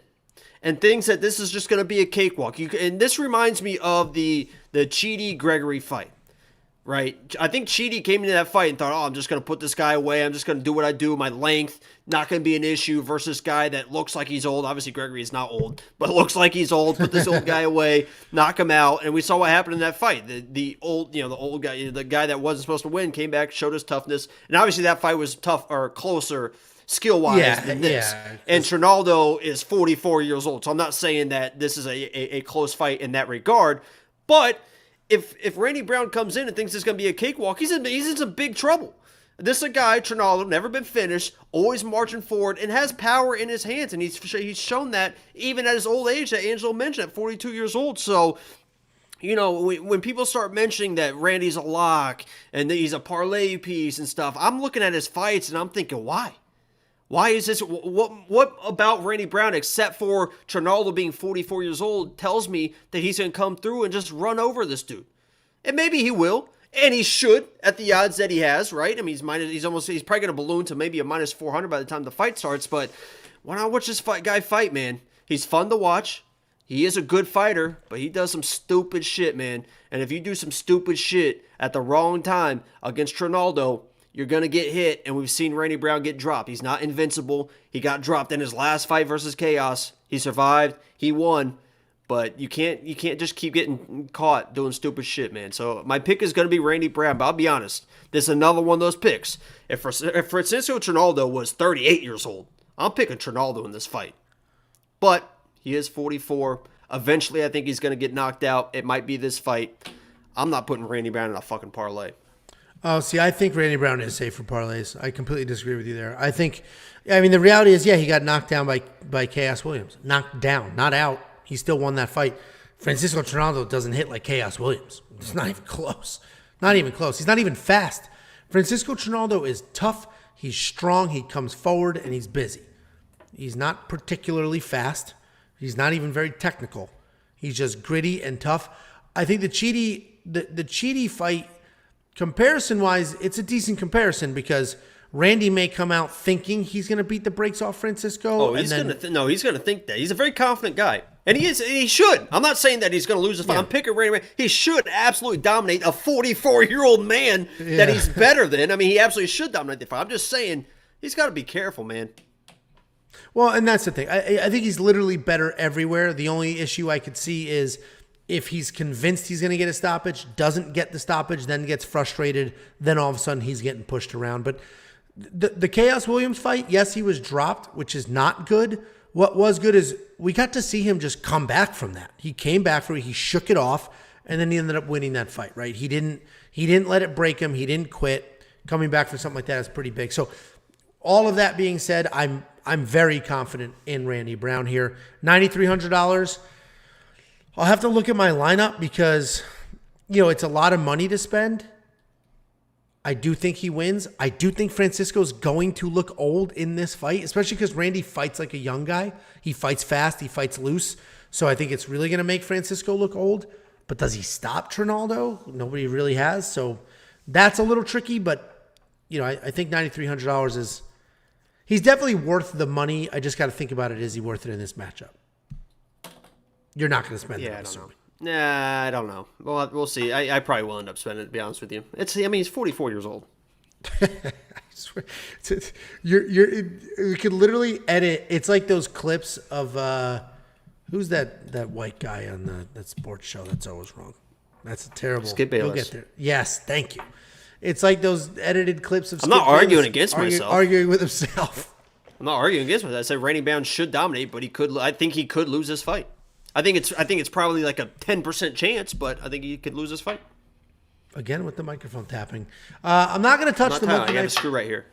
and thinks that this is just going to be a cakewalk, and this reminds me of the Chidi Gregory fight, right? I think Chidi came into that fight and thought, I'm just going to put this guy away. I'm just going to do what I do. My length, not going to be an issue versus guy that looks like he's old. Obviously, Gregory is not old, but looks like he's old. Put this old guy away, knock him out. And we saw what happened in that fight. The old guy, the guy that wasn't supposed to win came back, showed his toughness. And obviously that fight was tough or closer skill-wise than this. Yeah. And Trinaldo is 44 years old. So I'm not saying that this is a close fight in that regard. But if Randy Brown comes in and thinks it's going to be a cakewalk, he's in some big trouble. This is a guy, Trinaldo, never been finished, always marching forward, and has power in his hands. And he's shown that even at his old age that Angelo mentioned, at 42 years old. So, when people start mentioning that Randy's a lock and that he's a parlay piece and stuff, I'm looking at his fights and I'm thinking, why? Why is this? What about Randy Brown, except for Trinaldo being 44 years old, tells me that he's going to come through and just run over this dude? And maybe he will, and he should at the odds that he has, right? I mean, he's probably going to balloon to maybe a minus 400 by the time the fight starts. But why not watch this guy fight, man? He's fun to watch. He is a good fighter, but he does some stupid shit, man. And if you do some stupid shit at the wrong time against Trinaldo, you're going to get hit, and we've seen Randy Brown get dropped. He's not invincible. He got dropped in his last fight versus Chaos. He survived. He won. But you can't just keep getting caught doing stupid shit, man. So my pick is going to be Randy Brown, but I'll be honest. This is another one of those picks. If Francisco Trinaldo was 38 years old, I'm picking Trinaldo in this fight. But he is 44. Eventually, I think he's going to get knocked out. It might be this fight. I'm not putting Randy Brown in a fucking parlay.
Oh, see, I think Randy Brown is safe for parlays. I completely disagree with you there. The reality is, yeah, he got knocked down by Chaos Williams. Knocked down, not out. He still won that fight. Francisco Trinaldo doesn't hit like Chaos Williams. It's not even close. Not even close. He's not even fast. Francisco Trinaldo is tough. He's strong. He comes forward, and he's busy. He's not particularly fast. He's not even very technical. He's just gritty and tough. I think the Chidi fight, comparison-wise, it's a decent comparison because Randy may come out thinking he's going to beat the brakes off Francisco.
Oh, he's going to think that. He's a very confident guy. And he should. I'm not saying that he's going to lose this fight. Yeah. I'm picking Randy Brown. He should absolutely dominate a 44-year-old man that he's better than. I mean, he absolutely should dominate the fight. I'm just saying he's got to be careful, man.
Well, and that's the thing. I think he's literally better everywhere. The only issue I could see is if he's convinced he's going to get a stoppage, doesn't get the stoppage, then gets frustrated, then all of a sudden he's getting pushed around. But the Chaos Williams fight, yes, he was dropped, which is not good. What was good is we got to see him just come back from that. He came back from it, he shook it off, and then he ended up winning that fight, right? He didn't let it break him. He didn't quit. Coming back for something like that is pretty big. So all of that being said, I'm very confident in Randy Brown here. $9,300. I'll have to look at my lineup because, it's a lot of money to spend. I do think he wins. I do think Francisco's going to look old in this fight, especially because Randy fights like a young guy. He fights fast. He fights loose. So I think it's really going to make Francisco look old. But does he stop Trinaldo? Nobody really has. So that's a little tricky. But, I think $9,300 is... He's definitely worth the money. I just got to think about it. Is he worth it in this matchup? You're not going to spend that, I'm assuming.
Nah, I don't know. Well, we'll see. I probably will end up spending it, to be honest with you. He's 44 years old.
I swear. You could literally edit. It's like those clips of, who's that white guy on that sports show that's always wrong? That's a terrible.
Skip Bayless.
You'll get there. Yes, thank you. It's like those edited clips of
I'm not arguing against myself.
Arguing with himself.
I'm not arguing against myself. I said Randy Brown should dominate, but I think he could lose this fight. I think it's probably like a 10% chance, but I think he could lose this fight.
Again with the microphone tapping. I'm not going to touch the monkey
knife. I have a screw right here.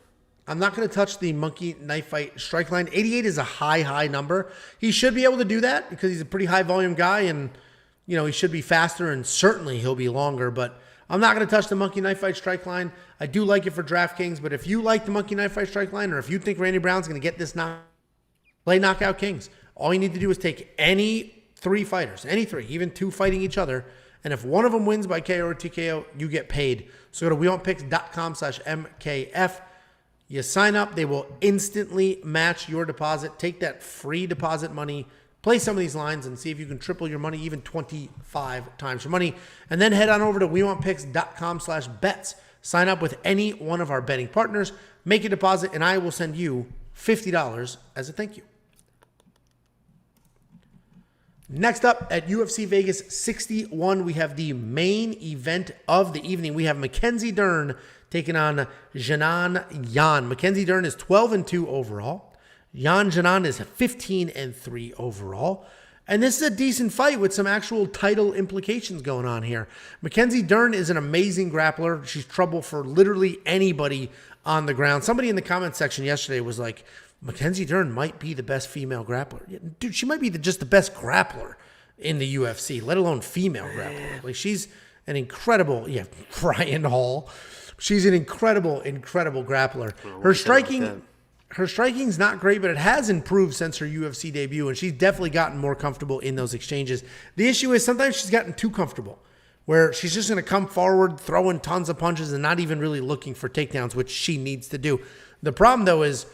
I'm not going to touch the monkey knife fight strike line. 88 is a high number. He should be able to do that because he's a pretty high volume guy, and he should be faster, and certainly he'll be longer. But I'm not going to touch the monkey knife fight strike line. I do like it for DraftKings, but if you like the monkey knife fight strike line, or if you think Randy Brown's going to get this play Knockout Kings. All you need to do is take any three fighters, any three, even two fighting each other, and if one of them wins by KO or TKO, you get paid. So go to WeWantPicks.com/MKF. You sign up, they will instantly match your deposit. Take that free deposit money, play some of these lines, and see if you can triple your money, even 25 times your money. And then head on over to WeWantPicks.com/bets. Sign up with any one of our betting partners, make a deposit, and I will send you $50 as a thank you. Next up at UFC Vegas 61, we have the main event of the evening. We have Mackenzie Dern taking on Janan Yan. Mackenzie Dern is 12-2 overall. Yan Janan is 15-3 overall. And this is a decent fight with some actual title implications going on here. Mackenzie Dern is an amazing grappler. She's trouble for literally anybody on the ground. Somebody in the comment section yesterday was like, Mackenzie Dern might be the best female grappler. Dude, she might be just the best grappler in the UFC, let alone female grappler. Like, she's an incredible, Brian Hall. She's an incredible grappler. Her striking, her striking's not great, but it has improved since her UFC debut, and she's definitely gotten more comfortable in those exchanges. The issue is sometimes she's gotten too comfortable, where she's just going to come forward, throwing tons of punches and not even really looking for takedowns, which she needs to do. The problem, though, is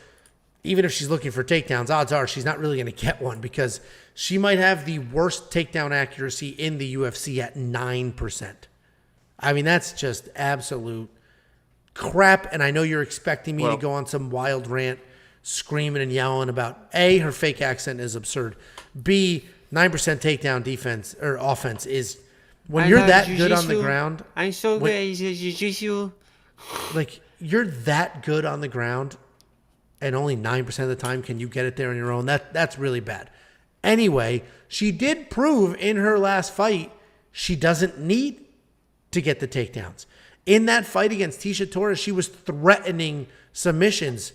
even if she's looking for takedowns, odds are she's not really going to get one because she might have the worst takedown accuracy in the UFC at 9%. I mean, that's just absolute crap, and I know you're expecting me to go on some wild rant screaming and yelling about A, her fake accent is absurd, B, 9% takedown defense or offense is when you're that good on the ground.
I'm so good at jiu-jitsu.
Like, you're that good on the ground and only 9% of the time can you get it there on your own. That's really bad. Anyway, she did prove in her last fight she doesn't need to get the takedowns. In that fight against Tecia Torres, she was threatening submissions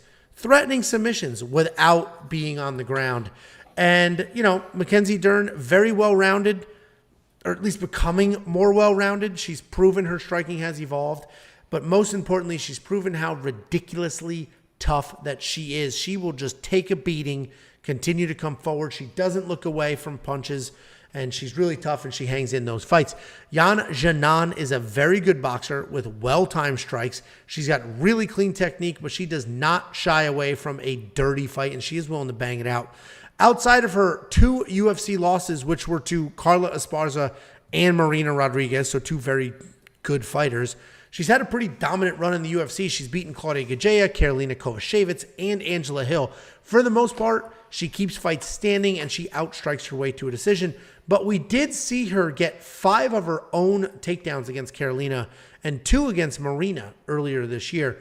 without being on the ground. And, Mackenzie Dern, very well-rounded, or at least becoming more well-rounded. She's proven her striking has evolved. But most importantly, she's proven how ridiculously tough that she is. She will just take a beating, continue to come forward. She doesn't look away from punches. And she's really tough, and she hangs in those fights. Yan Xiaonan is a very good boxer with well-timed strikes. She's got really clean technique, but she does not shy away from a dirty fight, and she is willing to bang it out. Outside of her 2 UFC losses, which were to Carla Esparza and Marina Rodriguez, so 2 very good fighters, she's had a pretty dominant run in the UFC. She's beaten Claudia Gadeja, Karolina Kowalkiewicz, and Angela Hill. For the most part, she keeps fights standing, and she outstrikes her way to a decision. But we did see her get 5 of her own takedowns against Karolina and 2 against Marina earlier this year.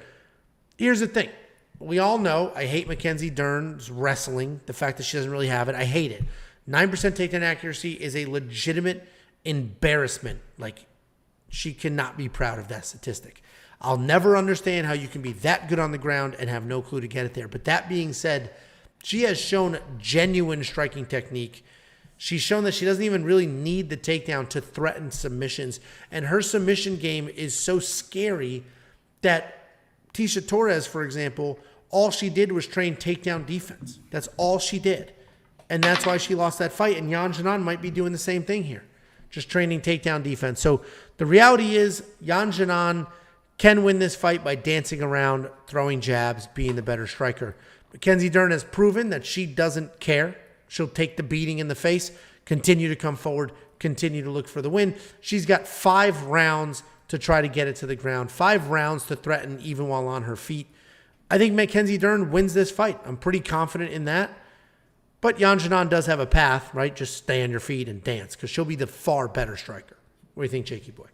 Here's the thing. We all know I hate Mackenzie Dern's wrestling, the fact that she doesn't really have it. I hate it. 9% takedown accuracy is a legitimate embarrassment. Like, she cannot be proud of that statistic. I'll never understand how you can be that good on the ground and have no clue to get it there. But that being said, she has shown genuine striking technique. She's shown that she doesn't even really need the takedown to threaten submissions. And her submission game is so scary that Tecia Torres, for example, all she did was train takedown defense. That's all she did. And that's why she lost that fight. And Yan Xiaonan might be doing the same thing here, just training takedown defense. So the reality is Yan Xiaonan can win this fight by dancing around, throwing jabs, being the better striker. Mackenzie Dern has proven that she doesn't care. She'll take the beating in the face, continue to come forward, continue to look for the win. She's got 5 rounds to try to get it to the ground, 5 rounds to threaten even while on her feet. I think Mackenzie Dern wins this fight. I'm pretty confident in that. But Yan Xiaonan does have a path, right? Just stay on your feet and dance because she'll be the far better striker. What do you think, Jakey boy?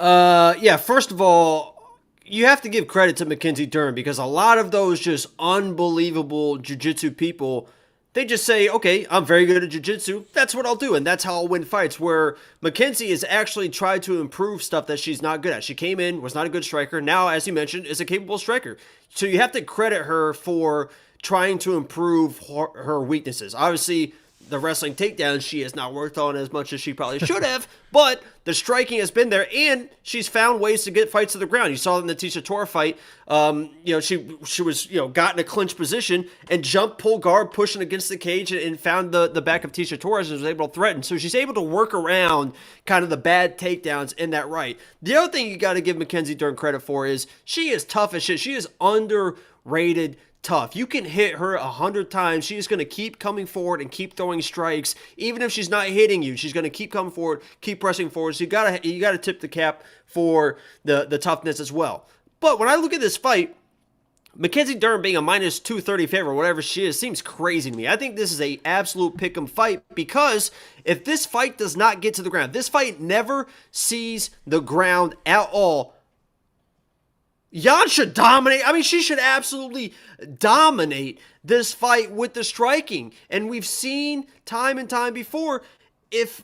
Yeah, first of all, you have to give credit to Mackenzie Dern because a lot of those just unbelievable jiu-jitsu people, they just say, okay, I'm very good at jiu-jitsu. That's what I'll do, and that's how I'll win fights, where Mackenzie has actually tried to improve stuff that she's not good at. She came in, was not a good striker. Now, as you mentioned, is a capable striker. So you have to credit her for trying to improve her weaknesses. Obviously, the wrestling takedown she has not worked on as much as she probably should have, but the striking has been there, and she's found ways to get fights to the ground. You saw in the Tecia Torres fight, she was got in a clinch position and jumped, pull guard, pushing against the cage, and found the back of Tecia Torres and was able to threaten. So she's able to work around kind of the bad takedowns in that right. The other thing you got to give Mackenzie Dern credit for is she is tough as shit. She is underrated tough. You can hit her 100 times. She's going to keep coming forward and keep throwing strikes. Even if she's not hitting you, she's going to keep coming forward, keep pressing forward. So you gotta tip the cap for the toughness as well. But when I look at this fight, Mackenzie Dern being a minus 230 favorite, whatever she is, seems crazy to me. I think this is a absolute pick'em fight because if this fight does not get to the ground, this fight never sees the ground at all, Yan should dominate. I mean, she should absolutely dominate this fight with the striking. And we've seen time and time before, if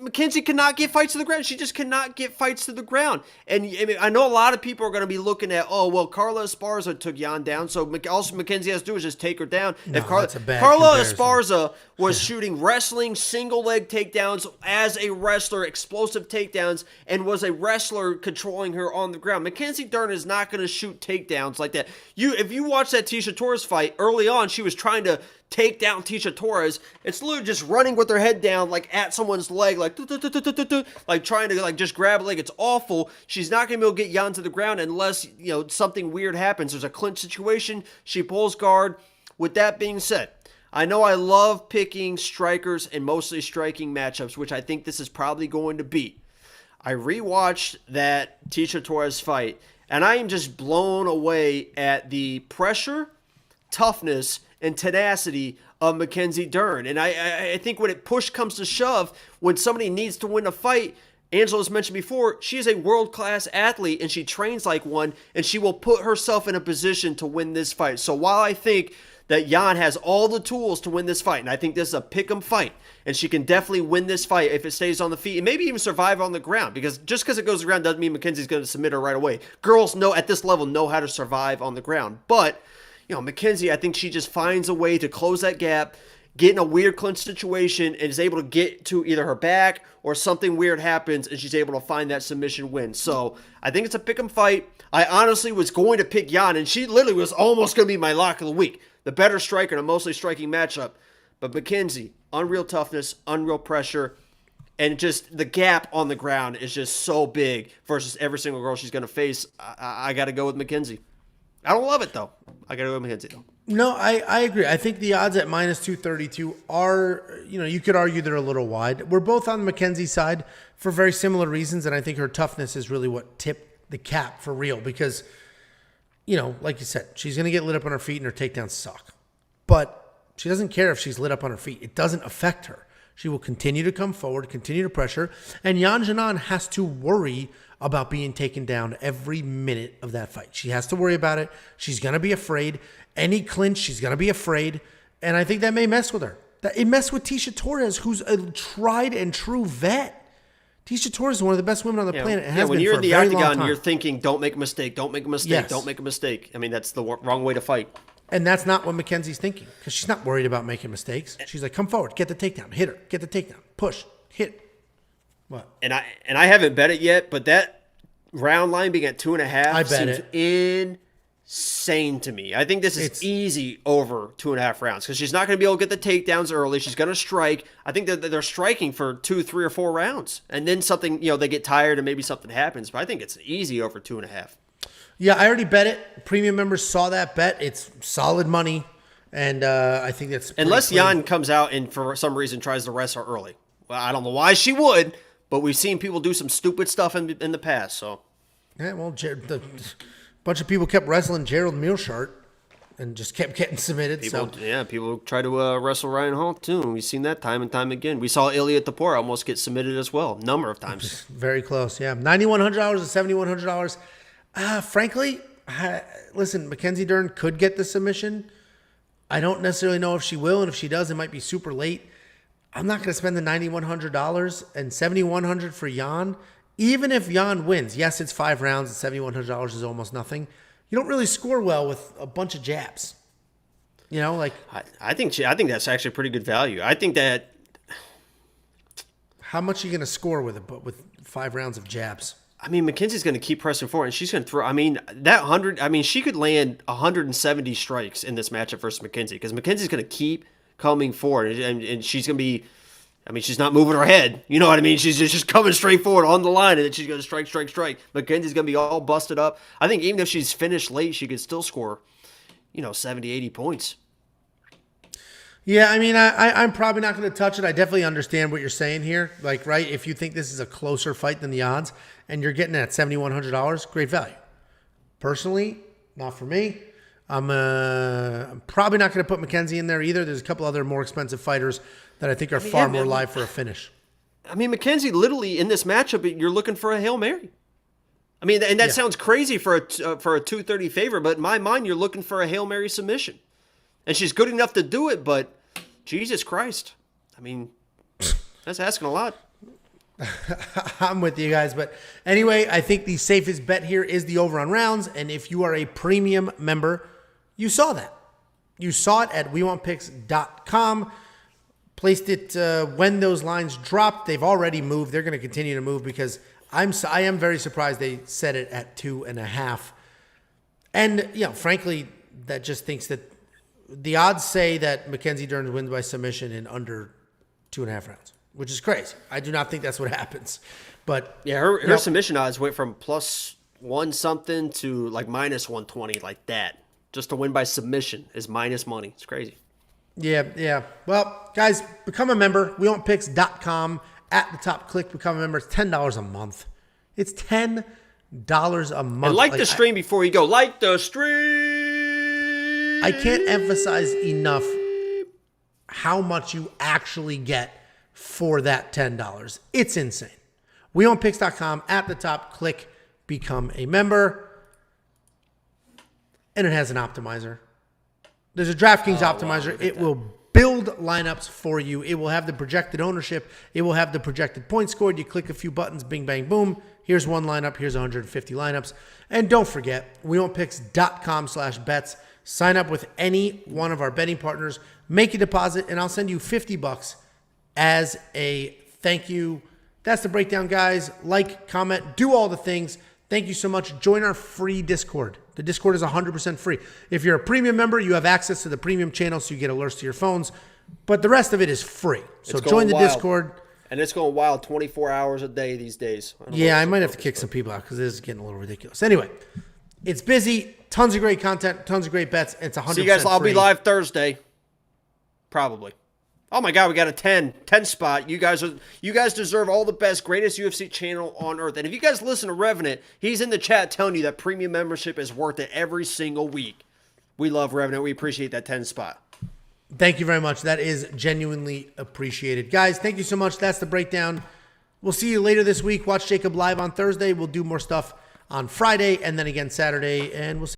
Mackenzie cannot get fights to the ground. She just cannot get fights to the ground. And I mean, I know a lot of people are going to be looking at, oh, well, Carla Esparza took Jan down, so all Mackenzie has to do is just take her down.
No,
if
that's a bad
Carla
comparison.
Esparza was shooting wrestling single leg takedowns as a wrestler, explosive takedowns, and was a wrestler controlling her on the ground, Mackenzie Dern is not going to shoot takedowns like that. If you watch that Tecia Torres fight, early on, she was trying to take down Tecia Torres. It's literally just running with her head down, like at someone's leg, like trying to like just grab a leg. It's awful. She's not gonna be able to get Jan to the ground unless something weird happens. There's a clinch situation. She pulls guard. With that being said, I know I love picking strikers and mostly striking matchups, which I think this is probably going to be. I rewatched that Tecia Torres fight, and I am just blown away at the pressure, toughness, and tenacity of Mackenzie Dern. And I think when push comes to shove, when somebody needs to win a fight, Angela's mentioned before, she is a world-class athlete and she trains like one, and she will put herself in a position to win this fight. So while I think that Jan has all the tools to win this fight, and I think this is a pick'em fight, and she can definitely win this fight if it stays on the feet and maybe even survive on the ground, because just because it goes to the ground doesn't mean Mackenzie's going to submit her right away. Girls at this level know how to survive on the ground. But Mackenzie, I think she just finds a way to close that gap, get in a weird clinch situation, and is able to get to either her back or something weird happens, and she's able to find that submission win. So I think it's a pick'em fight. I honestly was going to pick Jan, and she literally was almost going to be my lock of the week. The better striker in a mostly striking matchup. But Mackenzie, unreal toughness, unreal pressure, and just the gap on the ground is just so big versus every single girl she's going to face. I got to go with Mackenzie. I don't love it, though. I got to go with Mackenzie, though.
No, I agree. I think the odds at minus 232 are, you could argue they're a little wide. We're both on Mackenzie's side for very similar reasons, and I think her toughness is really what tipped the cap for real because, like you said, she's going to get lit up on her feet and her takedowns suck. But she doesn't care if she's lit up on her feet. It doesn't affect her. She will continue to come forward, continue to pressure, and Jan Janan has to worry about being taken down every minute of that fight. She has to worry about it. She's going to be afraid. Any clinch, she's going to be afraid. And I think that may mess with her. It messed with Tecia Torres, who's a tried and true vet. Tecia Torres is one of the best women on the planet. And has
when
been
you're
for
in the
a very long
octagon,
time.
you're thinking, don't make a mistake, don't make a mistake,
Yes.
don't make a mistake. I mean, that's the wrong way to fight.
And that's not what Mackenzie's thinking because she's not worried about making mistakes. She's like, come forward, get the takedown, hit her, get the takedown, push, hit. What?
And I haven't bet it yet, but that round line being at 2.5
I bet
seems insane to me. I think this is easy over 2.5 rounds because she's not going to be able to get the takedowns early. She's going to strike. I think that they're striking for 2, 3, or 4 rounds, and then something they get tired and maybe something happens. But I think it's easy over 2.5.
Yeah, I already bet it. Premium members saw that bet. It's solid money, and I think that's
unless
clean.
Jan comes out and for some reason tries to rest her early. Well, I don't know why she would, but we've seen people do some stupid stuff in the past. So
Yeah, well, a bunch of people kept wrestling Gerald Mearshart and just kept getting submitted.
People try to wrestle Ryan Hall too. And we've seen that time and time again. We saw Ilir Tapora almost get submitted as well, a number of times.
Very close, yeah. $9,100 to $7,100. Frankly, listen, Mackenzie Dern could get the submission. I don't necessarily know if she will, and if she does, it might be super late. I'm not going to spend the $9,100 and $7,100 for Jan. Even if Jan wins, yes, it's 5 rounds and $7,100 is almost nothing. You don't really score well with a bunch of jabs.
I think that's actually pretty good value. I think that
how much are you going to score with it? But with 5 rounds of jabs.
I mean, Mackenzie's going to keep pressing forward, and she's going to throw. I mean, she could land 170 strikes in this matchup versus Mackenzie because Mackenzie's going to keep coming forward, and she's going to be. I mean, she's not moving her head. You know what I mean? She's just coming straight forward on the line, and then she's going to strike. Mackenzie's going to be all busted up. I think even if she's finished late, she could still score, 70, 80 points.
Yeah, I mean, I'm probably not going to touch it. I definitely understand what you're saying here. Like, right, if you think this is a closer fight than the odds, and you're getting it at $7,100, great value. Personally, not for me. I'm probably not going to put Mackenzie in there either. There's a couple other more expensive fighters that I think are far more live for a finish.
I mean, Mackenzie, literally in this matchup, you're looking for a Hail Mary. I mean, and that sounds crazy for a 230 favorite, but in my mind, you're looking for a Hail Mary submission. And she's good enough to do it, but Jesus Christ. I mean, that's asking a lot.
I'm with you guys. But anyway, I think the safest bet here is the over on rounds. And if you are a premium member, you saw that. You saw it at WeWantPicks.com. Placed it when those lines dropped. They've already moved. They're going to continue to move because I am very surprised they set it at 2.5. And, frankly, that just thinks that the odds say that Mackenzie Dern wins by submission in under 2.5 rounds, which is crazy. I do not think that's what happens. But
yeah, her submission odds went from +1 something to like -120 like that. Just to win by submission is minus money. It's crazy.
Yeah. Well, guys, become a member. WeWantPicks.com. At the top, click become a member. It's $10 a month. It's $10 a month.
And like the stream before you go. Like the stream.
I can't emphasize enough how much you actually get for that $10. It's insane. WeWantPicks.com. At the top, click become a member. And it has an optimizer. There's a DraftKings optimizer. It will build lineups for you. It will have the projected ownership. It will have the projected points scored. You click a few buttons, bing, bang, boom. Here's one lineup. Here's 150 lineups. And don't forget, WeWantPicks.com/bets. Sign up with any one of our betting partners. Make a deposit, and I'll send you $50 as a thank you. That's the breakdown, guys. Like, comment, do all the things. Thank you so much. Join our free Discord. The Discord is 100% free. If you're a premium member, you have access to the premium channel, so you get alerts to your phones. But the rest of it is free. So join the Discord.
And it's going wild 24 hours a day these days.
I might have to kick some people out because this is getting a little ridiculous. Anyway, it's busy. Tons of great content. Tons of great bets. It's 100%
See you guys. I'll
free.
be live Thursday. Probably. Oh my God, we got a 10 spot. You guys deserve all the best, greatest UFC channel on earth. And if you guys listen to Revenant, he's in the chat telling you that premium membership is worth it every single week. We love Revenant. We appreciate that 10 spot.
Thank you very much. That is genuinely appreciated. Guys, thank you so much. That's the breakdown. We'll see you later this week. Watch Jacob live on Thursday. We'll do more stuff on Friday and then again Saturday. And we'll see